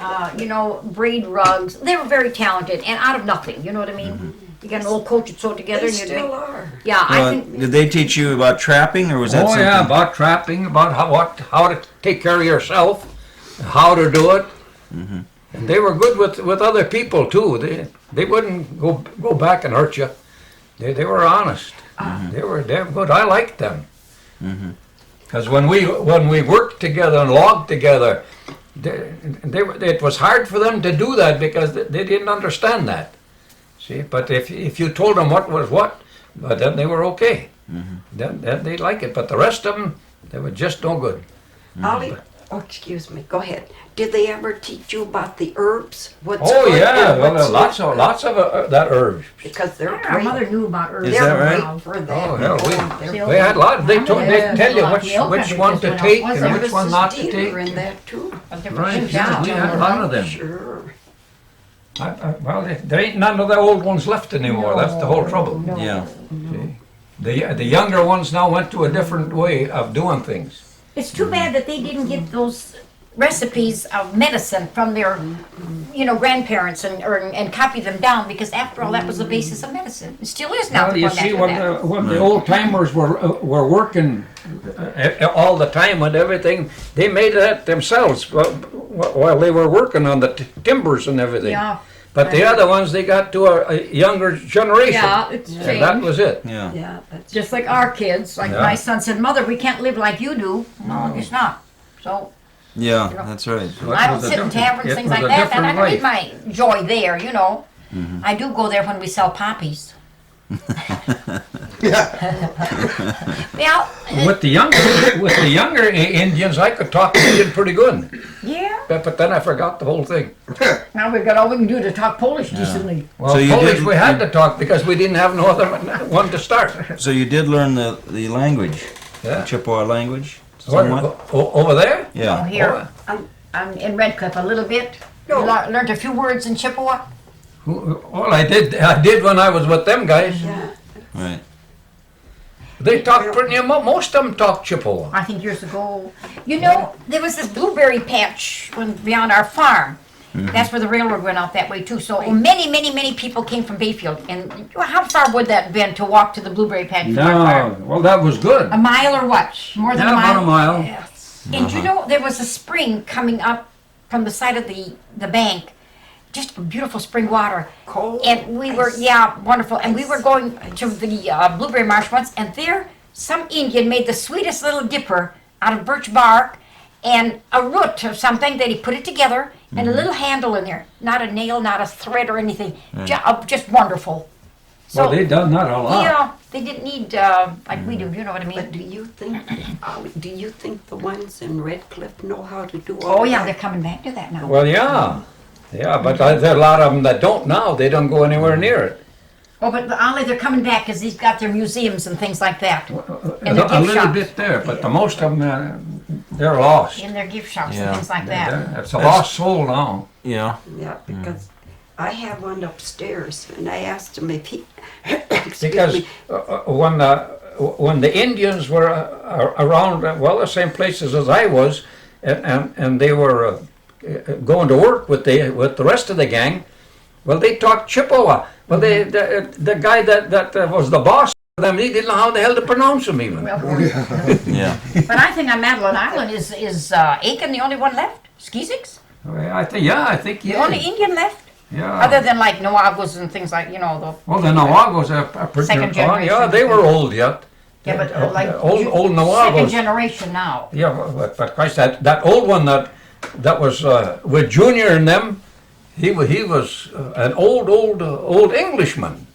braid rugs. They were very talented and out of nothing. You know what I mean? You got an old coat you sew together They and you still make. are. Yeah, I Well, think. did they teach you about trapping, or was that Oh something? yeah, about trapping, about how to take care of yourself, how to do it. And they were good with other people too. They wouldn't go back and hurt you. They were honest. They were damn good. I liked them. Because when we worked together and logged together, it was hard for them to do that because they didn't understand that. See, but if you told them what was what, but then they were okay. Then they like it. But the rest of them, they were just no good. Ollie, oh, excuse me, go ahead. Did they ever teach you about the herbs? What's Oh good yeah, and well, what's not lots good? of that herbs. Because they're Our great. mother knew about herbs. Is They're that right? great for that. Oh hell, they're we had a lot. They tell you which one to take Was and there? which one not to Mrs. Dealer take. in that too. Right, yeah, we had a lot of them. Sure. Well, there ain't none of the old ones left anymore. That's the whole trouble. Yeah. The younger ones now went to a different way of doing things. It's too bad that they didn't get those recipes of medicine from their, grandparents and copy them down, because after all, that was the basis of medicine. It still is now. Well, you going back see, to that. when the old timers were working all the time and everything, they made that themselves while they were working on the timbers and everything. Yeah. But the other ones, they got to a younger generation. Yeah, it's And that changed. was it. Yeah. Yeah, that's Just like our kids, like Yeah. my son said, "Mother, we can't live like you do." No, it's not. So Yeah, that's right. I don't sit in taverns, things like that, and I don't need my joy there. I do go there when we sell poppies. Yeah. With the younger Indians, I could talk Indian pretty good. Yeah. But then I forgot the whole thing. Now we've got all we can do to talk Polish decently. Well, So you Polish did- we had to talk because we didn't have no other one to start. So you did learn the language, Yeah. the Chippewa language, somewhat. Over there? Oh, Yeah. here, I'm in Redcliffe a little bit. No. Learned a few words in Chippewa. Well, I did when I was with them guys. yeah. Right. They talked pretty. Most of them talked Chippewa. I think years ago. There was this blueberry patch beyond our farm. That's where the railroad went out that way too. So many people came from Bayfield. And how far would that have been to walk to the blueberry patch from our farm? Well, that was good. A mile or what? More than Yeah, a mile? about a mile. Yes. And there was a spring coming up from the side of the bank. Just beautiful spring water. Cold. And we were, wonderful. And we were going to the blueberry marsh once, and there some Indian made the sweetest little dipper out of birch bark and a root of something that he put it together and a little handle in there. Not a nail, not a thread or anything. Just wonderful. So, Well, they done that a lot. they didn't need, like we do, you know what I mean? But do you think the ones in Redcliffe know how to do all Oh, yeah, that? they're coming back to that now. Well, yeah. Yeah, but there are a lot of them that don't now. They don't go anywhere near it. Oh, but only they're coming back because he's got their museums and things like that. And A their gift little shops. bit there, but the most of them, They're lost. in their gift shops Yeah. and things like that. It's a lost soul now. Yeah. Yeah, because I have one upstairs, and I asked him if he, excuse Because me, when the Indians were around, well, the same places as I was, and they were going to work with the rest of the gang, well, they talked Chippewa. Well, the guy that was the boss of them, he didn't know how the hell to pronounce them even. Well, Yeah. but I think on Madeline Island is Aiken the only one left? Skeezicks? I think The yeah. only Indian left? Yeah. Other than like Nawagos and things like, Well, the Nawagos are pretty Second yeah, generation. they were old yet. Yeah, but like old second Nawagos. generation now. Yeah, but Christ, that old one that was with Junior and them, he was an old Englishman,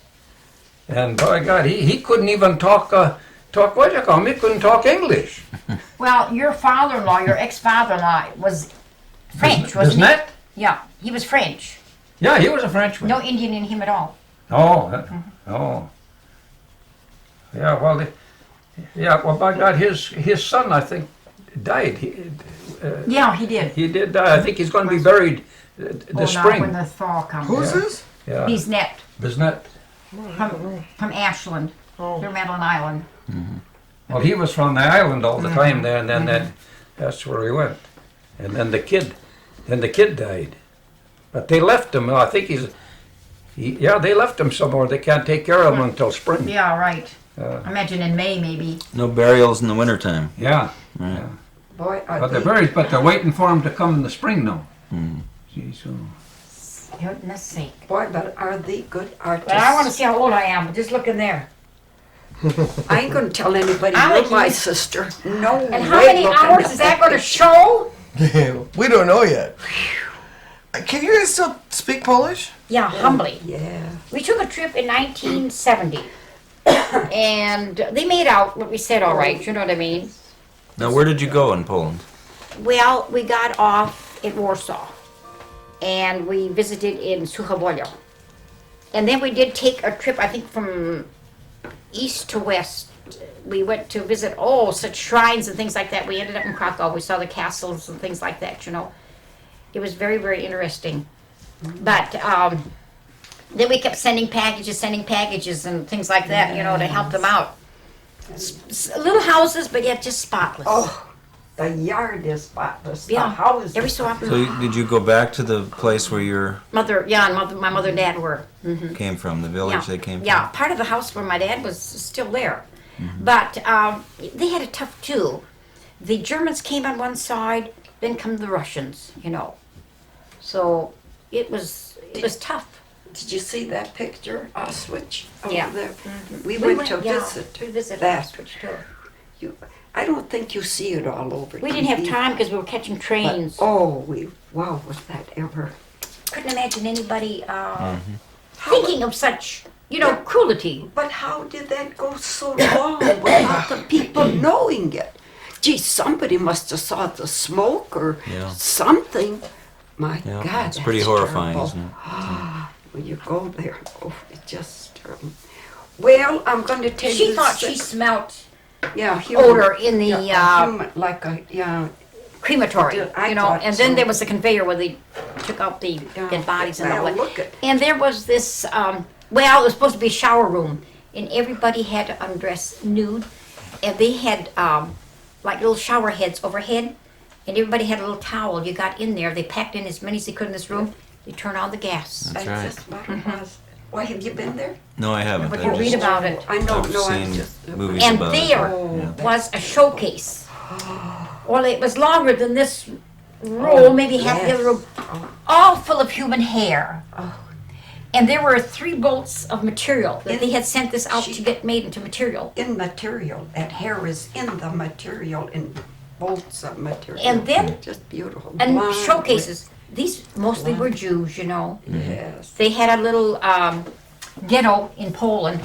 and by God, he couldn't even talk what you call him. He couldn't talk English. Well, your father-in-law, your ex-father-in-law was French, wasn't he? Isn't Yeah, he was French. Yeah, he was a Frenchman. No Indian in him at all. Oh. Yeah, well, by God, his son, I think, died. Yeah, he did. He did die. I think he's going to be buried the Now spring. when the thaw comes. Who's this? Yeah. He's net Isn't that? from Ashland, through Madeline Island. Well, he was from the island all the time there, and then that's where he went. And then the kid died. But they left him. I think they left him somewhere. They can't take care of him until spring. Yeah, right. Imagine in May maybe. No burials in the wintertime. Yeah. Right. boy, are But they're they, buried, but they're waiting for him to come in the spring now. See, so. Goodness sake. boy, but are they good artists? But I want to see how old I am, but just look in there. I ain't gonna tell anybody I you're like my you. sister. No And how way many looking hours at is that going to show? We don't know yet. Can you guys still speak Polish? Yeah, humbly. Yeah. We took a trip in 1970. And they made out what we said all right, you know what I mean? Now, where did you go in Poland? Well, we got off in Warsaw. And we visited in Suchowolio. And then we did take a trip, I think from east to west. We went to visit, such shrines and things like that. We ended up in Krakow. We saw the castles and things like that, you know. It was very, very interesting. But then we kept sending packages and things like that, you know, to help them out. Little houses, but yet just spotless. Oh, the yard is spotless. Yeah, The house every is so often. So, did you go back to the place where you My mother and dad were. came from, the village they came from? Yeah, part of the house where my dad was still there. But they had it tough too. The Germans came on one side, then come the Russians, you know. So it was tough. Did you see that picture, Auschwitz, over Yeah. there? We went to yeah, visit to visit that. Auschwitz too. I don't think you see it all over We didn't have TV, time because we were catching but, trains. wow, was that ever? Couldn't imagine anybody thinking of such, cruelty. But how did that go so long without the people knowing it? Gee, somebody must have saw the smoke or Yeah. something. My Yeah, God, it's pretty that's horrifying, terrible. isn't it? When you go there, it's just terrible. Well, I'm going to tell you. She thought she smelled human, odor in the human, crematory, I and thought then so. there was the conveyor where they took out the dead bodies and all Well, that. look at- And there was this, it was supposed to be a shower room, and everybody had to undress nude, and they had like little shower heads overhead, and everybody had a little towel. You got in there, they packed in as many as they could in this room, they turned on the gas. That's right. just what it was. Why, have you been there? No, I haven't. But I've you read just- about it. I know, I've no, I'm seen just... movies And about there it. was a showcase. Well, it was longer than this room, maybe half the yes. other room, all full of human hair. And there were 3 bolts of material that they had sent this out to get made into material. In material, that hair is in the material, in bolts of material. And then- Just beautiful. And Blonde showcases. These mostly were Jews, with- Yes. They had a little ghetto in Poland,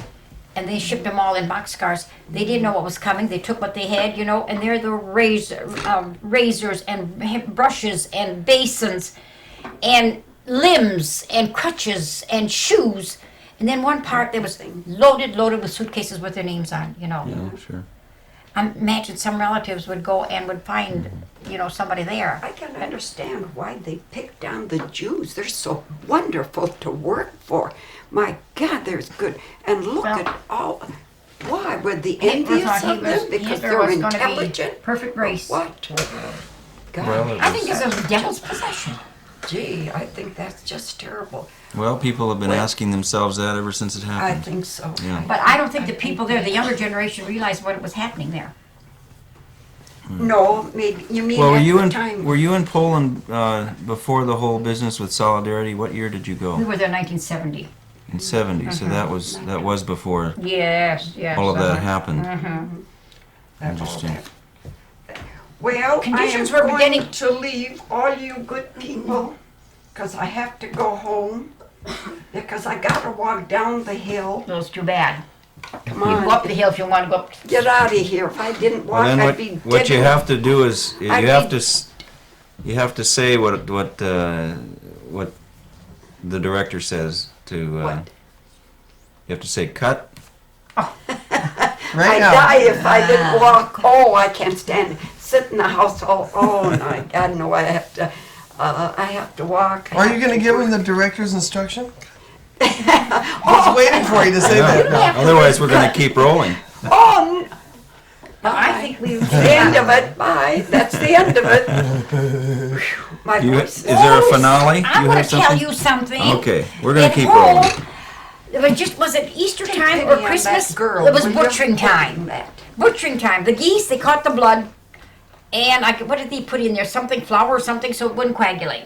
and they shipped them all in boxcars. They didn't know what was coming. They took what they had, and there the razors and brushes and basins and limbs and crutches and shoes. And then one part there was loaded with suitcases with their names on, Yeah, sure. imagine some relatives would go and would find, somebody there. I can understand why they picked on the Jews. They're so wonderful to work for. My God, they're good. And look Well, at all. Why were the Hitler envious thought he of them? was- Because Hitler they're was gonna be intelligent. perfect race. What? God, Well, it I think this is devil's possession. gee, I think that's just terrible. Well, people have been asking themselves that ever since it I happened. think so. Yeah. But I don't think the people there, the younger generation, realized what was happening there. No, maybe you mean Well, at the time. were you in Poland before the whole business with Solidarity? What year did you We go? were there in 1970. In '70. So that was before Yes, yes. all of that uh-huh. happened. Mm-hmm. Interesting. Well, Conditions I am were going beginning- to leave all you good people because I have to go home because I got to walk down the hill. It was too bad. Come You on, go up the hill if you want to go up. get out of here. If I didn't Well, walk, then I'd be what you dead. have to do is you I'd have be- to you have to say what the director says to. What? You have to say cut. Right I'd now. die if I didn't walk. Oh, I can't stand it. Sit in the house all. Oh my God, no! I have to. I have to walk. Are you going to give him the director's instruction? He's waiting for you to say that. now. Otherwise, we're going to keep rolling. Oh, No, I think we. the end of it. Bye. That's the end of it. Whew, my voice Is there a finale? I'm you going have to tell something? you something. Okay, we're going At to keep home, rolling. was it Easter Take time pity or on Christmas? that girl, It was will you? butchering time. Butchering time. The geese, they caught the blood, and what did they put in there? Something, flour or something, so it wouldn't coagulate.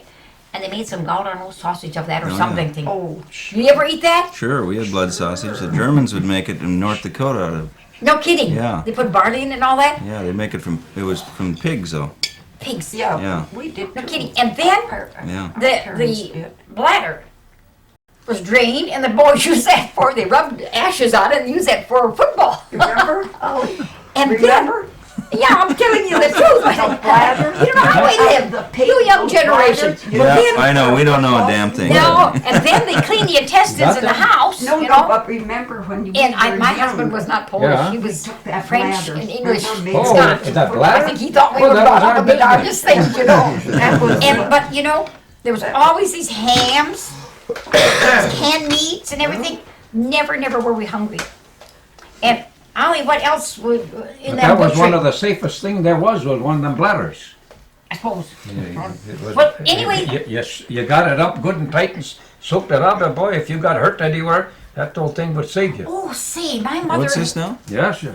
And they made some Galazen sausage of that or Oh, something. yeah. Thing. Oh, You ever eat that? Sure, we had blood sausage. The Germans would make it in North Dakota out of. No kidding. Yeah. They put barley in it and all that. Yeah, they make it from. It was from pigs, though. Pigs. yeah. Yeah. We did. No too. kidding. And then Yeah. the bladder was drained, and the boys used that for. They rubbed ashes on it and used that for football. Remember? And Remember? then, yeah, I'm telling you the truth. You don't know how we live. You young generation. Yeah, I know. We don't know a damn thing. No, and then they clean the intestines in the house. No, you no, know. but remember when you And were my young, husband was not Polish. Yeah. He was that French bladder. and English. Remember, Oh, Scotch. is that I bladder? think he thought we Oh, were that was brought our up the business. darndest things, you know. That was But there was always these hams, canned meats, and everything. Never were we hungry. And Ollie, what else would in That was one butchery? of the safest thing there was one of them bladders. I suppose. It was- Well, anyway- You got it up good and tight and soaked it out, but boy, if you got hurt anywhere, that whole thing would save you. Oh, see, my mother. What's this now? Yes, sir.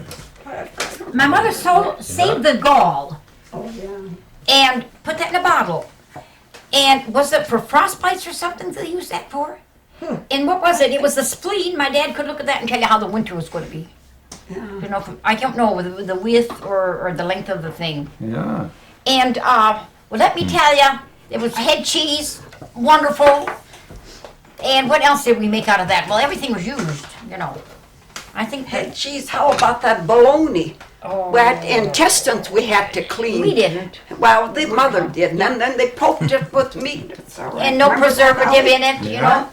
My mother saved the gall Oh, yeah. and put that in a bottle. And was it for frostbites or something they used that for? And what was it? It was the spleen. My dad could look at that and tell you how the winter was going to be. You know, I don't know the width or the length of the thing. Yeah. And well, let me tell you, it was head cheese, wonderful. And what else did we make out of that? Well, everything was used. You know, I think Hey, that. geez, how about that bologna? Oh, That intestines we had to clean. we didn't. Well, the mother did, and then they poked it with meat. It's all right. And no Remember that, preservative Ollie? in it. You know.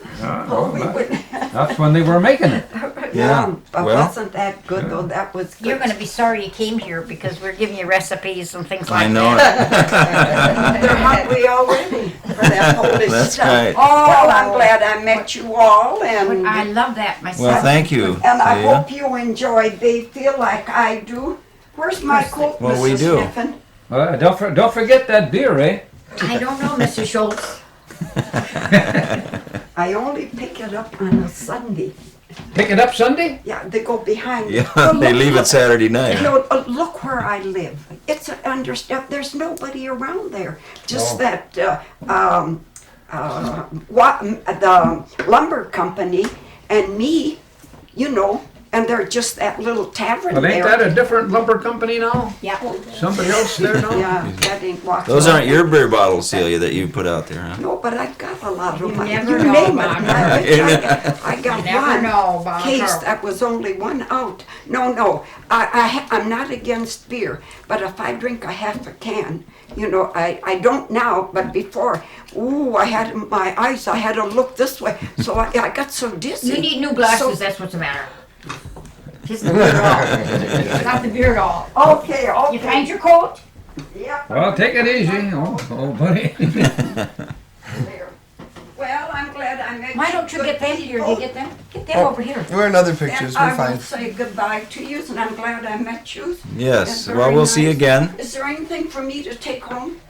Oh, we would- That's when they were making it. Yeah, but well- wasn't that good though? That was good. You're going to be sorry you came here because we're giving you recipes and things like I know that. it. They're hungry already for that Polish That's stuff. right. Well, I'm glad I met you all, and I love that myself. Well, thank you. and I Celia. hope you enjoyed Bayfield like I do. Where's my coat, Well, we Mrs. do. Kniffen? Don't forget that beer, eh? I don't know, Mr. Schultz. I only pick it up on a Sunday. Pick it up Sunday? Yeah, they go behind. Yeah, Well, they look, leave it look. Saturday night. No, look where I live. It's understaffed. There's nobody around there. Just No. that the lumber company and me, you know, and they're just that little tavern Well, ain't there. that a different lumber company now? Yeah. Somebody else there now? Yeah, that ain't walking. Those aren't your beer bottles, Celia, that you put out there, huh? No, but I got a lot of them. never You know name it. about I got never one know about case her. that was only one out. No, I'm not against beer, but if I drink a half a can, you know, I don't now, but before, I had my eyes, I had to look this way, so I got so dizzy. You need new glasses, So- that's what's the matter. Just the beard all. Not the beard all. Okay, You okay. find your coat? Yep. Well, take it easy. Oh, buddy. There. Well, I'm glad I met you. Why don't you get them here? Do you get them? Get them over here. We're in other And pictures. I We're will fine. say goodbye to you, and I'm glad I met you. Yes. And Well, very we'll see you nice. again. Is there anything for me to take home?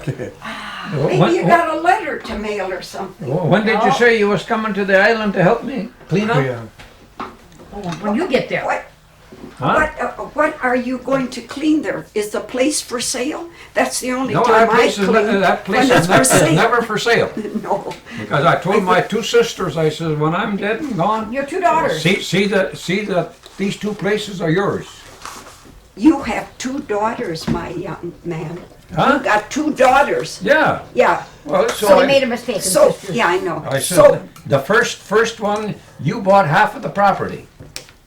When, Maybe you got a letter to mail or something. when did you say you was coming to the island to help me clean up? When you get there. What, what are you going to clean there? Is the place for sale? That's the only No, time that I place is clean. that place when is it's for sale. never for sale. No. Because I told my two sisters, I said, when I'm dead and gone, Your two daughters. see that these two places are yours. You have two daughters, my young man. Huh? You got two daughters. Yeah. Yeah. Well, So they I, made a mistake. So, sisters. yeah, I know. I said So the first one, you bought half of the property.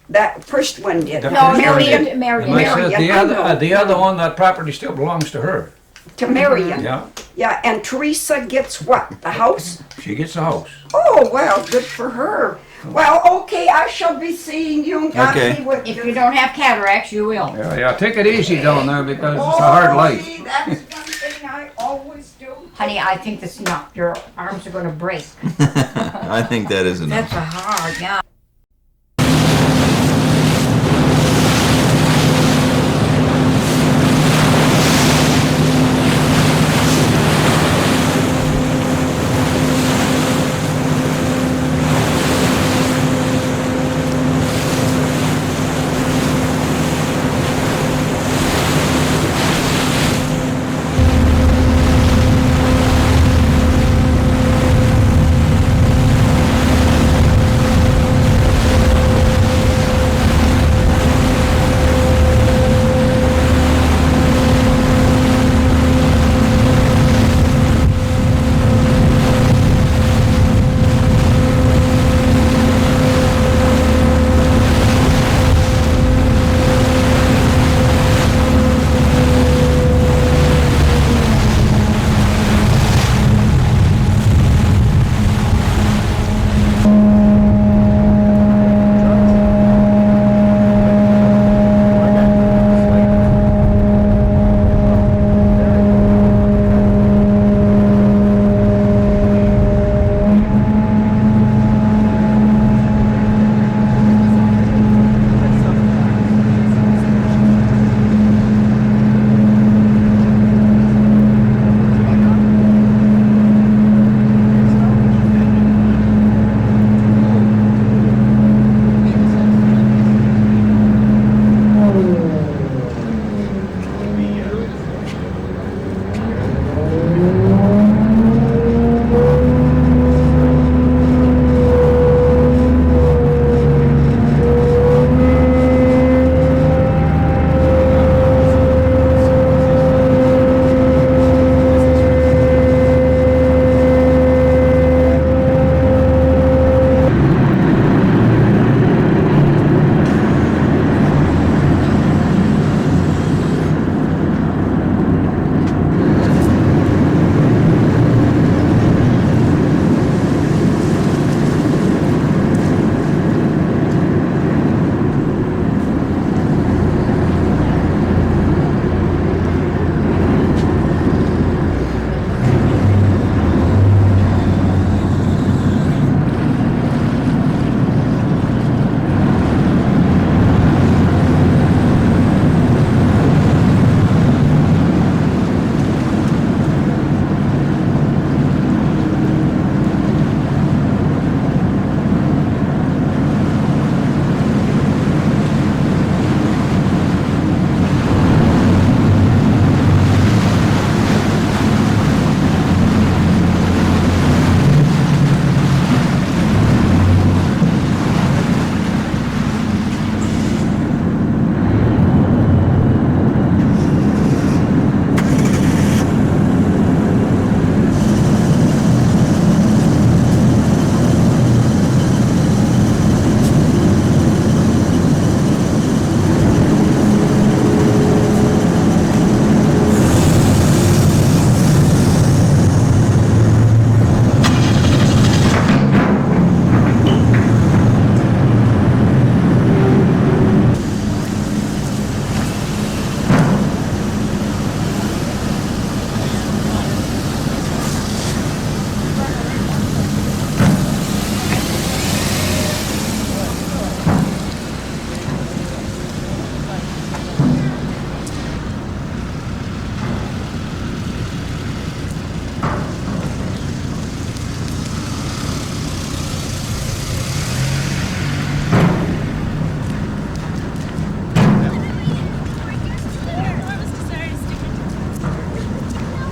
that first one did. The No, first one Marion. did. Marion. And I said Marion, the I other, know. the other one, that property still belongs to her. To Marion. Yeah. Yeah, and Teresa gets what? The house? She gets a house. Oh, well, good for her. Well, okay, I shall be seeing you and God Okay. be with If you. you don't have cataracts, you will. Yeah, take it easy down there because it's a hard life. See, that's one thing I always do. Honey, I think this not your arms are gonna break. I think that is enough. That's a hard, yeah.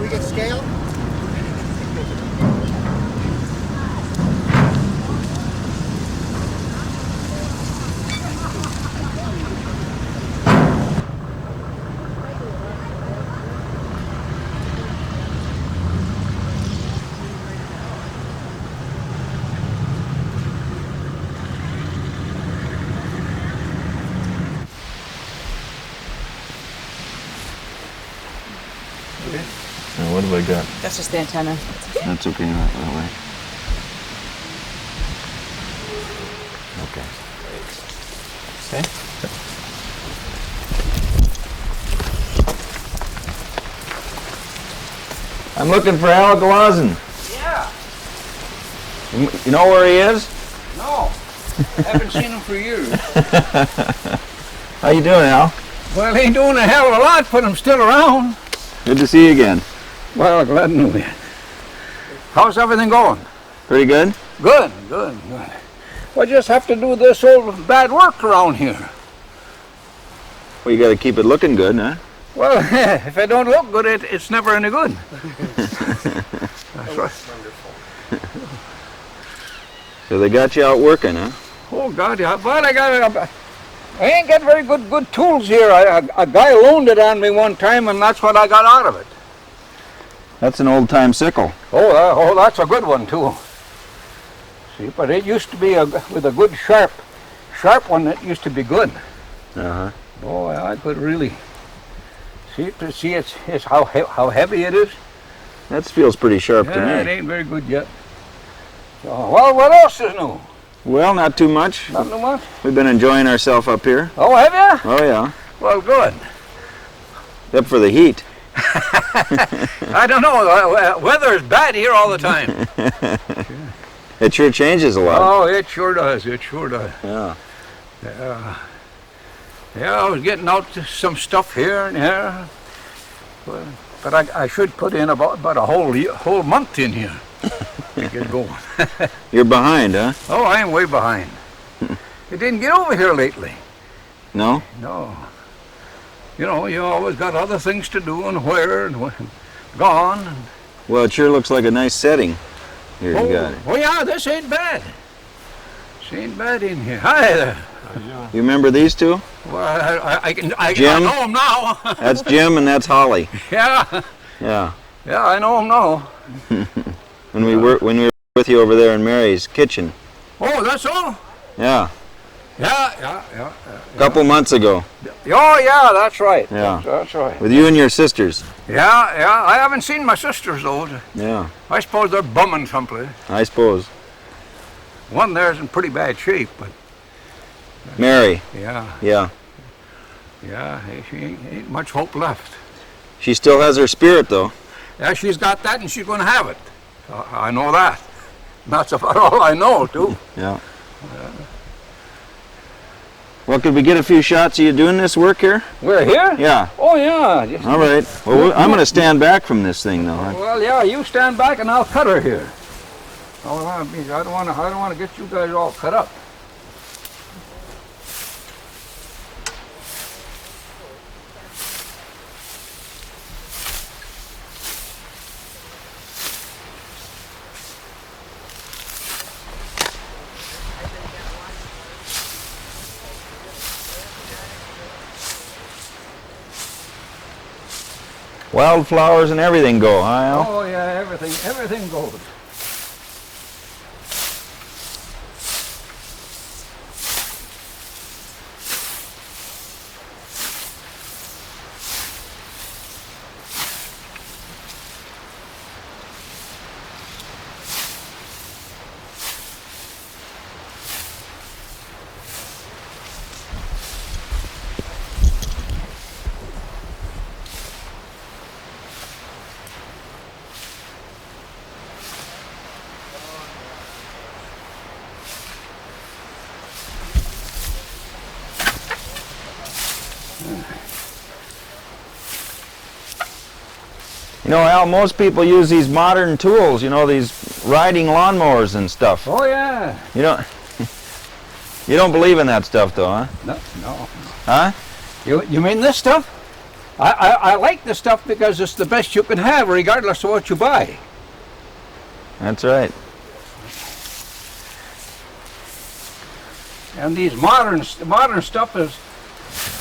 we get scale? Now, what have I got? That's just the antenna. That's okay, that way. Okay. Okay. I'm looking for Al Galazen. Yeah. You know where he is? No. Haven't seen him for years. How you doing, Al? Well, he ain't doing a hell of a lot, but I'm still around. Good to see you again. Well, glad to know you. How's everything going? Pretty good? Good, good, good. We just have to do this old bad work around here. Well, you got to keep it looking good, huh? Well, if it don't look good, it's never any good. That's right. So they got you out working, huh? Oh, God, yeah. But I ain't got very good tools here. A guy loaned it on me one time, and that's what I got out of it. That's an old-time sickle. Oh, that's a good one, too. See, but it used to be with a good sharp one. It used to be good. Uh-huh. Boy, I could really see it's how heavy it is. That feels pretty sharp to Yeah, it me. ain't very good yet. So, well, what else is new? Well, not too much. Not too much. We've been enjoying ourselves up here. Oh, have you? Oh, yeah. Well, good. Except for the heat. I don't know. Weather is bad here all the time. It sure changes a lot. Oh, it sure does. It sure does. Yeah. Yeah, I was getting out to some stuff here and there. But I should put in about a whole month in here to get going. You're behind, huh? Oh, I am way behind. You didn't get over here lately. No? No. You know, you always got other things to do and where and when. Gone. And, Well, it sure looks like a nice setting. Here, you got it. oh, yeah, this ain't bad. This ain't bad in here. Hi there. You remember these two? Well, I Jim? know them now. That's Jim and that's Holly. Yeah. Yeah. Yeah, I know them now. When we were with you over there in Mary's kitchen. Oh, that's all? Yeah. Yeah. A couple months ago. Oh, yeah, that's right. Yeah. That's right. With you and your sisters. Yeah. I haven't seen my sisters, though. Yeah. I suppose they're bumming someplace. I suppose. One there's in pretty bad shape, but Mary. yeah, Yeah. she ain't much hope left. She still has her spirit, though. Yeah, she's got that and she's going to have it. I know that. And that's about all I know, too. Yeah. Well, could we get a few shots of you doing this work here? We're here? Yeah. Oh, yeah. All right. Well, I'm going to stand back from this thing, though. Well, yeah, you stand back and I'll cut her here. I don't want to get you guys all cut up. Wildflowers and everything go, huh, Al? Oh, yeah, everything goes. You know, Al, most people use these modern tools, you know, these riding lawnmowers and stuff. Oh, yeah. You don't believe in that stuff, though, huh? No. Huh? You mean this stuff? I like the stuff because it's the best you can have, regardless of what you buy. That's right. And these modern stuff is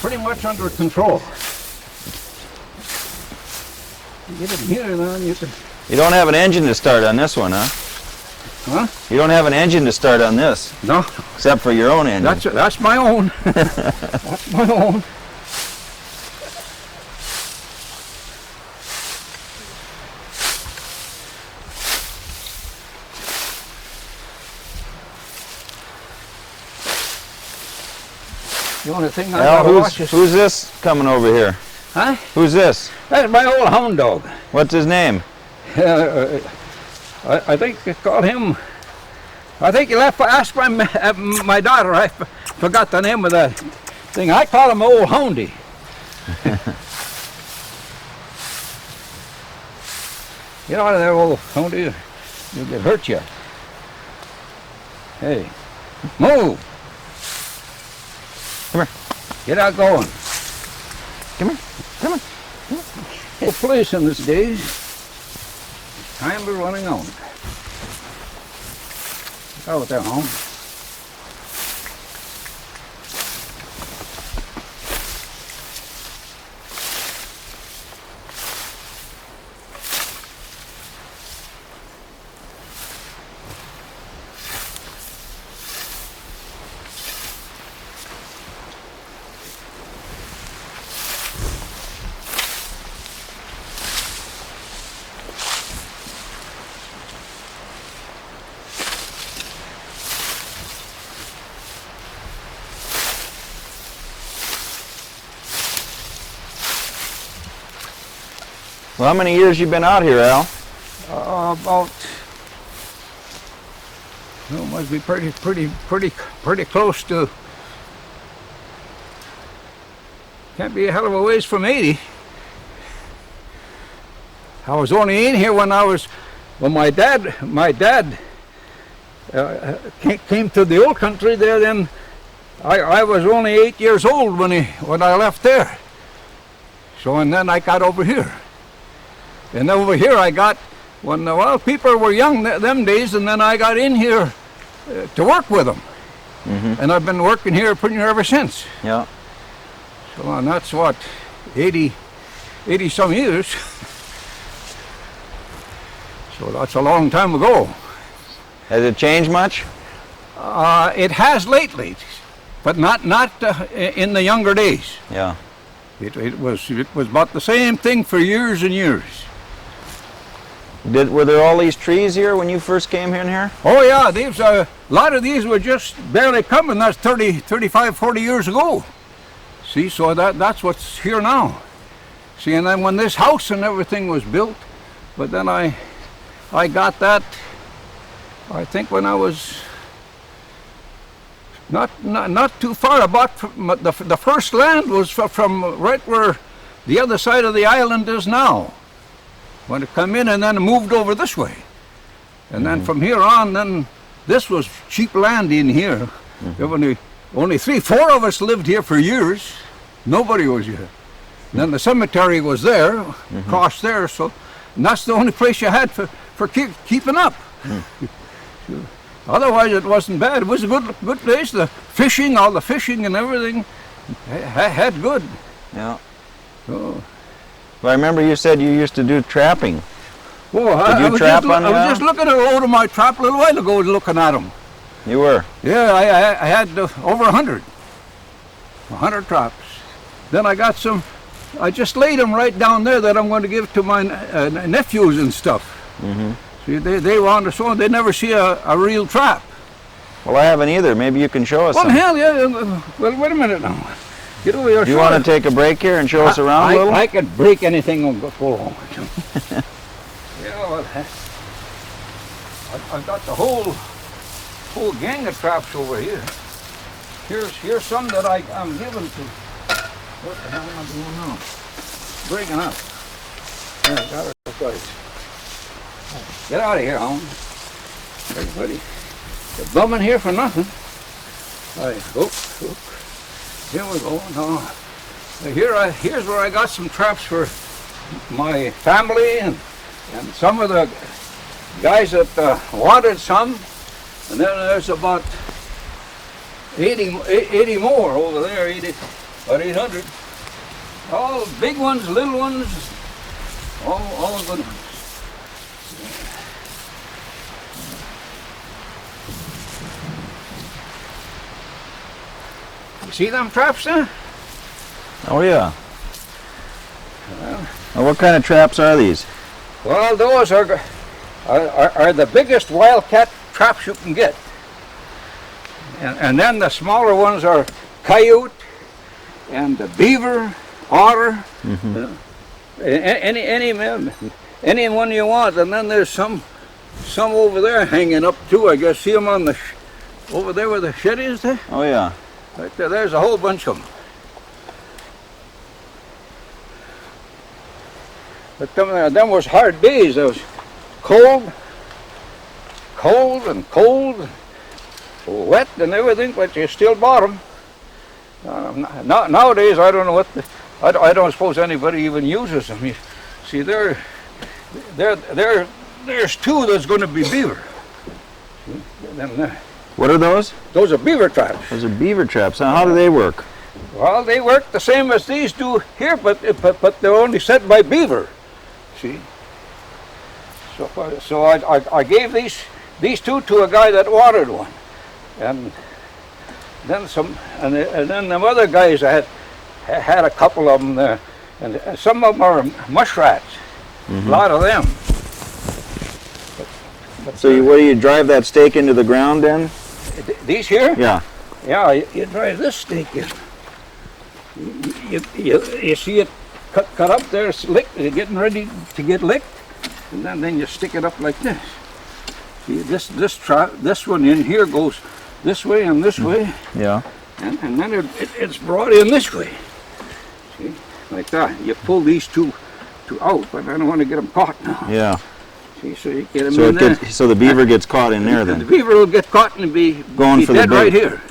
pretty much under control. You get it here, then you can. You don't have an engine to start on this one, huh? Huh? You don't have an engine to start on this, No, except for your own engine. that's my own. That's my own. The only thing I Al, gotta watch is, who's this coming over here? huh? Who's this? That's my old hound dog. What's his name? I think they call him. I think you'll have to ask my daughter. I forgot the name of that thing. I call him Old Houndy. Get out of there, Old Houndy. You'll get hurt you. Hey, move. Come here. Get out going. Come here. Come on. No place in this days. Time is running out. Out with that home. Well, how many years you been out here, Al? About. Well, must be pretty close to. Can't be a hell of a ways from 80. I was only in here when my dad came to the old country there. Then I was only 8 years old when I left there. So and then I got over here. And over here I got, when people were young them days, and then I got in here to work with them. Mm-hmm. And I've been working here pretty much ever since. Yeah. So and that's what, 80 some years. So that's a long time ago. Has it changed much? It has lately, but not in the younger days. Yeah. It was about the same thing for years and years. Were there all these trees here when you first came in here? Oh yeah, these a lot of these were just barely coming. That's 35, 40 years ago. See, so that's what's here now. See, and then when this house and everything was built, but then I got that, I think when I was not too far about the first land was from right where the other side of the island is now. When it come in and then moved over this way. And then from here on, then this was cheap land in here. There were only 3-4 of us lived here for years. Nobody was here. Then the cemetery was there, across there, so and that's the only place you had for keeping up. Otherwise it wasn't bad. It was a good place. The fishing, all the fishing and everything had good. Yeah. So, Well, I remember you said you used to do trapping. well, Did you trap on the I was island? just looking at a load of my trap a little while ago, looking at them. You were. Yeah, I had over 100 traps. Then I got some, I just laid them right down there that I'm going to give to my nephews and stuff. Mm-hmm. See, they were on the shore, they never see a real trap. Well, I haven't either. Maybe you can show us Well, some. hell, yeah, well, wait a minute now. Get over here. Do you want to take a break here and show us around a little? I could break anything on go along. Yeah, well, I've got the whole gang of traps over here. Here's some that I'm giving to. What the hell am I doing now? Breaking up. Yeah, I got it right. Get out of here, home. Everybody. You're bumming here for nothing. Right, oop. Here we go. No. Here's where I got some traps for my family and some of the guys that wanted some. And then there's about 80 more over there, about 800. All big ones, little ones, all good ones. You see them traps there? Oh yeah. Well, what kind of traps are these? Well, those are the biggest wildcat traps you can get. And then the smaller ones are coyote and the beaver, otter, any one you want. And then there's some over there hanging up too. I guess see them on the over there where the shed is there. Oh yeah. Right there. There's a whole bunch of them. But them was hard days. It was cold and cold, wet and everything, but you still bought them. Nowadays, I don't know what I don't suppose anybody even uses them. You see, there's two that's going to be beaver. See, them there. What are those? Those are beaver traps. Those are beaver traps. Now, how do they work? Well, they work the same as these do here, but they're only set by beaver. See. So I gave these two to a guy that wanted one, and then then the other guys I had a couple of them there, and some of them are mushrats. A lot of them. So what do you drive that stake into the ground then? These here? Yeah. Yeah, you drive this stake in. You see it cut up there, getting ready to get licked, and then you stick it up like this. See, this one in here goes this way and this way. Yeah. And then it's brought in this way. See, like that. You pull these two out, but I don't want to get them caught now. Yeah. See, so you get them in there. So the beaver gets caught in there then? The beaver will get caught and be going for dead the bait right here.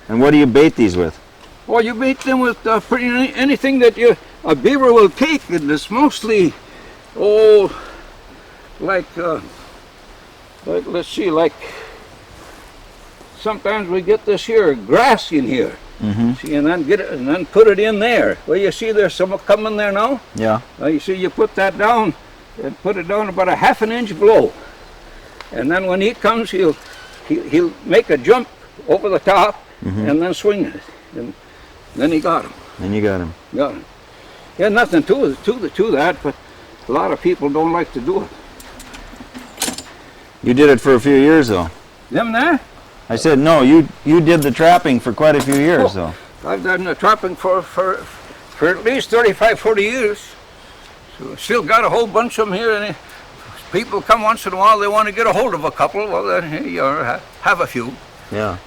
And what do you bait these with? Well, you bait them with pretty anything that a beaver will take, and it's mostly, like let's see, like sometimes we get this here grass in here, see, and then get it and then put it in there. Well, you see, there's some coming there now. Yeah. You see, you put that down and put it down about a ½ inch below, and then when he comes, he'll make a jump over the top and then swing it, and then he got him. Then you got him. Got him. Yeah, nothing to that, but a lot of people don't like to do it. You did it for a few years though. Them there? I said no. You did the trapping for quite a few years though. I've done the trapping for at least 35, 40 years. So still got a whole bunch of them here, and people come once in a while. They want to get a hold of a couple. Well, then here you are, have a few. Yeah.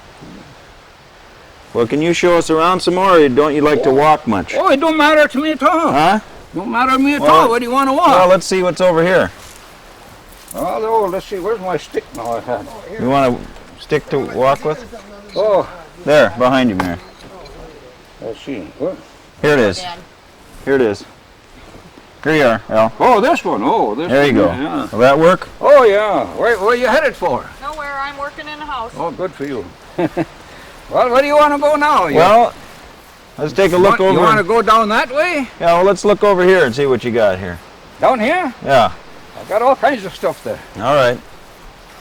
Well, can you show us around some more, or don't you like to walk much? Oh, it don't matter to me at all. Huh? Don't matter to me at all. What do you want to walk? Well, let's see what's over here. Oh, let's see. Where's my stick now? I had. You want a stick to walk with? Oh. There, behind you, Mary. Let's see. What? Here it is. Here it is. Here you are, Al. Oh, this one. Oh, this one. There you go. Yeah. Will that work? Oh, yeah. Where are you headed for? Nowhere, I'm working in the house. Oh, good for you. Well, where do you want to go now? Well, let's take a look over. You want to go down that way? Yeah, well, let's look over here and see what you got here. Down here? Yeah. I got all kinds of stuff there. All right.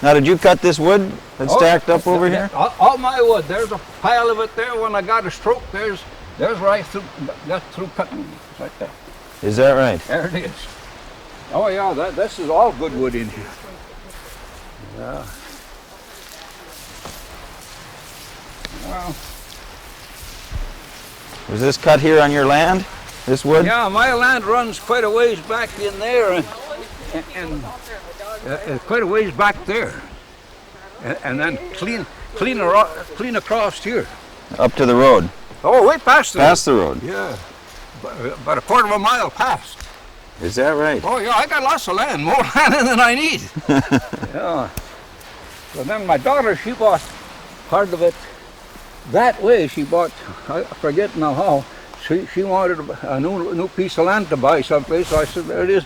Now, did you cut this wood that's stacked up over here? All my wood. There's a pile of it there. When I got a stroke, there's where I got through cutting it. Right there. Is that right? There it is. Oh, yeah, this is all good wood in here. Yeah. Well, Was this cut here on your land, this wood? yeah, my land runs quite a ways back in there, and quite a ways back there, and then clean across here. Up to the road? Oh, way past the Past the road? Yeah, about a quarter of a mile past. Is that right? Oh, yeah, I got lots of land, more land than I need. Yeah. So then my daughter, she bought part of it that way. She bought, I forget now how, she wanted a new piece of land to buy someplace, so I said, there it is.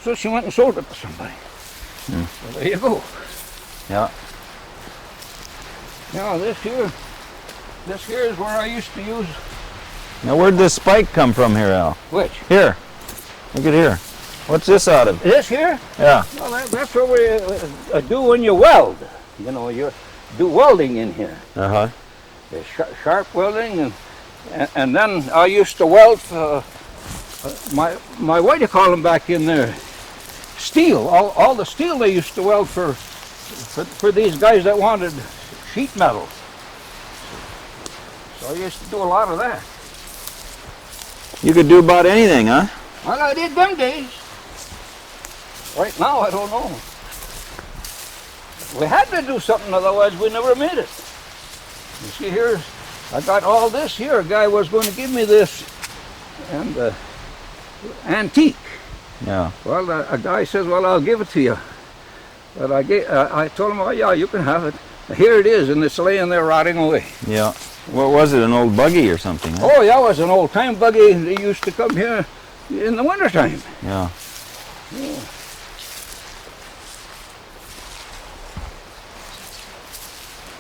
So she went and sold it to somebody. So there you go. Yeah. Now this here is where I used to use. Now where'd this spike come from here, Al? Which? Here. Look at here. What's this out of? This here? Yeah. Well, that's what we do when you weld. You know, you do welding in here. Uh-huh. Sharp welding, and then I used to weld my what do you call them back in there? Steel. All the steel they used to weld for these guys that wanted sheet metal. So I used to do a lot of that. You could do about anything, huh? Well, I did them days. Right now, I don't know. We had to do something, otherwise we never made it. You see here, I got all this here. A guy was going to give me this and antique. Yeah. Well, a guy says, well, I'll give it to you. But I told him, oh, yeah, you can have it. Here it is, and it's laying there rotting away. Yeah. What was it, an old buggy or something? Huh? Oh, yeah, it was an old-time buggy. They used to come here in the wintertime. Yeah. Yeah.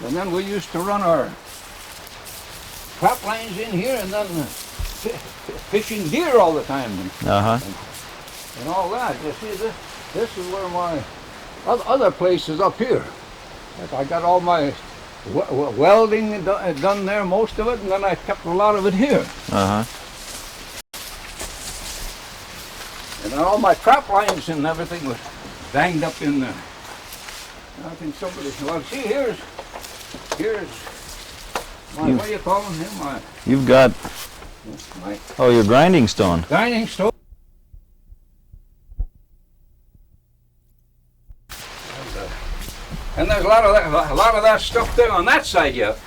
And then we used to run our trap lines in here and then fishing deer all the time Uh-huh. and all that. You see, this is where my other place is up here. Like I got all my welding done there, most of it, and then I kept a lot of it here. Uh-huh. And then all my trap lines and everything was banged up in there. I think somebody, well, see, here's my, what do you call him? You've got, My oh, your grinding stone. dining stove. And there's a lot of that stuff there on that side yet.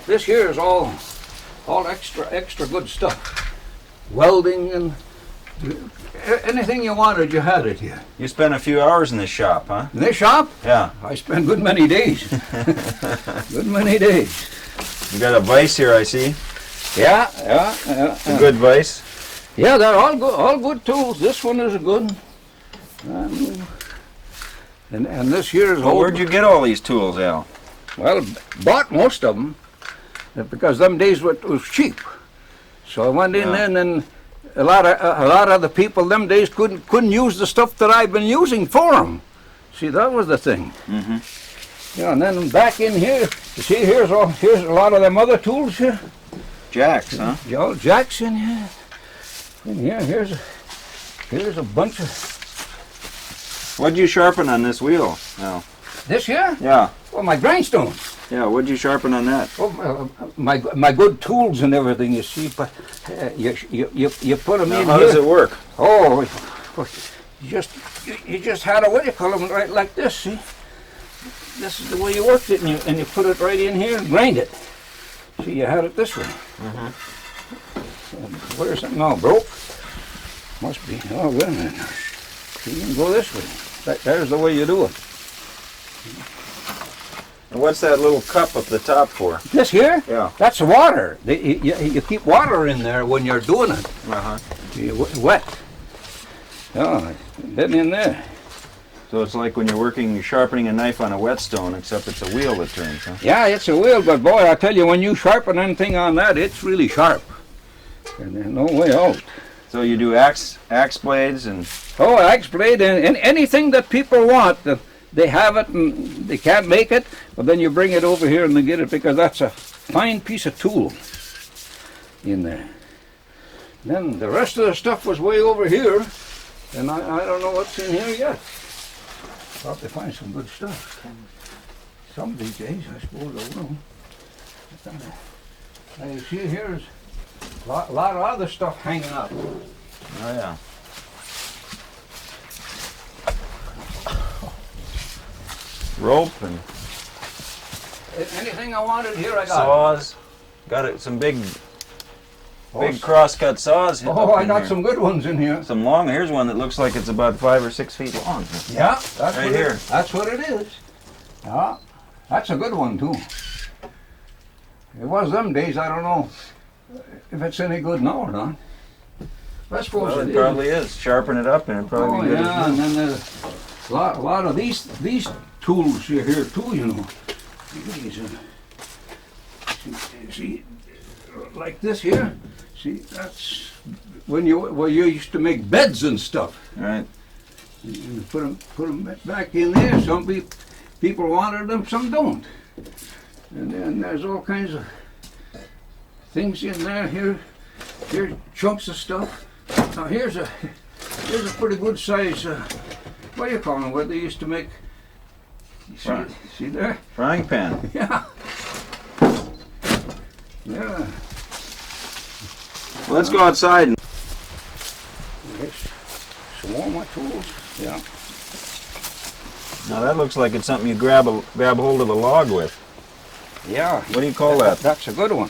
This here is all extra good stuff. Welding and anything you wanted, you had it here. You spent a few hours in this shop, huh? In this shop, Yeah. I spent a good many days. Good many days. You got a vise here, I see. Yeah. It's a good vise. Yeah, they're all good tools. This one is a good. And this here is Well, old. where'd you get all these tools, Al? Well, bought most of them because them days it was cheap. So I went in there, and then a lot of the people them days couldn't use the stuff that I've been using for them. See, that was the thing. Mm-hmm. Yeah, and then back in here, you see, here's a lot of them other tools here. Jacks, huh? Jacks in here. In here, here's a bunch of What'd you sharpen on this wheel, Al? this here. Yeah. Well, my grindstone. Yeah, what'd you sharpen on that? Oh, my good tools and everything, you see, but you put them Now, in how here. does it work? Oh, you just had a, what do you call them, right like this, see? This is the way you worked it, and you put it right in here and grind it. See, you had it this way. Where's it now, broke? Must be, oh, wait a minute. See, you can go this way. There's the way you do it. And what's that little cup up the top for? This here? Yeah. That's water. You keep water in there when you're doing it. Uh-huh. Wet. Oh, then in there. So it's like when you're sharpening a knife on a whetstone, except it's a wheel that turns, huh? Yeah, it's a wheel, but boy, I tell you, when you sharpen anything on that, it's really sharp. And there's no way out. So you do axe blades and... Oh, axe blade and anything that people want. They have it and they can't make it, but then you bring it over here and they get it because that's a fine piece of tool in there. Then the rest of the stuff was way over here, and I don't know what's in here yet. Probably find some good stuff. Some of these days, I suppose I will. Now you see here's a lot of other stuff hanging up. Oh, yeah. Rope and Anything I wanted here, I got. saws. Got it. Some big cross-cut saws. Oh, up I in got here. some good ones in here. Some long. Here's one that looks like it's about 5 or 6 feet long. Yeah, that's Right what here. That's what it is. Yeah, that's a good one too. It was them days. I don't know if it's any good now or not. I suppose Well, it it is. probably is. Sharpen it up and it'll probably Oh be good yeah, as and new. then there's a lot of these tools you here too, you know. These, see, like this here. See, that's when you used to make beds and stuff. Right. You put them back in there. Some people wanted them, some don't. And then there's all kinds of things in there. Here's chunks of stuff. Now here's a pretty good size. What do you call them? Where they used to make. Right. See there? Frying pan. Yeah. Yeah. Let's go outside. And There's some more of my tools. Yeah. now that looks like it's something you grab hold of a log with. Yeah. What do you call that? That's a good one.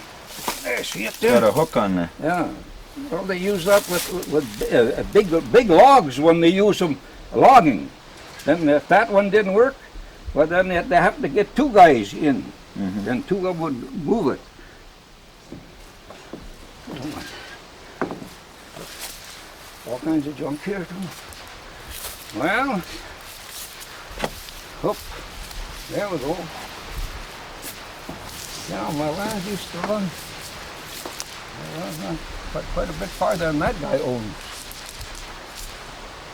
There, see it Got there? a hook on there. Yeah. Well, they use that with big logs when they use them logging. Then if that one didn't work, well then they have to get two guys in. Then two of them would move it. All kinds of junk here too. Well, hoop. There we go. Yeah, my land used to run quite a bit farther than that guy owns.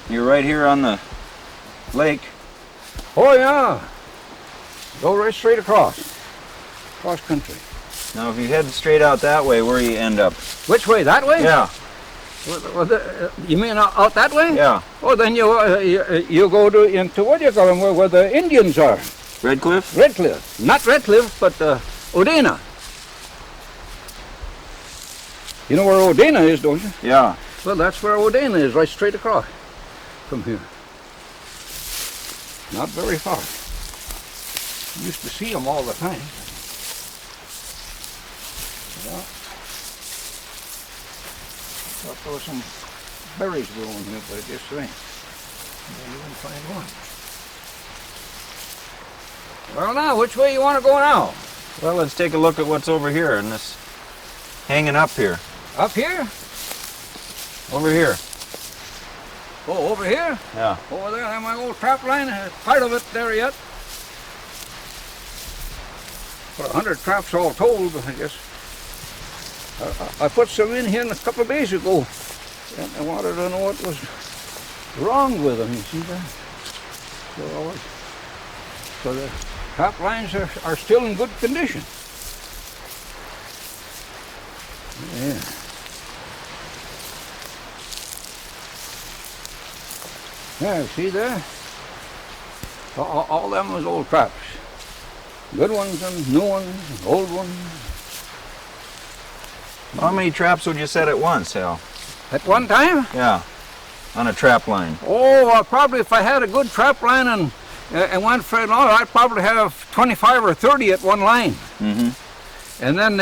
You're right here on the lake. Oh yeah. Go right straight across country. Now if you head straight out that way, where you end up? Which way? That way? Yeah, You mean out that way? yeah. Oh, then you go into what do you call them? Where the Indians are? Red Cliff? Red Cliff. Not Red Cliff, but Odena. You know where Odena is, don't you? Yeah. Well, that's where Odena is, right straight across from here. Not very far. Used to see them all the time. Yeah. Thought there was some berries growing here, but it just rained. Maybe we can find one. Well, now, which way you want to go now? Well, let's take a look at what's over here and this hanging up here. Up here? Over here. Oh, over here? Yeah. Over there, my old trap line, part of it there yet. For 100 traps all told, I guess. I put some in here a couple of days ago, and I wanted to know what was wrong with them, you see that? So the trap lines are still in good condition. Yeah. Yeah, see there? All them was old traps. Good ones and new ones, old ones. How many traps would you set at once, Hal? At one time? Yeah. On a trap line. Oh, probably if I had a good trap line and went for it long, I'd probably have 25 or 30 at one line. Mm-hmm. And then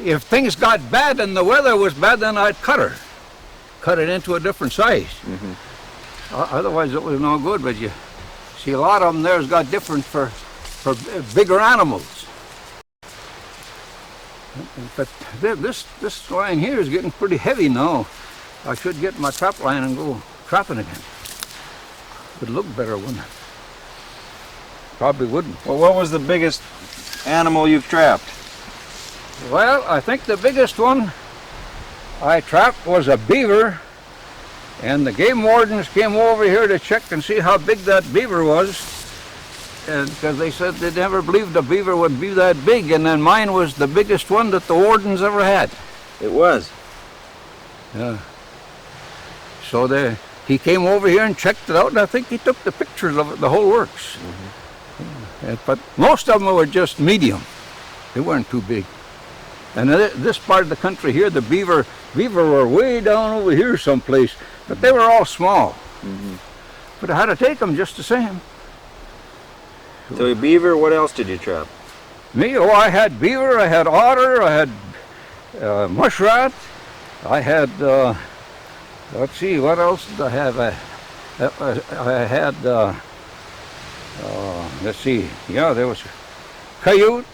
if things got bad and the weather was bad, then I'd cut it into a different size. Mm-hmm. Otherwise it was no good, but you see a lot of them there's got different for bigger animals. But this line here is getting pretty heavy now. I should get my trap line and go trapping again. Would look better, wouldn't it? Probably wouldn't. Well, what was the biggest animal you've trapped? Well, I think the biggest one I trapped was a beaver, and the game wardens came over here to check and see how big that beaver was, and because they said they never believed a beaver would be that big, and then mine was the biggest one that the wardens ever had. It was. Yeah. So he came over here and checked it out, and I think he took the pictures of it, the whole works. Mm-hmm. But most of them were just medium. They weren't too big. And this part of the country here, the beaver were way down over here someplace, but they were all small. Mm-hmm. But I had to take them just the same. So a beaver, what else did you trap? Me, I had beaver, I had otter, I had muskrat, I had, let's see, what else did I have? I had, let's see, yeah, there was coyote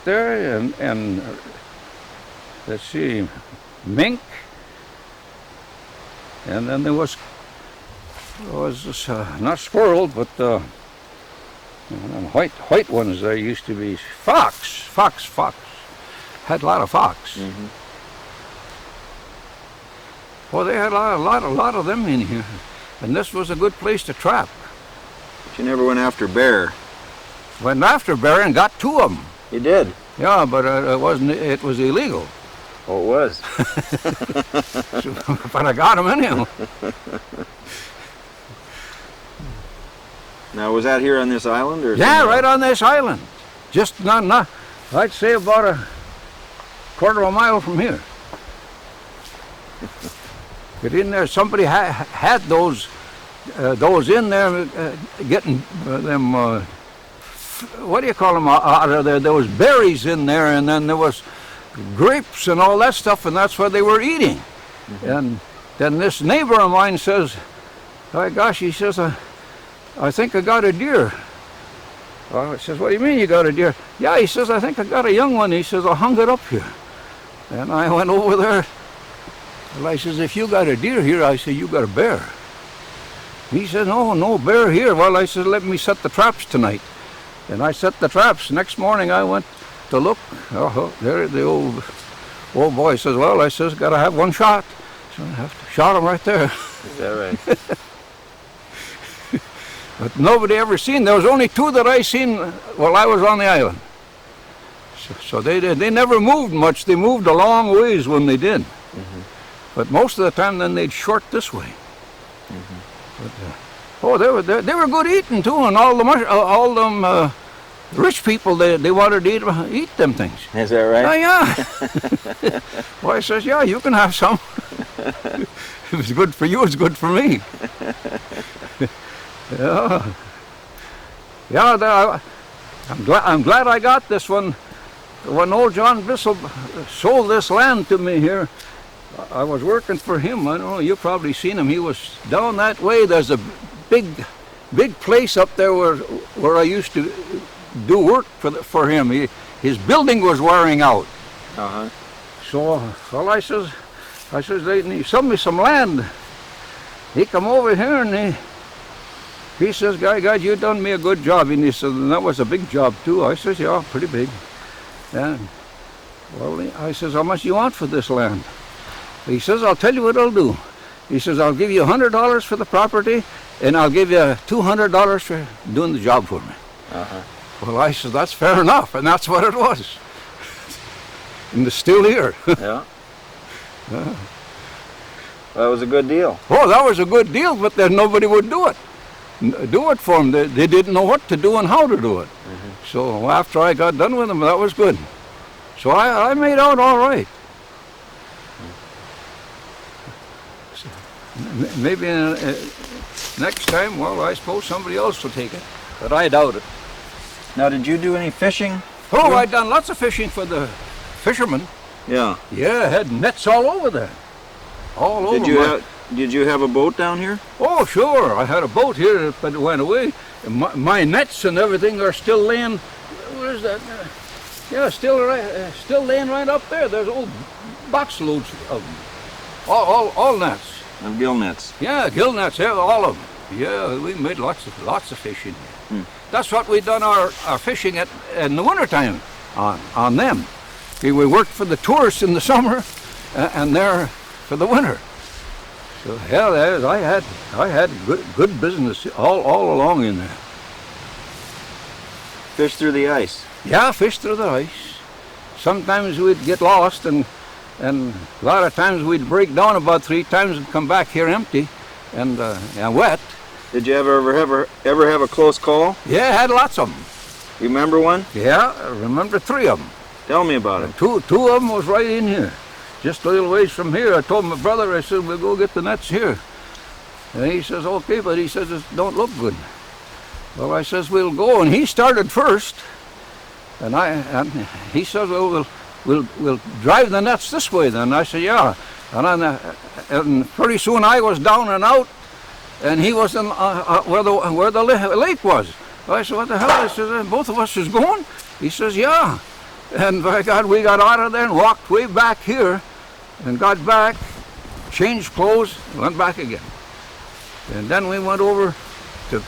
there, and let's see, mink, and then there was this, not squirrel, but white ones. There used to be fox. Had a lot of fox. Mm-hmm. Well, they had a lot of them in here, and this was a good place to trap. But you never went after bear. Went after bear and got 2 of them. You did? Yeah, but it wasn't. It was illegal. Oh, it was. But I got them anyhow. Now, was that here on this island, or? Yeah, somewhere right on this island. Just not. I'd say about a quarter of a mile from here. Get in there. Somebody had those in there getting them. What do you call them out of there? There was berries in there, and then there was grapes and all that stuff, and that's what they were eating. Mm-hmm. And then this neighbor of mine says, "Oh gosh," he says, "I think I got a deer." Well, I says, "What do you mean you got a deer?" "Yeah," he says, "I think I got a young one." He says, "I hung it up here." And I went over there. Well, I says, "If you got a deer here," I said, "you got a bear." He says, "No bear here." Well, I said, "Let me set the traps tonight." And I set the traps. Next morning I went to look. Oh, there the old boy says, "Well," I says, "got to have one shot." So I have to shot him right there. Is that right? But nobody ever seen. There was only 2 that I seen while I was on the island. So they never moved much. They moved a long ways when they did. Mm-hmm. But most of the time, then they'd short this way. Mm-hmm. But, they were good eating too, and all them rich people they wanted to eat them things. Is that right? Oh yeah. Well, I says, "Yeah, you can have some." If it's good for you, it's good for me. Yeah. I'm glad I got this one. When old John Bissell sold this land to me here, I was working for him. I don't know, you've probably seen him. He was down that way. There's a big place up there where I used to do work for him. His building was wearing out. Uh-huh. So, well, I says, "He sold me some land." He come over here and he says, "Guy, you done me a good job." And he said, "And that was a big job too." I says, "Yeah, pretty big." And well, I says, "How much do you want for this land?" He says, "I'll tell you what I'll do." He says, "I'll give you $100 for the property, and I'll give you $200 for doing the job for me." Uh-huh. Well, I said, "That's fair enough," and that's what it was. And it's still here. Yeah. That was a good deal. Oh, that was a good deal, but then nobody would do it for them. They didn't know what to do and how to do it. Mm-hmm. So after I got done with them, that was good. So I made out all right. So maybe next time, well, I suppose somebody else will take it, but I doubt it. Now, did you do any fishing? Oh, I done lots of fishing for the fishermen. Yeah. Yeah, I had nets all over there. All over. Did you have a boat down here? Oh, sure. I had a boat here, but it went away. My nets and everything are still laying. What is that? Yeah, still laying right up there. There's old box loads of them. All nets. And gill nets. Yeah, gill nets. Yeah, all of them. Yeah, we made lots of fishing. Hmm. That's what we done our fishing at in the wintertime on them. We worked for the tourists in the summer, and they're for the winter. So yeah, I had good business all along in there. Fish through the ice. Yeah, fish through the ice. Sometimes we'd get lost, and a lot of times we'd break down about 3 times and come back here empty and wet. Did you ever have a close call? Yeah, I had lots of them. You remember one? Yeah, I remember 3 of them. Tell me about it. Two of them was right in here. Just a little ways from here. I told my brother, I said, "We'll go get the nets here." And he says, "Okay," but he says, "It don't look good." Well, I says, "We'll go." And he started first. And he says, "Well, we'll drive the nets this way then." I said, "Yeah." And pretty soon I was down and out, and he was in where the lake was. I said, "What the hell?" I said, "Both of us is going?" He says, "Yeah." And by God, we got out of there and walked way back here and got back, changed clothes, went back again. And then we went over to,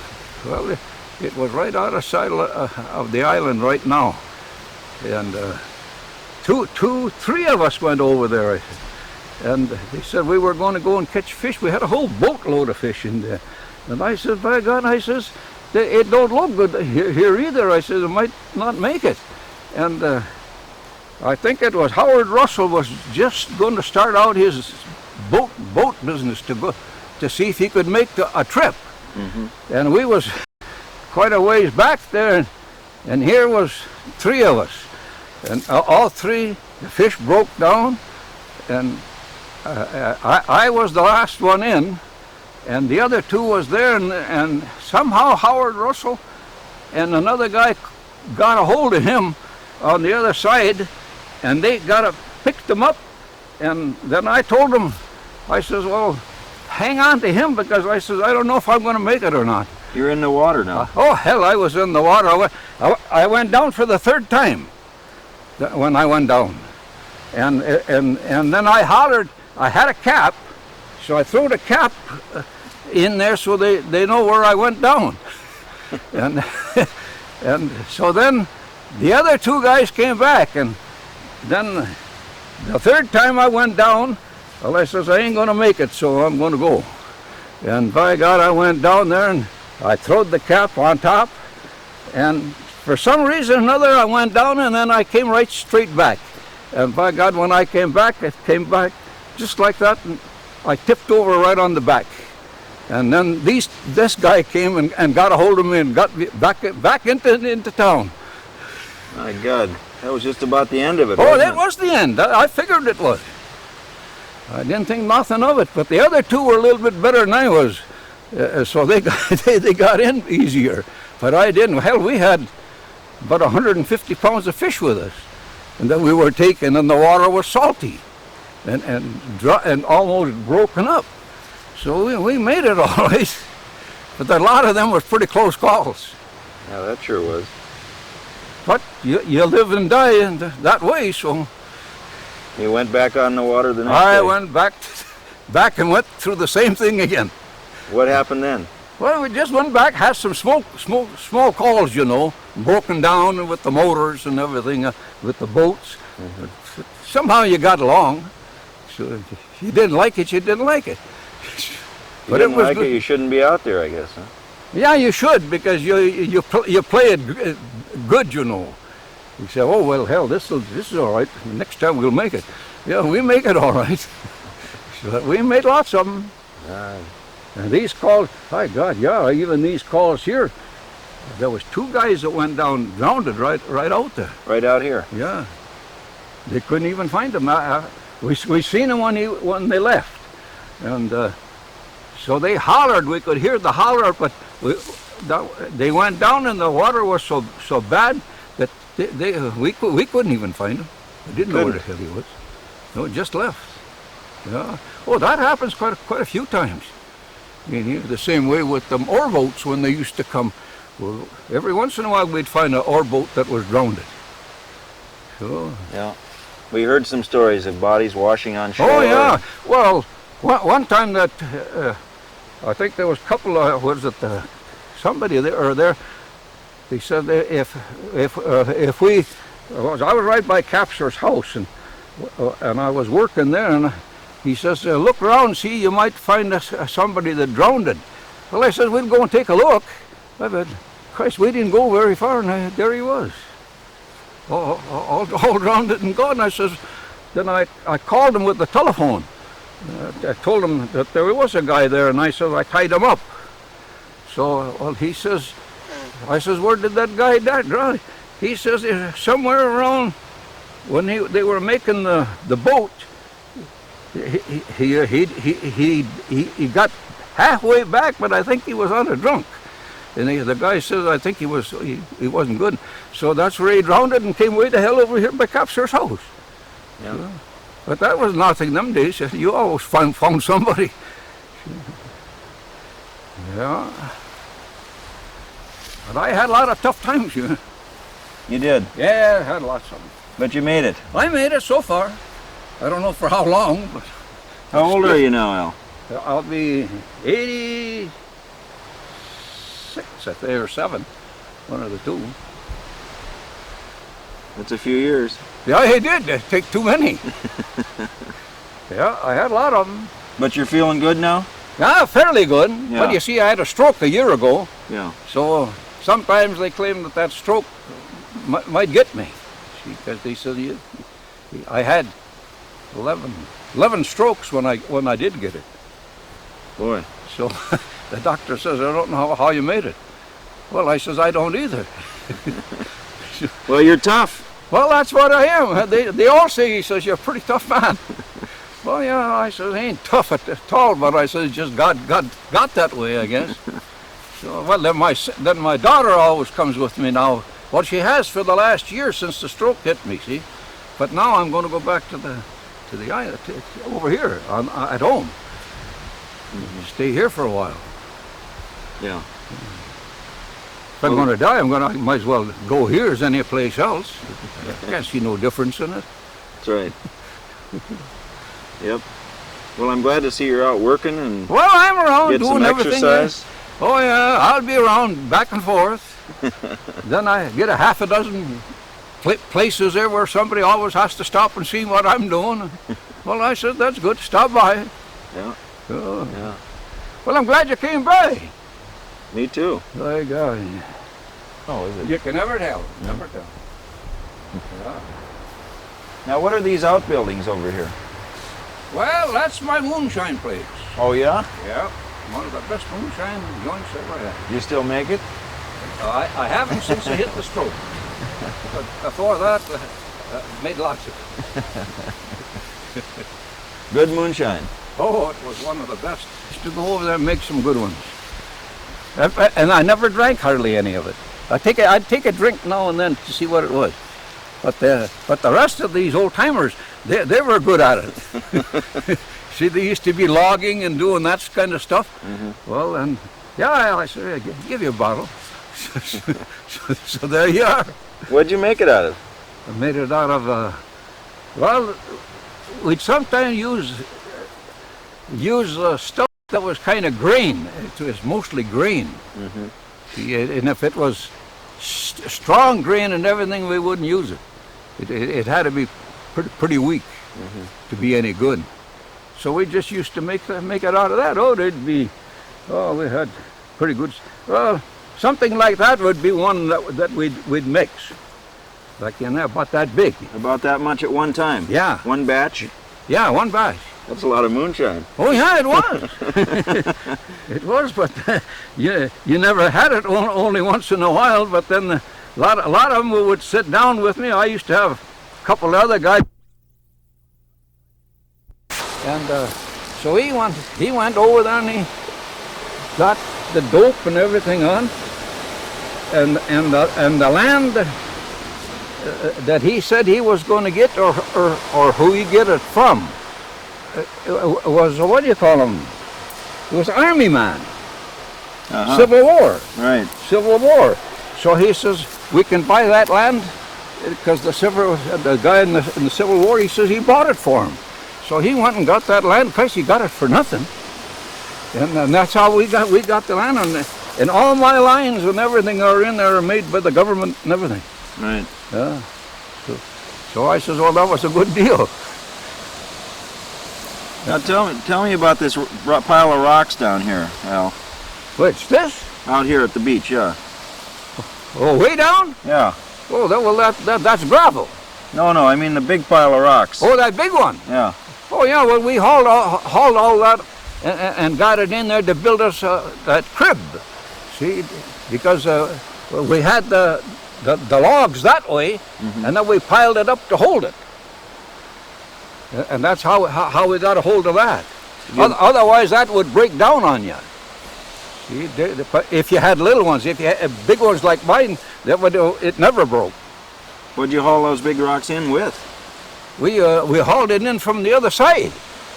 well, it was right out of sight of the island right now. And three of us went over there. And they said we were going to go and catch fish. We had a whole boatload of fish in there. And I said, by God, I says, it don't look good here either. I said, it might not make it. And I think it was Howard Russell was just going to start out his boat business to see if he could make a trip. Mm-hmm. And we was quite a ways back there, and here was three of us. And all three, the fish broke down, and I was the last one in, and the other two was there, and somehow Howard Russell and another guy got a hold of him on the other side, and they picked them up, and then I told them, I says, well, hang on to him, because I says, I don't know if I'm going to make it or not. You're in the water now. Oh, hell, I was in the water. I went down for the third time when I went down. And then I hollered. I had a cap, so I threw the cap in there so they know where I went down. and so then the other two guys came back, and then the third time I went down, well, I says, I ain't going to make it, so I'm going to go. And by God, I went down there, and I throwed the cap on top, and for some reason or another, I went down, and then I came right straight back. And by God, when I came back, it came back just like that, and I tipped over right on the back. And then this guy came and got a hold of me and got me back into town. My God, that was just about the end of it. Oh, wasn't that it? was the end. I figured it was. I didn't think nothing of it, but the other two were a little bit better than I was, so they got in easier. But I didn't. Hell, we had about 150 pounds of fish with us, and then we were taking, and the water was salty, and almost broken up. So we made it all right, but a lot of them were pretty close calls. Yeah, that sure was. But you live and die that way, so. You went back on the water the next day? I went back and went through the same thing again. What happened then? Well, we just went back, had some small calls, broken down with the motors and everything, with the boats. Mm-hmm. Somehow you got along. So if you didn't like it, you didn't like it. But it was like it, you shouldn't be out there, I guess, huh? Yeah, you should, because you play it good, You say, oh, well, hell, this is all right. Next time we'll make it. Yeah, we make it all right. So we made lots of them. And these calls, my God, yeah, even these calls here, there was two guys that went down, drowned right out there. Right out here? Yeah. They couldn't even find them. We seen them when they left. And so they hollered. We could hear the holler, but they went down and the water was so bad that we couldn't even find him. We didn't know where the hell he was. No, just left. Yeah. Oh, that happens quite a few times. The same way with them ore boats when they used to come. Well, every once in a while we'd find an ore boat that was drowned. So. Yeah. We heard some stories of bodies washing on shore. Oh yeah. Well, one time that I think there was a couple of somebody there. They said that if we, I was right by Capser's house, and I was working there, and he says, look around, see, you might find somebody that drowned. Well, I said, we'll go and take a look. I said, Christ, we didn't go very far, and there he was, all drowned and gone. I says, then I called him with the telephone. I told him that there was a guy there, and I said, I tied him up. So, well, he says, I says, where did that guy die? He says, somewhere around when they were making the boat. He got halfway back, but I think he was on a drunk. And the guy says, I think he wasn't good. So that's where he drowned and came way to hell over here by Capser's house. Yeah. So, but that was nothing them days. You always found somebody. Yeah. But I had a lot of tough times, You did? Yeah, I had lots of them. But you made it. I made it so far. I don't know for how long, but How old are you now, Al? I'll be 86, I think, or 7. One of the two. That's a few years. Yeah, I did. It take too many. Yeah, I had a lot of them. But you're feeling good now? Yeah, fairly good. Yeah. But you see, I had a stroke a year ago, Yeah. so sometimes they claim that stroke might get me. Because they said I had 11 strokes when I did get it. Boy. So the doctor says, I don't know how you made it. Well, I says, I don't either. Well, you're tough. Well, that's what I am. They all say, he says, you're a pretty tough man. Well, yeah, I says, I ain't tough at all, but I says, just got that way, I guess. So, well, then my daughter always comes with me now. Well, she has for the last year since the stroke hit me, see. But now I'm going to go back to the island, over here at home. Stay here for a while. Yeah. If I'm going to die, might as well go here as any place else. I can't see no difference in it. That's right. Yep. Well, I'm glad to see you're out working and Well, I'm around get doing some everything. exercise. Oh yeah, I'll be around back and forth. Then I get a half a dozen places there where somebody always has to stop and see what I'm doing. Well, I said, that's good, stop by. Yeah. Yeah. Well, I'm glad you came by. Me too. My God. Oh, is it? You can never tell, never tell. Yeah. Now, what are these outbuildings over here? Well, that's my moonshine place. Oh, yeah? Yeah, one of the best moonshine joints ever had. You still make it? I haven't since I hit the stroke. But before that, made lots of it. Good moonshine. Oh, it was one of the best. Used to go over there and make some good ones. And I never drank hardly any of it. I'd take a drink now and then to see what it was. But the rest of these old timers, they were good at it. See, they used to be logging and doing that kind of stuff. Mm-hmm. Well, and yeah, I said, give you a bottle. So there you are. What'd you make it out of? I made it out of, well, we'd sometimes use stuff that was kind of grain. It was mostly grain. Mm-hmm. And if it was strong grain and everything, we wouldn't use it. It had to be pretty weak to be any good. So we just used to make it out of that. We had pretty good. Well, something like that would be one that we'd mix. Like in there, about that big. About that much at one time? Yeah. One batch? Yeah, one batch. That's a lot of moonshine. Oh yeah, it was. It was, but you never had it only once in a while. But then a lot of them would sit down with me. I used to have a couple of other guys, and so he went over there and he got the dope and everything on, and the land that he said he was going to get, or who he get it from. Was what do you call him? He was an army man. Civil War. Right. Civil War. So he says we can buy that land because the guy in the Civil War, he says he bought it for him. So he went and got that land. Of course, he got it for nothing. And that's how we got the land. And all my lines and everything are in there are made by the government and everything. Right. Yeah. So I says, well, that was a good deal. Now tell me about this pile of rocks down here, Al. Which, this? Out here at the beach, yeah. Oh, way down? Yeah. Oh, that's gravel. No, I mean the big pile of rocks. Oh, that big one? Yeah. Oh, yeah, well, we hauled all that and got it in there to build us that crib. See, because we had the logs that way, and then we piled it up to hold it. And that's how we got a hold of that. Otherwise, that would break down on you. See, if you had little ones, if you had big ones like mine, it never broke. What'd you haul those big rocks in with? We hauled it in from the other side.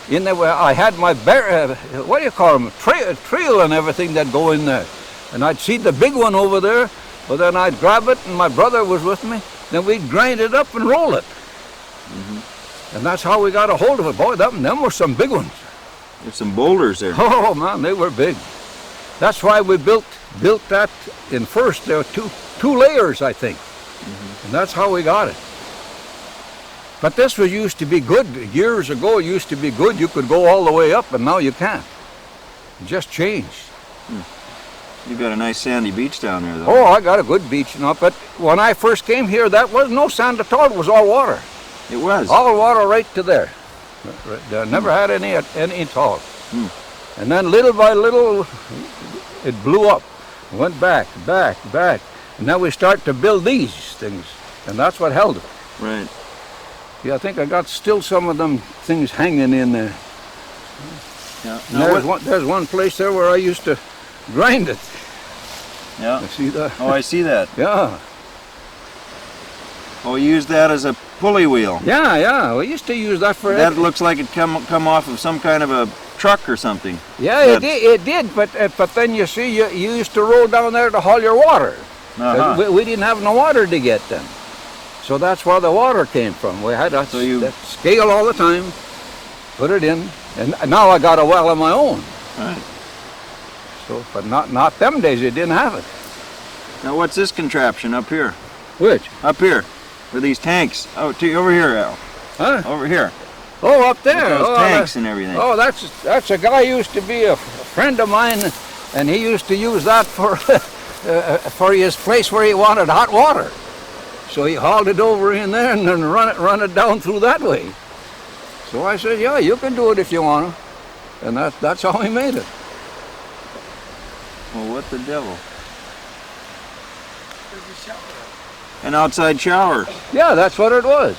In there, I had my what do you call them? Trail and everything that go in there. And I'd see the big one over there, but then I'd grab it, and my brother was with me, then we'd grind it up and roll it. And that's how we got a hold of it. Boy, them were some big ones. There's some boulders there. Oh man, they were big. That's why we built that in first. There were two layers, I think. And that's how we got it. But this was used to be good. Years ago, it used to be good. You could go all the way up, and now you can't. It just changed. You've got a nice sandy beach down there, though. Oh, I got a good beach now. But when I first came here, that was no sand at all. It was all water. It was. All water right to there. Right there. Never had any at all. And then little by little, it blew up. Went back. And now we start to build these things. And that's what held it. Right. Yeah, I think I got still some of them things hanging in there. Yeah. And there's one place there where I used to grind it. Yeah. You see that? Oh, I see that. Yeah. Oh, you used that as a pulley wheel. Yeah. We used to use that for That looks like it come off of some kind of a truck or something. Yeah, it did. But then you see, you used to roll down there to haul your water. We didn't have no water to get then. So that's where the water came from. We had that scale all the time, put it in, and now I got a well of my own. Right. So, but not them days. It didn't have it. Now, what's this contraption up here? Which? Up here, with these tanks. Oh, over here, Al. Huh? Over here. Oh, up there. With those tanks and everything. Oh, that's a guy who used to be a friend of mine, and he used to use that for for his place where he wanted hot water. So he hauled it over in there and then run it down through that way. So I said, yeah, you can do it if you want to. And that's how he made it. Well, what the devil? An outside shower. Yeah, that's what it was.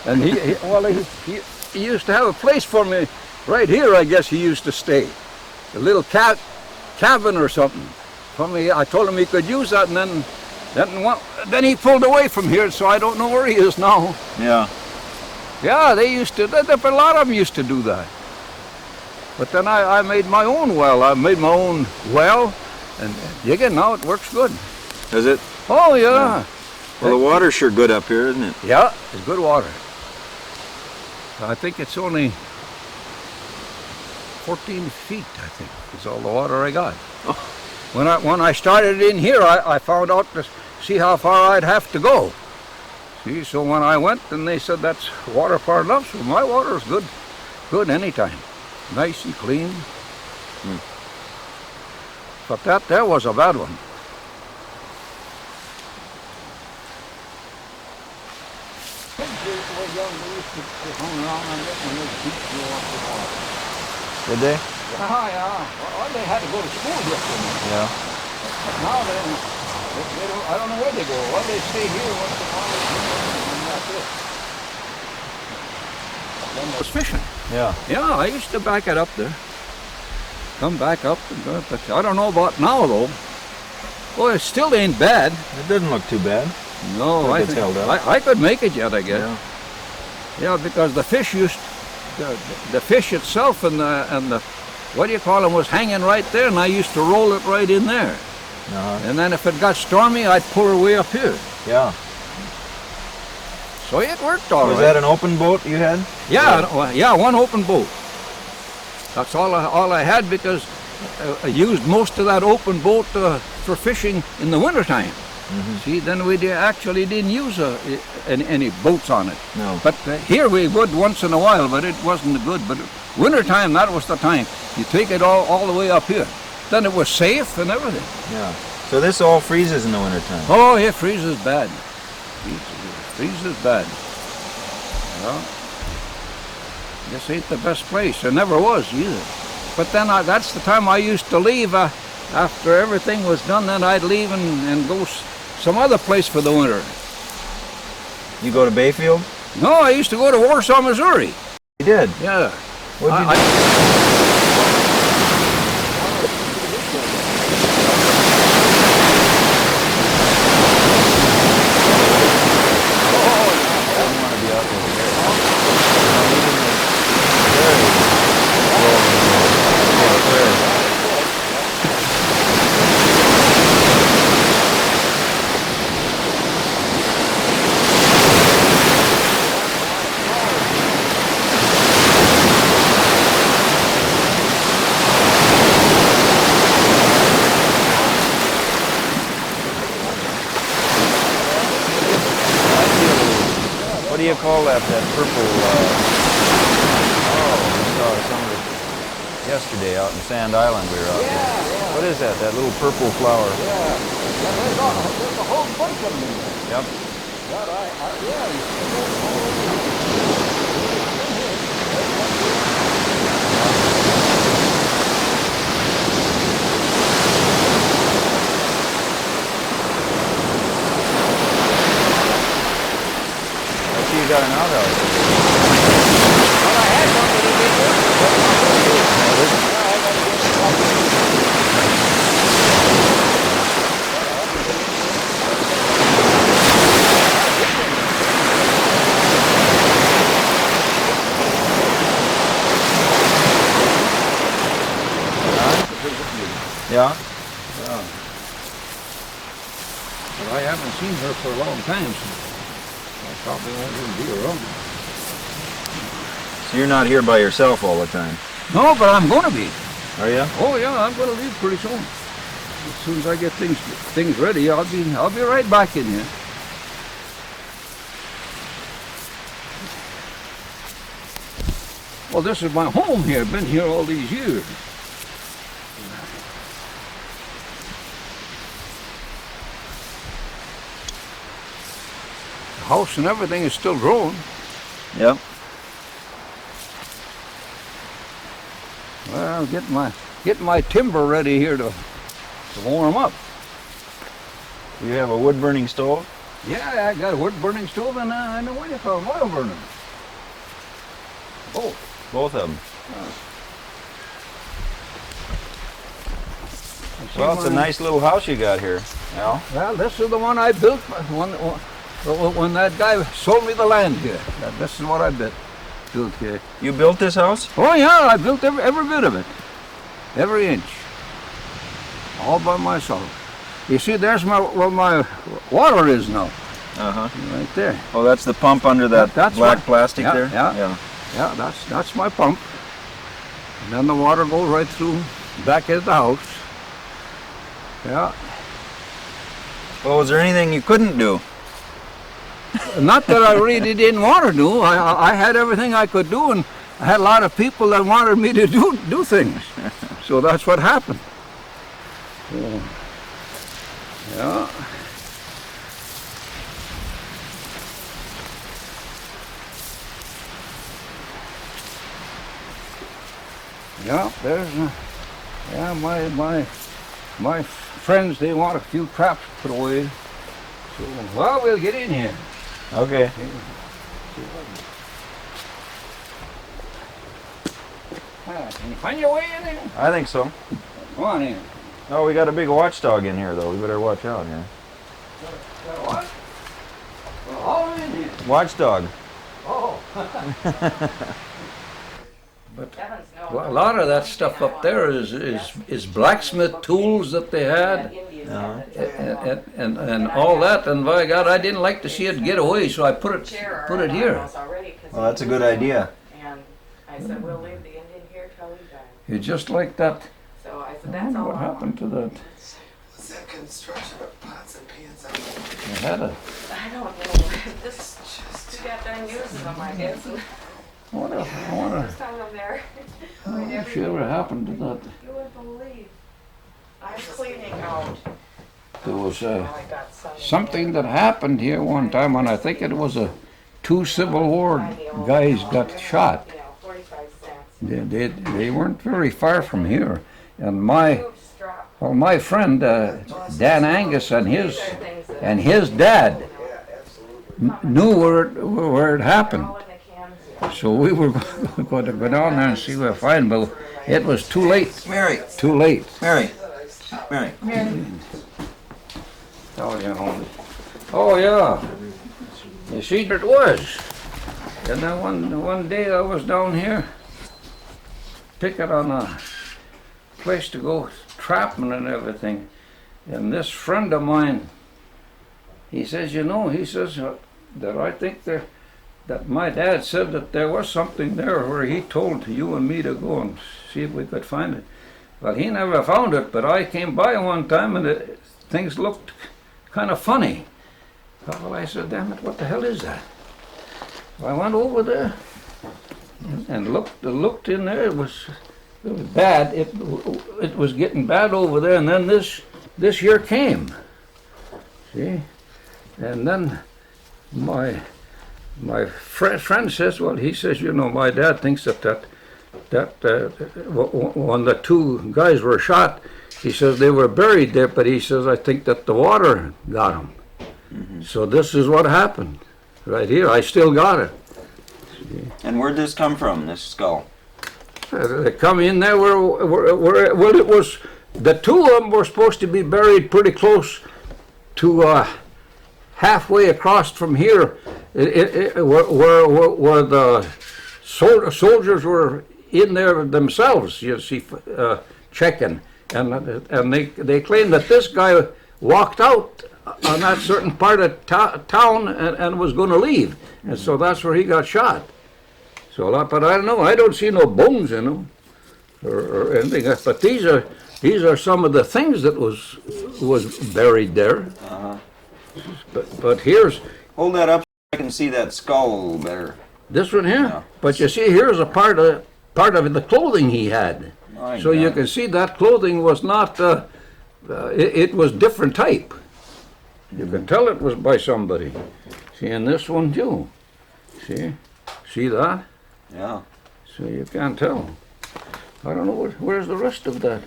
And he used to have a place for me right here, I guess he used to stay. A little cabin or something for me. I told him he could use that, and then he pulled away from here, so I don't know where he is now. Yeah. Yeah, they used to, a lot of them used to do that. But then I made my own well. I made my own well, and again, now it works good. Does it? Oh, yeah. Well, the water's sure good up here, isn't it? Yeah, it's good water. I think it's only 14 feet, I think, is all the water I got. Oh. When I started in here, I found out to see how far I'd have to go. See, so when I went, and they said that's water far enough, so my water is good anytime. Nice and clean. But that there was a bad one. Did they? Yeah. Well, they had to go to school here. Yeah. But now they don't, I don't know where they go. Well, they stay here once in a while, and that's it. Then there's fishing. Yeah. Yeah, I used to back it up there. Come back up and go, but I don't know about now though. Well, it still ain't bad. It doesn't look too bad. No, Like I it's think held up. I could make it yet, I guess. Yeah. Yeah, because the fish the fish itself and the what do you call them was hanging right there, and I used to roll it right in there. And then if it got stormy, I'd pull her way up here. Yeah. So it worked all right. Was that an open boat you had? Yeah, one open boat. That's all I had, because I used most of that open boat for fishing in the wintertime. See, then we actually didn't use any boats on it. No. But here we would once in a while, but it wasn't good. But wintertime, that was the time. You take it all the way up here. Then it was safe and everything. Yeah. So this all freezes in the wintertime. Oh, it freezes bad. Freezes bad. Well, this ain't the best place. It never was either. But then that's the time I used to leave. After everything was done, then I'd leave and go some other place for the winter. You go to Bayfield? No, I used to go to Warsaw, Missouri. You did? Yeah. What'd you do? you call that purple, we saw some of it yesterday out in Sand Island we were out there. Yeah. What is that little purple flower? Yeah. There's a whole bunch of them in there. Yep. But I see you got an outhouse. Well, I had one, but it didn't work. Yeah? But I haven't seen her for a long time, so I probably won't even be around. So you're not here by yourself all the time, No, but I'm going to be. are you? Oh yeah, I'm going to leave pretty soon. As soon as I get things ready, I'll be right back in here. Well, this is my home here. Been here all these years. The house and everything is still growing. Yep. Well, getting my timber ready here to warm up. You have a wood burning stove? Yeah, I got a wood burning stove and what do you call it, oil burner. Oh, Both of them. I see Well, it's a mine. nice little house you got here, Al. Well, this is the one I built when that guy sold me the land here. This is what I built here. You built this house? Oh yeah, I built every bit of it, every inch, all by myself. You see, there's where my water is now, Uh-huh. right there. Oh, that's the pump under that That's black my- plastic yeah, there? yeah. Yeah, that's my pump. And then the water goes right through back into the house. Yeah. Well, was there anything you couldn't do? Not that I really didn't want to do. I had everything I could do, and I had a lot of people that wanted me to do things. So that's what happened. So, yeah. Yeah, my friends, they want a few traps put away. So, well, we'll get in here. Okay. Can you find your way in there? I think so. Come on in. Oh, we got a big watchdog in here, though. We better watch out here. What? Well, all in here. Watchdog. Oh. But well, a lot of that stuff up there is blacksmith tools that they had, and all that. And by God, I didn't like to see it get away, so I put it here. Well, that's a good idea. And I said, we'll leave the Indian here till he dies. It's just like that. So I said, I that's wonder all what I happened to that. Was that construction of pots and pans? They had a. I don't know. This just got done using them, I guess. And I wonder just hung them there. if she ever happened to that. You wouldn't believe. I'm cleaning out. There was I got some in something there. that happened here one time, and I think it was two Civil War guys got shot. You know, 45 cents. They weren't very far from here, and my Huge strap. well, my friend Dan Angus and These are things that his dad knew where it happened. all in the cans here. So we were going to go down there and see where to find, but it was too late. Mary, Too late. Mary, Mary. Oh, you know. Oh yeah. You see, it was. And then one day I was down here, picking on a place to go trapping and everything, and this friend of mine, he says, that I think that my dad said that there was something there where he told you and me to go and see if we could find it. Well, he never found it, but I came by one time and things looked kind of funny. Well, I said, damn it, what the hell is that? I went over there and looked in there. It was bad. It was getting bad over there, and then this year came. See, and then my friend says, well, he says, you know, my dad thinks that when the two guys were shot, he says they were buried there, but he says I think that the water got them. Mm-hmm. So this is what happened, right here. I still got it. See? And where'd this come from, this skull? They come in there where it was. The two of them were supposed to be buried pretty close to halfway across from here, where the soldiers were in there themselves. You see, checking, and they claimed that this guy walked out on that certain part of town and was going to leave, and so that's where he got shot. So, but I don't know. I don't see no bones in them or anything. But these are some of the things that was buried there. Uh-huh. But here's. Hold that up so I can see that skull a little better. This one here. Yeah. But you see, here's a part of the clothing he had. So you can see that clothing was not. It was different type. You can tell it was by somebody. See, and this one too. See that? Yeah. So you can't tell. I don't know where's the rest of that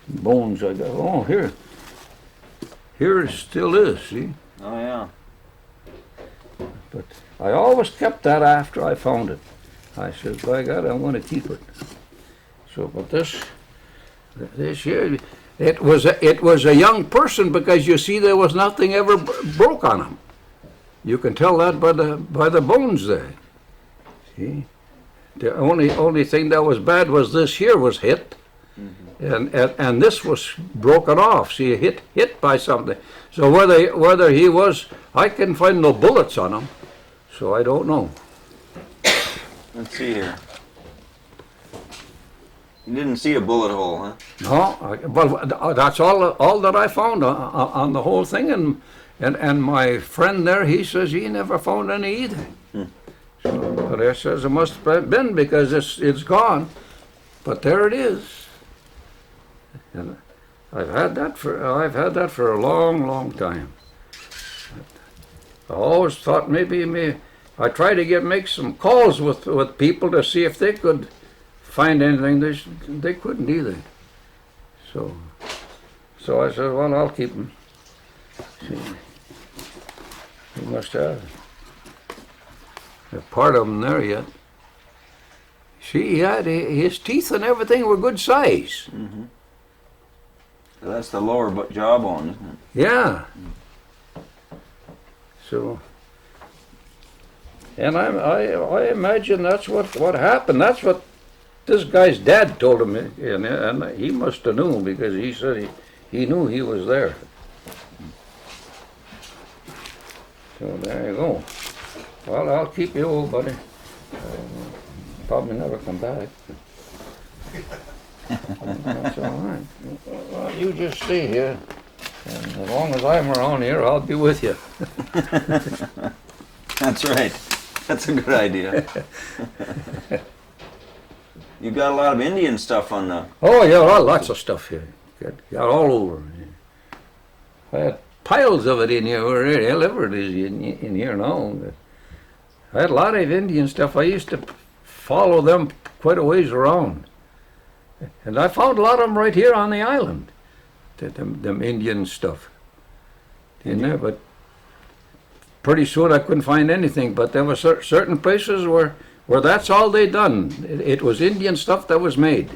bones I got. Oh, here. Here it still is. See. Oh yeah. But I always kept that after I found it. I said, by God, I'm going to keep it. So, but this here, it was a young person, because you see there was nothing ever broke on him. You can tell that by the bones there. See, the only thing that was bad was this here was hit, and this was broken off. See, hit by something. So whether he was, I couldn't find no bullets on him, so I don't know. Let's see here. You didn't see a bullet hole, huh? No, well, that's all that I found on the whole thing, and my friend there, he says he never found any either. So, but I says it must have been, because it's gone, but there it is. And I've had that for a long time. I always thought maybe I tried to make some calls with people to see if they could find anything. They couldn't either. So I said, well, I'll keep them. See, he must have a part of them there yet. See, he had his teeth and everything were good size. Mm-hmm. So that's the lower jawbone, isn't it? Yeah. So, and I imagine that's what happened. That's what this guy's dad told him, and he must have known, because he said he knew he was there. So there you go. Well, I'll keep you, old buddy. Probably never come back. That's all right. Well, you just stay here, and as long as I'm around here, I'll be with you. That's right. That's a good idea. You got a lot of Indian stuff on the... Oh, yeah, lots of stuff here. Got all over. I had piles of it in here wherever it is in here now. I had a lot of Indian stuff. I used to follow them quite a ways around. And I found a lot of them right here on the island, them Indian stuff in there. But pretty soon I couldn't find anything. But there were certain places where that's all they done. It was Indian stuff that was made.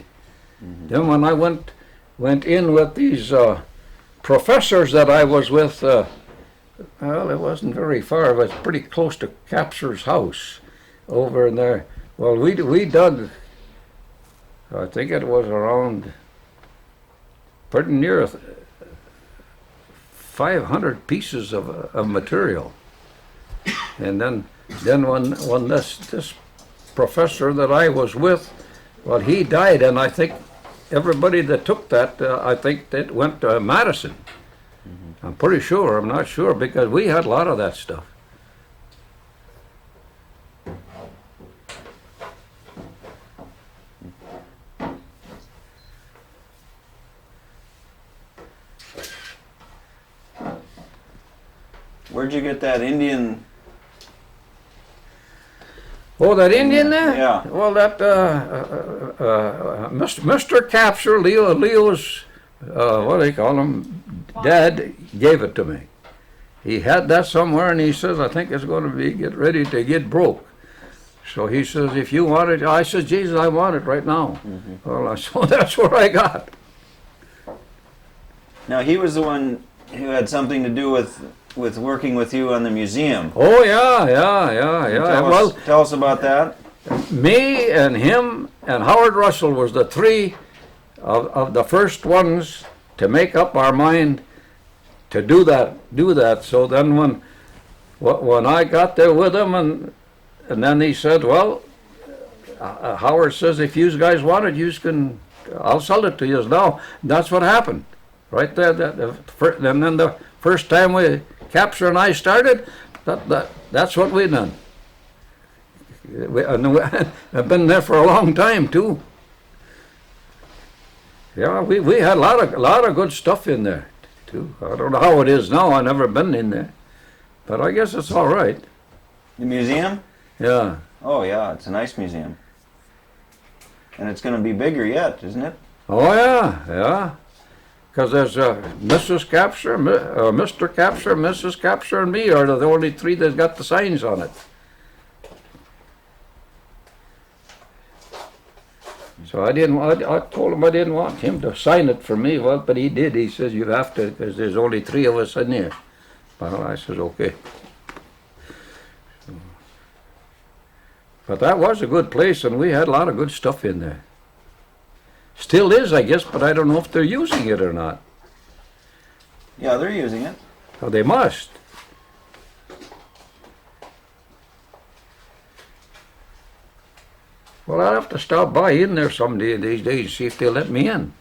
Mm-hmm. Then when I went in with these professors that I was with, well, it wasn't very far. It was pretty close to Capser's house over in there. Well, we dug, I think it was around pretty near 500 pieces of material. And then when this professor that I was with, well, he died, and I think everybody that took that, I think that went to Madison. Mm-hmm. I'm pretty sure. I'm not sure, because we had a lot of that stuff. Where'd you get that Indian? Oh, that Indian there? Yeah. Well, that Mr. Capture, Leo's, what do they call him? Dad gave it to me. He had that somewhere, and he says, I think it's going to be get ready to get broke. So he says, if you want it, I said, Jesus, I want it right now. Well, so that's what I got. Now he was the one who had something to do with working with you on the museum. Oh yeah. Tell us about that. Me and him and Howard Russell was the three of the first ones to make up our mind to do that. So then when I got there with him and then he said, well, Howard says, if you guys want it, I'll sell it to you now. That's what happened. Right there, and then the first time Capture and I started, that's what we done. I've been there for a long time too. Yeah, we had a lot of good stuff in there too. I don't know how it is now. I've never been in there, but I guess it's all right. The museum? Yeah. Oh yeah, it's a nice museum, and it's going to be bigger yet, isn't it? Oh yeah. Because there's Mrs. Capture, Mr. Capture, Mrs. Capture, and me are the only three that got the signs on it. So I told him I didn't want him to sign it for me. Well, but he did. He says, you have to, because there's only three of us in here. Well, I says, okay. But that was a good place, and we had a lot of good stuff in there. Still is, I guess, but I don't know if they're using it or not. Yeah, they're using it. Oh, they must. Well, I'll have to stop by in there someday these days, see if they'll let me in.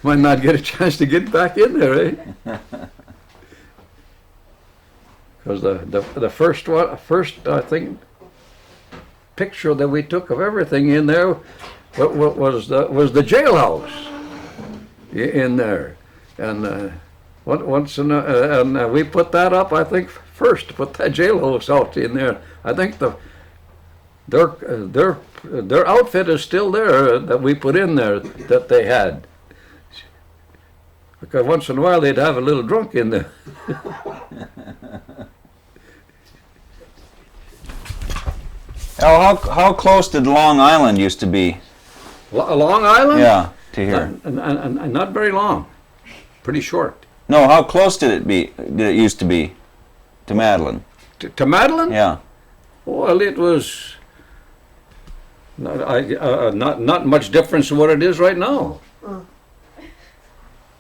Might not get a chance to get back in there, eh? Because the first I think picture that we took of everything in there was the jailhouse in there, and and we put that up. I think first put that jailhouse out in there. I think their outfit is still there that we put in there that they had, because once in a while they'd have a little drunk in there. Al, how close did Long Island used to be? Long Island? Yeah, to here. And not very long. Pretty short. No, how close did it used to be to Madeline? To Madeline? Yeah. Well, it was not much difference to what it is right now.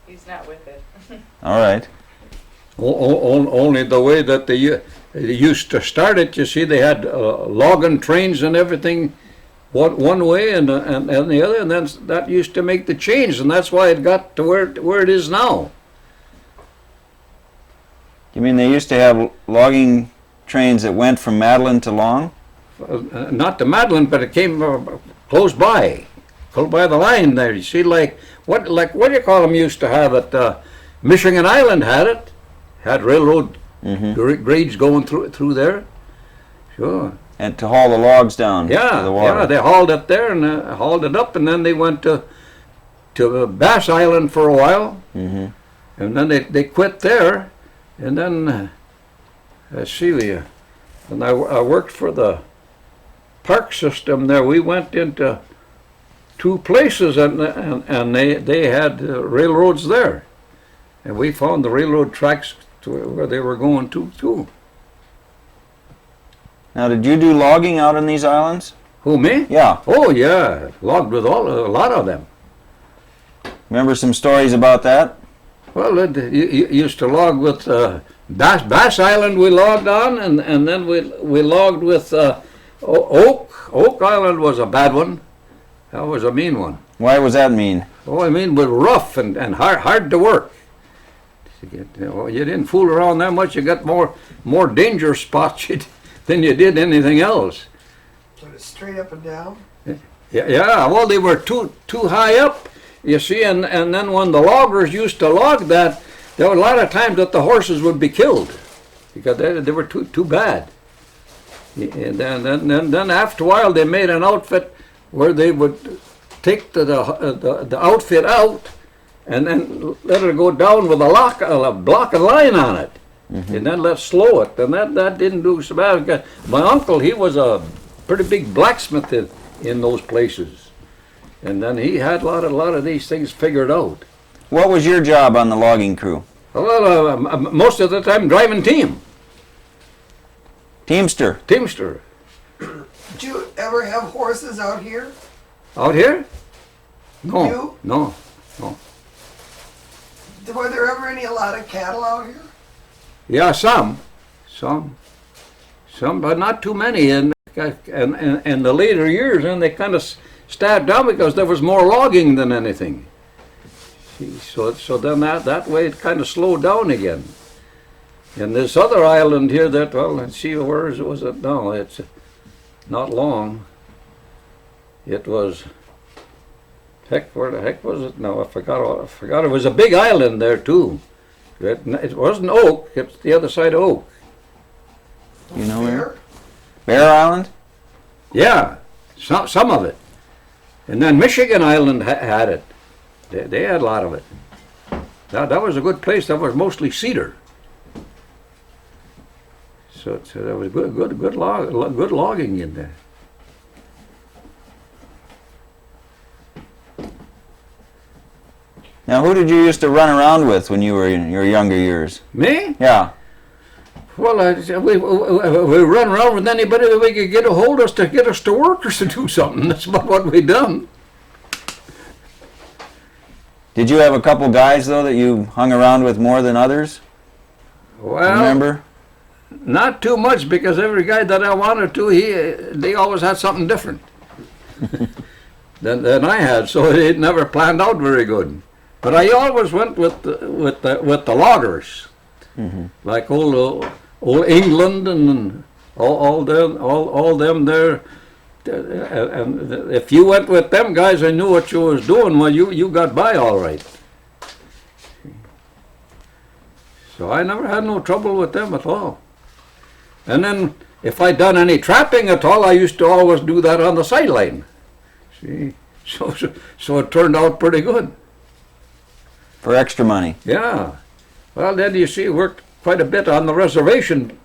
He's not with it. All right. Only the way that they used to start it, you see, they had logging trains and everything one way and the other, and then that used to make the change, and that's why it got to where it is now. You mean they used to have logging trains that went from Madeline to Long? Not to Madeline, but it came close by the line there. You see, like what do you call them used to have it? Michigan Island had railroad grades going through there. Sure. And to haul the logs down to the water. Yeah, they hauled it there and hauled it up, and then they went to Bass Island for a while, and then they quit there, and then Celia, and I worked for the park system there. We went into two places, and they had railroads there, and we found the railroad tracks to where they were going to too. Now, did you do logging out on these islands? Who, me? Yeah. Oh yeah, logged with a lot of them. Remember some stories about that? Well, you used to log with Bass Island. We logged on, and then we logged with Oak Island was a bad one. That was a mean one. Why was that mean? Oh, I mean, was rough and hard to work. You didn't fool around that much. You got more danger spots than you did anything else. Put it straight up and down. Yeah. Well, they were too high up, you see, and then when the loggers used to log that, there were a lot of times that the horses would be killed because they were too bad. And then after a while they made an outfit where they would take the outfit out and then let it go down with a block of line on it. And then let's slow it. And that didn't do so bad. My uncle, he was a pretty big blacksmith in those places. And then he had a lot of these things figured out. What was your job on the logging crew? Well, most of the time driving team. Teamster. Teamster. Did you ever have horses out here? Out here? No. You? No. Were there ever a lot of cattle out here? Yeah, some, but not too many. And the later years, and they kind of starved down because there was more logging than anything. So then that way it kind of slowed down again. And this other island here that, well, let's see, where was it now? It's not long. It was, where the heck was it now? I forgot. It was a big island there too. It wasn't Oak, it's the other side of Oak. You know where? Bear Island? Yeah, some of it. And then Michigan Island had it. They had a lot of it. That was a good place. That was mostly cedar. So there was good logging in there. Now, who did you used to run around with when you were in your younger years? Me? Yeah. Well, we run around with anybody that we could get a hold of to get us to work or to do something. That's about what we done. Did you have a couple guys, though, that you hung around with more than others? Well, Remember? Not too much, because every guy that I wanted to, they always had something different than I had, so it never planned out very good. But I always went with the loggers, like old England and all them there. And if you went with them guys and knew what you was doing, well, you got by all right. So I never had no trouble with them at all. And then if I done any trapping at all, I used to always do that on the sideline. See, so it turned out pretty good. For extra money. Yeah. Well, then you see, worked quite a bit on the reservation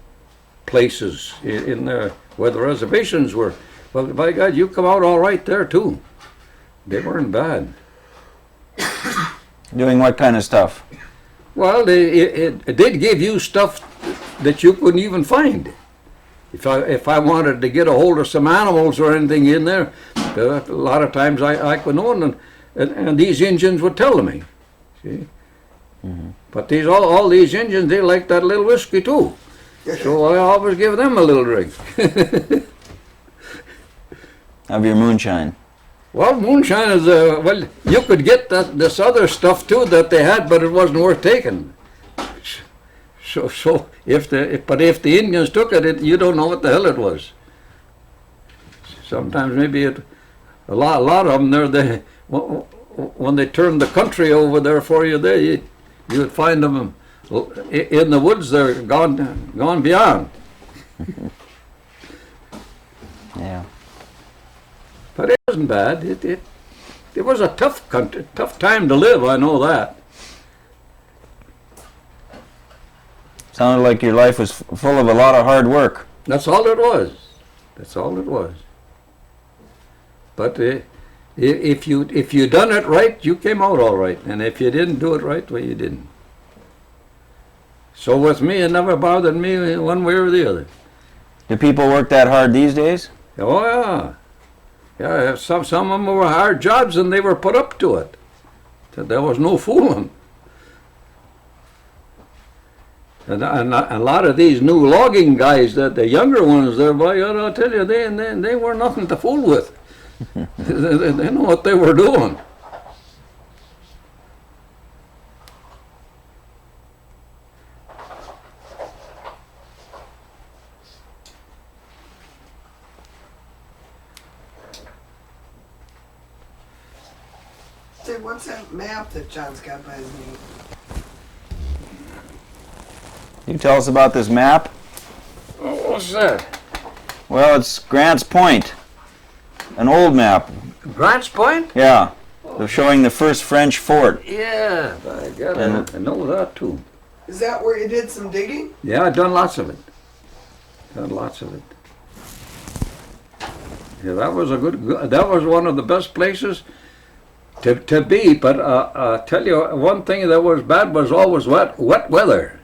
places in there where the reservations were. Well, by God, you come out all right there too. They weren't bad. Doing what kind of stuff? Well, it did give you stuff that you couldn't even find. If I wanted to get a hold of some animals or anything in there, a lot of times I could know, and these Indians would tell me. See, but all these Indians, they like that little whiskey too. So I always give them a little drink. Of your moonshine. Well, moonshine is well, you could get this other stuff too that they had, but it wasn't worth taking. So if the Indians took it, you don't know what the hell it was. Sometimes maybe a lot of them there, when they turned the country over there for you, there you would find them in the woods. They're gone beyond. Yeah. But it wasn't bad. It was a tough country, tough time to live. I know that. Sounded like your life was full of a lot of hard work. That's all it was. That's all it was. But if you done it right, you came out all right. And if you didn't do it right, well, you didn't. So with me, it never bothered me one way or the other. Do people work that hard these days? Oh yeah. Yeah, some of them were hard jobs and they were put up to it. There was no fooling. And a lot of these new logging guys, the younger ones there, boy, I'll tell you, they were nothing to fool with. They know what they were doing. Say, what's that map that John's got by his name? You tell us about this map? Oh, what's that? Well, it's Grant's Point. An old map. Grants Point? Yeah. They're showing the first French fort. Yeah, by God, I know that too. Is that where you did some digging? Yeah, I've done lots of it. Done lots of it. Yeah, that was that was one of the best places to be. But I tell you, one thing that was bad was always wet weather.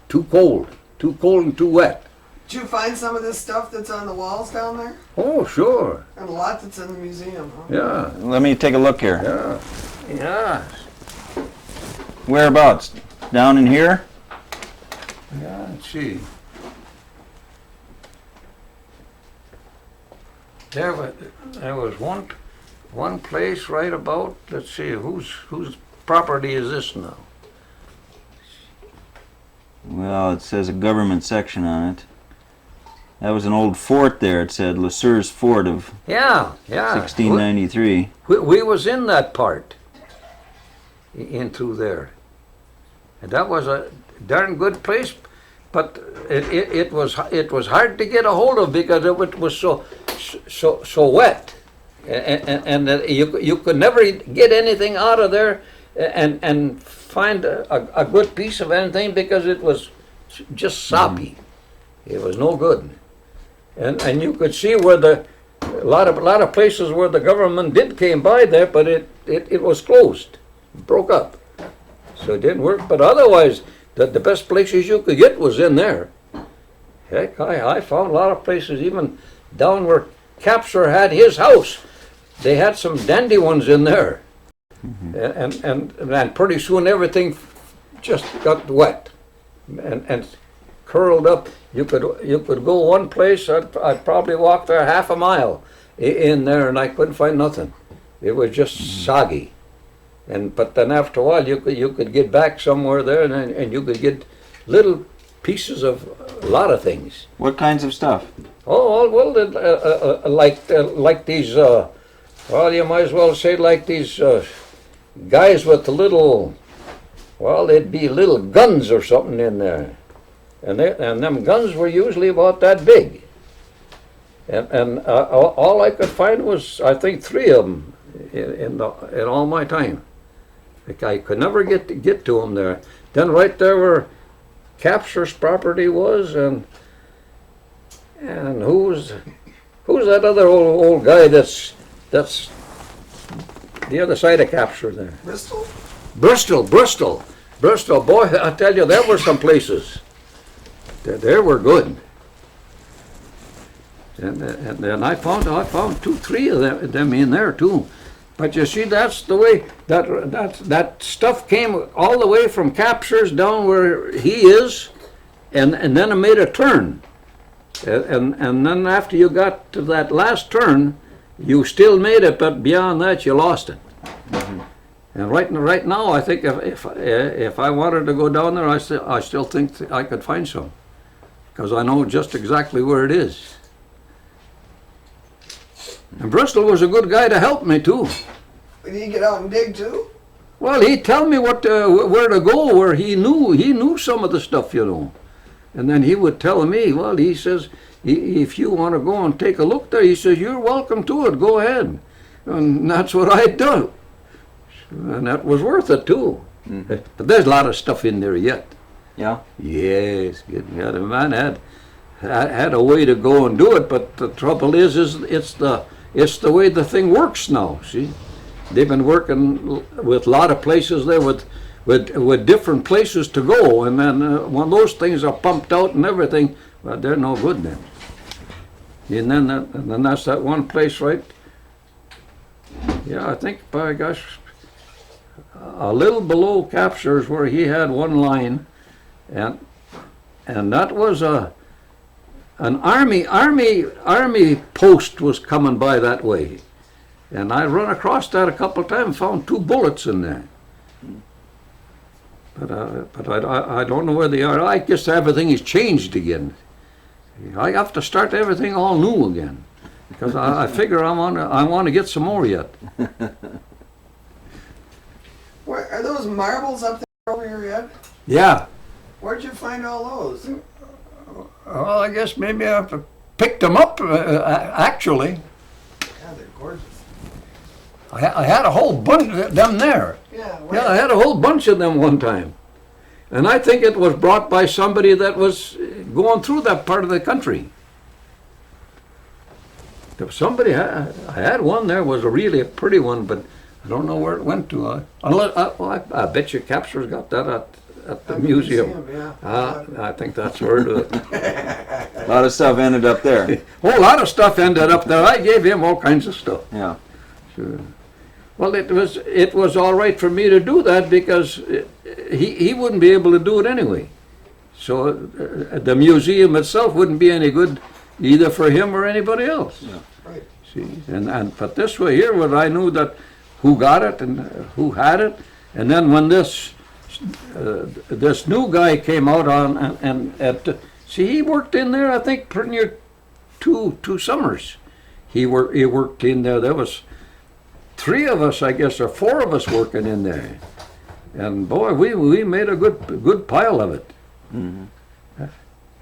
Too cold and too wet. Did you find some of this stuff that's on the walls down there? Oh, sure. And a lot that's in the museum, huh? Yeah, Let me take a look here. yeah. Whereabouts? Down in here? Yeah, let's see. There was one place right about. Let's see, whose property is this now? Well, it says a government section on it. That was an old fort there. It said Lesueur's Fort of Yeah. 1693. We was in that part. In through there, and that was a darn good place, but it was hard to get a hold of because it was so wet, and you could never get anything out of there and find a good piece of anything because it was just soppy. It was no good, and you could see where a lot of places where the government came by there, but it was closed, broke up, so it didn't work. But otherwise, the best places you could get was in there. Heck, I found a lot of places, even down where Capser had his house. They had some dandy ones in there. And pretty soon everything just got wet and curled up. You could go one place. I'd probably walk there half a mile in there, and I couldn't find nothing. It was just soggy. But then after a while, you could get back somewhere there, and you could get little pieces of a lot of things. What kinds of stuff? Oh, well, like these. Well, you might as well say like these guys with the little. Well, they'd be little guns or something in there, and them guns were usually about that big. And all I could find was, I think, 3 of them in all my time. I could never get to them there. Then right there where Capser's property was, and who's that other old guy that's the other side of Capser there? Bristol. Boy, I tell you, there were some places. There were good. And I found 2, 3 of them in there too. But you see, that's the way that stuff came all the way from Capser's down where he is, and then it made a turn. And then after you got to that last turn, you still made it, but beyond that, you lost it. Mm-hmm. And right now, I think if I wanted to go down there, I still think I could find some, because I know just exactly where it is. And Bristol was a good guy to help me too. Did he get out and dig too? Well, he'd tell me where to go, where he knew some of the stuff, you know. And then he would tell me, well, he says, if you want to go and take a look there, he says, you're welcome to it, go ahead. And that's what I'd do. And that was worth it too. Mm-hmm. But there's a lot of stuff in there yet. Yeah? Yes, yeah, the man had a way to go and do it, but the trouble is it's the way the thing works now, see? They've been working with a lot of places there with different places to go, and then when those things are pumped out and everything, well, they're no good then. And then that's that one place, right? Yeah, I think, by gosh, a little below Capser's where he had one line, and that was an army post was coming by that way. And I run across that a couple of times, found 2 bullets in there. But I don't know where they are. I guess everything has changed again. I have to start everything all new again, because I figure I want to get some more yet. Where are those marbles up there over your head? Yeah. Where'd you find all those? Well, I guess maybe I picked them up, actually. Yeah, they're gorgeous. I had a whole bunch of them there. Yeah, Yeah, I had a whole bunch of them one time. And I think it was brought by somebody that was going through that part of the country. There was somebody, I had one there, was a really pretty one, but I don't know where it went to. I bet you Capser's got that at the museum. Yeah. I think that's where it is. A lot of stuff ended up there. A whole lot of stuff ended up there. I gave him all kinds of stuff. Yeah. Sure. Well, it was all right for me to do that because he wouldn't be able to do it anyway. So the museum itself wouldn't be any good either for him or anybody else. Yeah. Right. See, but this way here, what I knew that who got it and who had it, and then when this new guy came out see, he worked in there, I think, pretty near two summers. He worked in there. There was 3 of us, I guess, or 4 of us working in there, and boy, we made a good pile of it. Mm-hmm.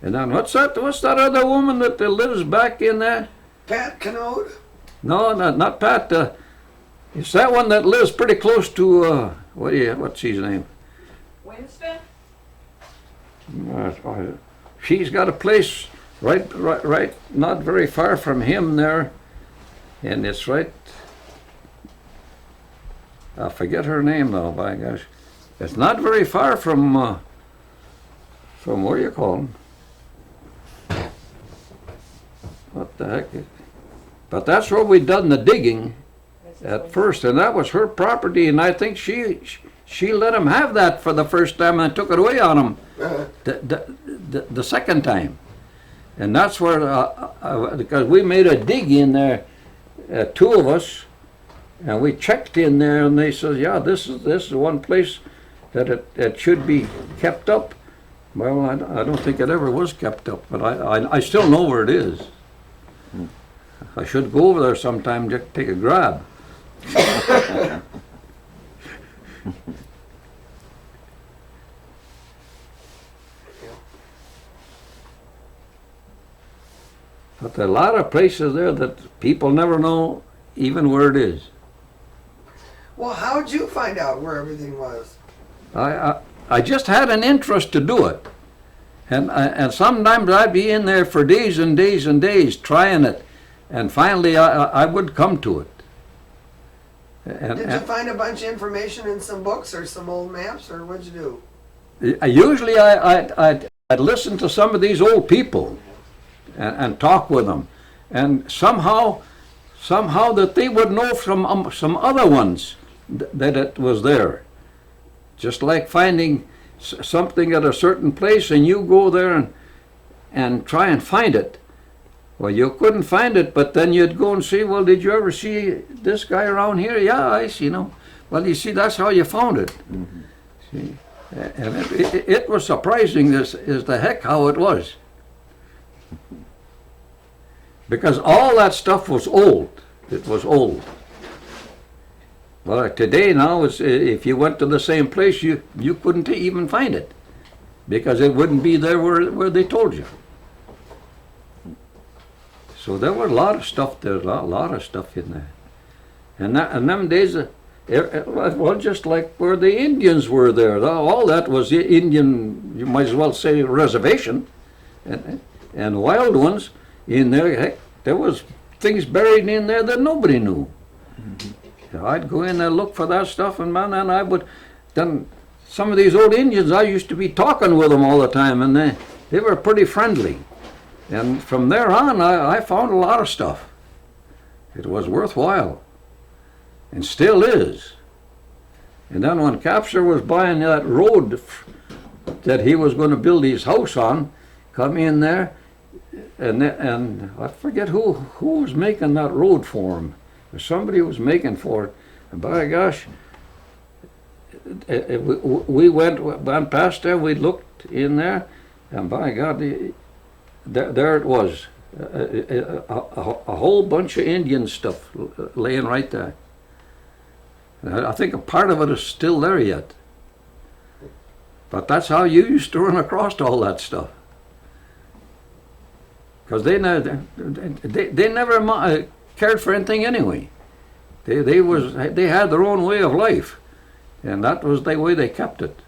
And then what's that other woman that lives back in there? Pat Canode? No, not Pat. It's that one that lives pretty close to what's his name? Winston? She's got a place right, not very far from him there, and it's right. I forget her name though. By gosh, it's not very far from where you call him. What the heck? But that's where we done the digging at first, and that was her property, and I think she let him have that for the first time and took it away on him the second time. And that's where, because we made a dig in there, 2 of us, and we checked in there, and they said, yeah, this is one place that it should be kept up. Well, I don't think it ever was kept up, but I still know where it is. I should go over there sometime just to take a grab. But there are a lot of places there that people never know even where it is. Well, how'd you find out where everything was? I just had an interest to do it. And sometimes I'd be in there for days and days and days trying it. And finally I would come to it. Did you find a bunch of information in some books or some old maps, or what'd you do? Usually I'd listen to some of these old people and talk with them. And somehow that they would know from some other ones that it was there. Just like finding something at a certain place and you go there and try and find it. Well, you couldn't find it, but then you'd go and see, well, did you ever see this guy around here? Yeah, I see, Well, you see, that's how you found it. Mm-hmm. See? And it was surprising is the heck how it was. Because all that stuff was old. It was old. Well, today now, if you went to the same place, you couldn't even find it. Because it wouldn't be there where they told you. So there was a lot of stuff there, a lot of stuff in there. And them days, well, just like where the Indians were there, all that was Indian, you might as well say reservation, and wild ones in there. Heck, there was things buried in there that nobody knew. Mm-hmm. I'd go in there, look for that stuff, and man, and I would, then some of these old Indians, I used to be talking with them all the time, and they were pretty friendly. And from there on, I found a lot of stuff. It was worthwhile, and still is. And then when Capser was buying that road that he was going to build his house on, come in there, and I forget who was making that road for him. Somebody was making for it. And by gosh, we went past there, we looked in there, and by God, there it was, a whole bunch of Indian stuff laying right there. And I think a part of it is still there yet. But that's how you used to run across all that stuff. Because they never cared for anything anyway. They had their own way of life, and that was the way they kept it.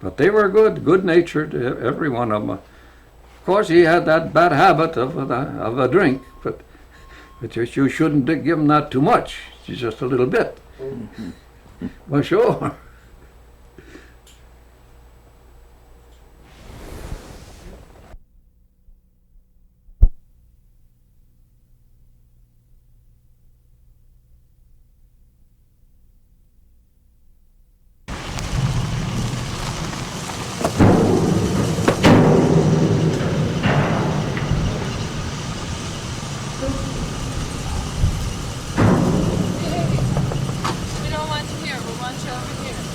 But they were good-natured, every one of them. Of course, he had that bad habit of a drink, but you shouldn't give him that too much. Just a little bit. Well, sure. We don't want you here. We want you over here.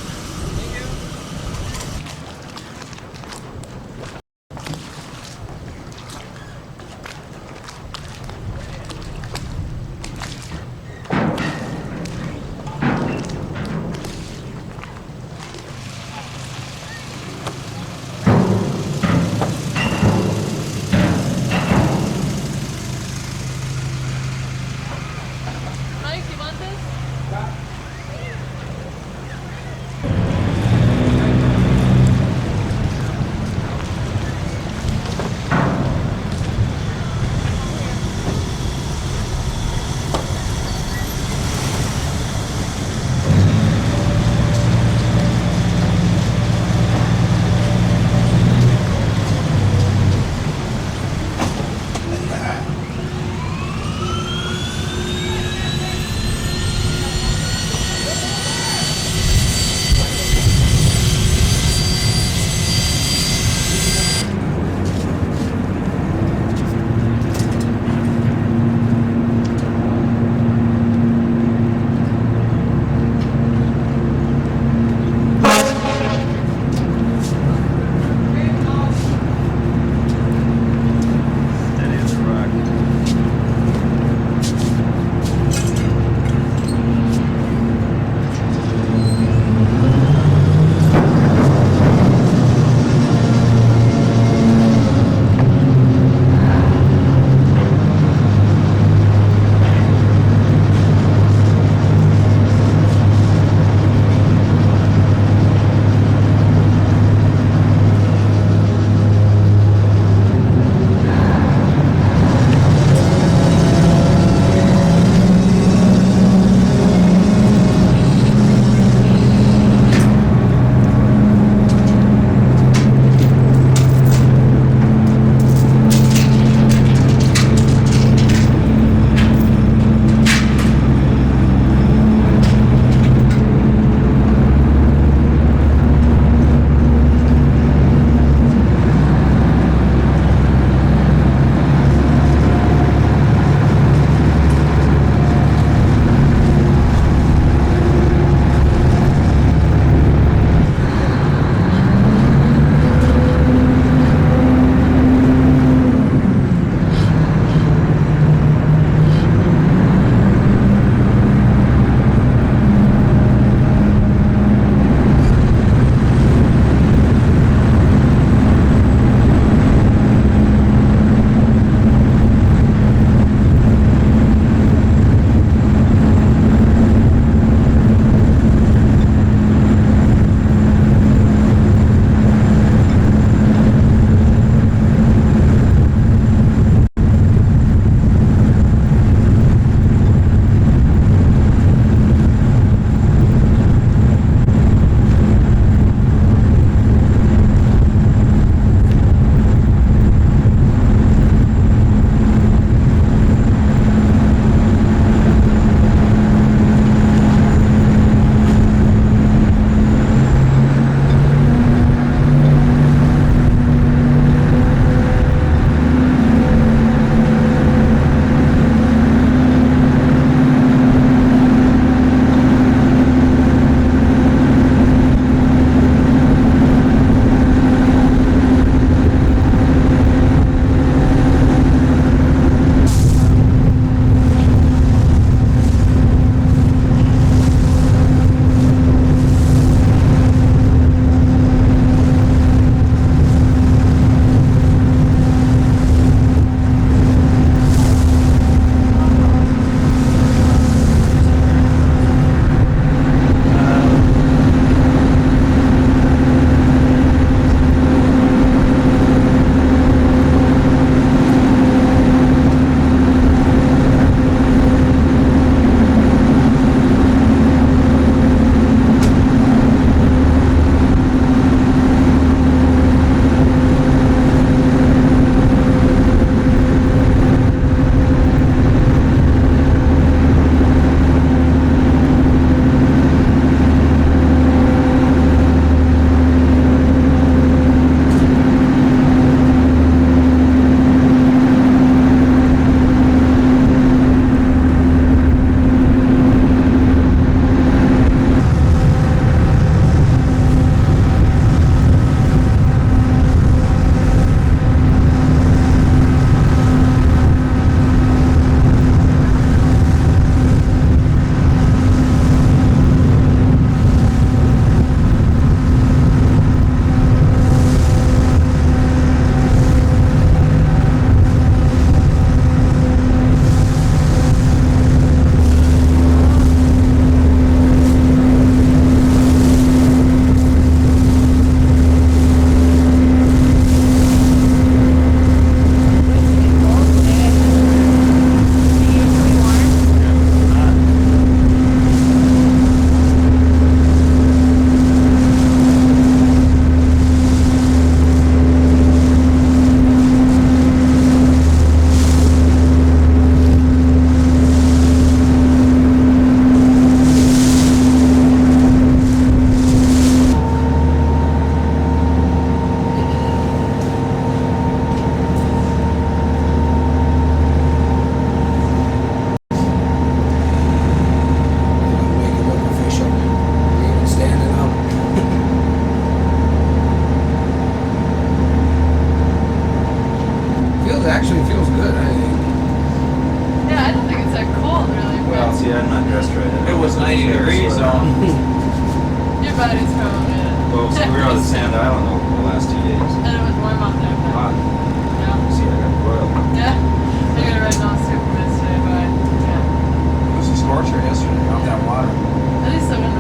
Your body's going in. Well, so we were on the Sand Island over the last 2 days. And it was warm out there. But Hot. yeah. See, I got broiled. Yeah. I got to write down super today, but yeah. It was a scorcher yesterday out that water. At least I'm in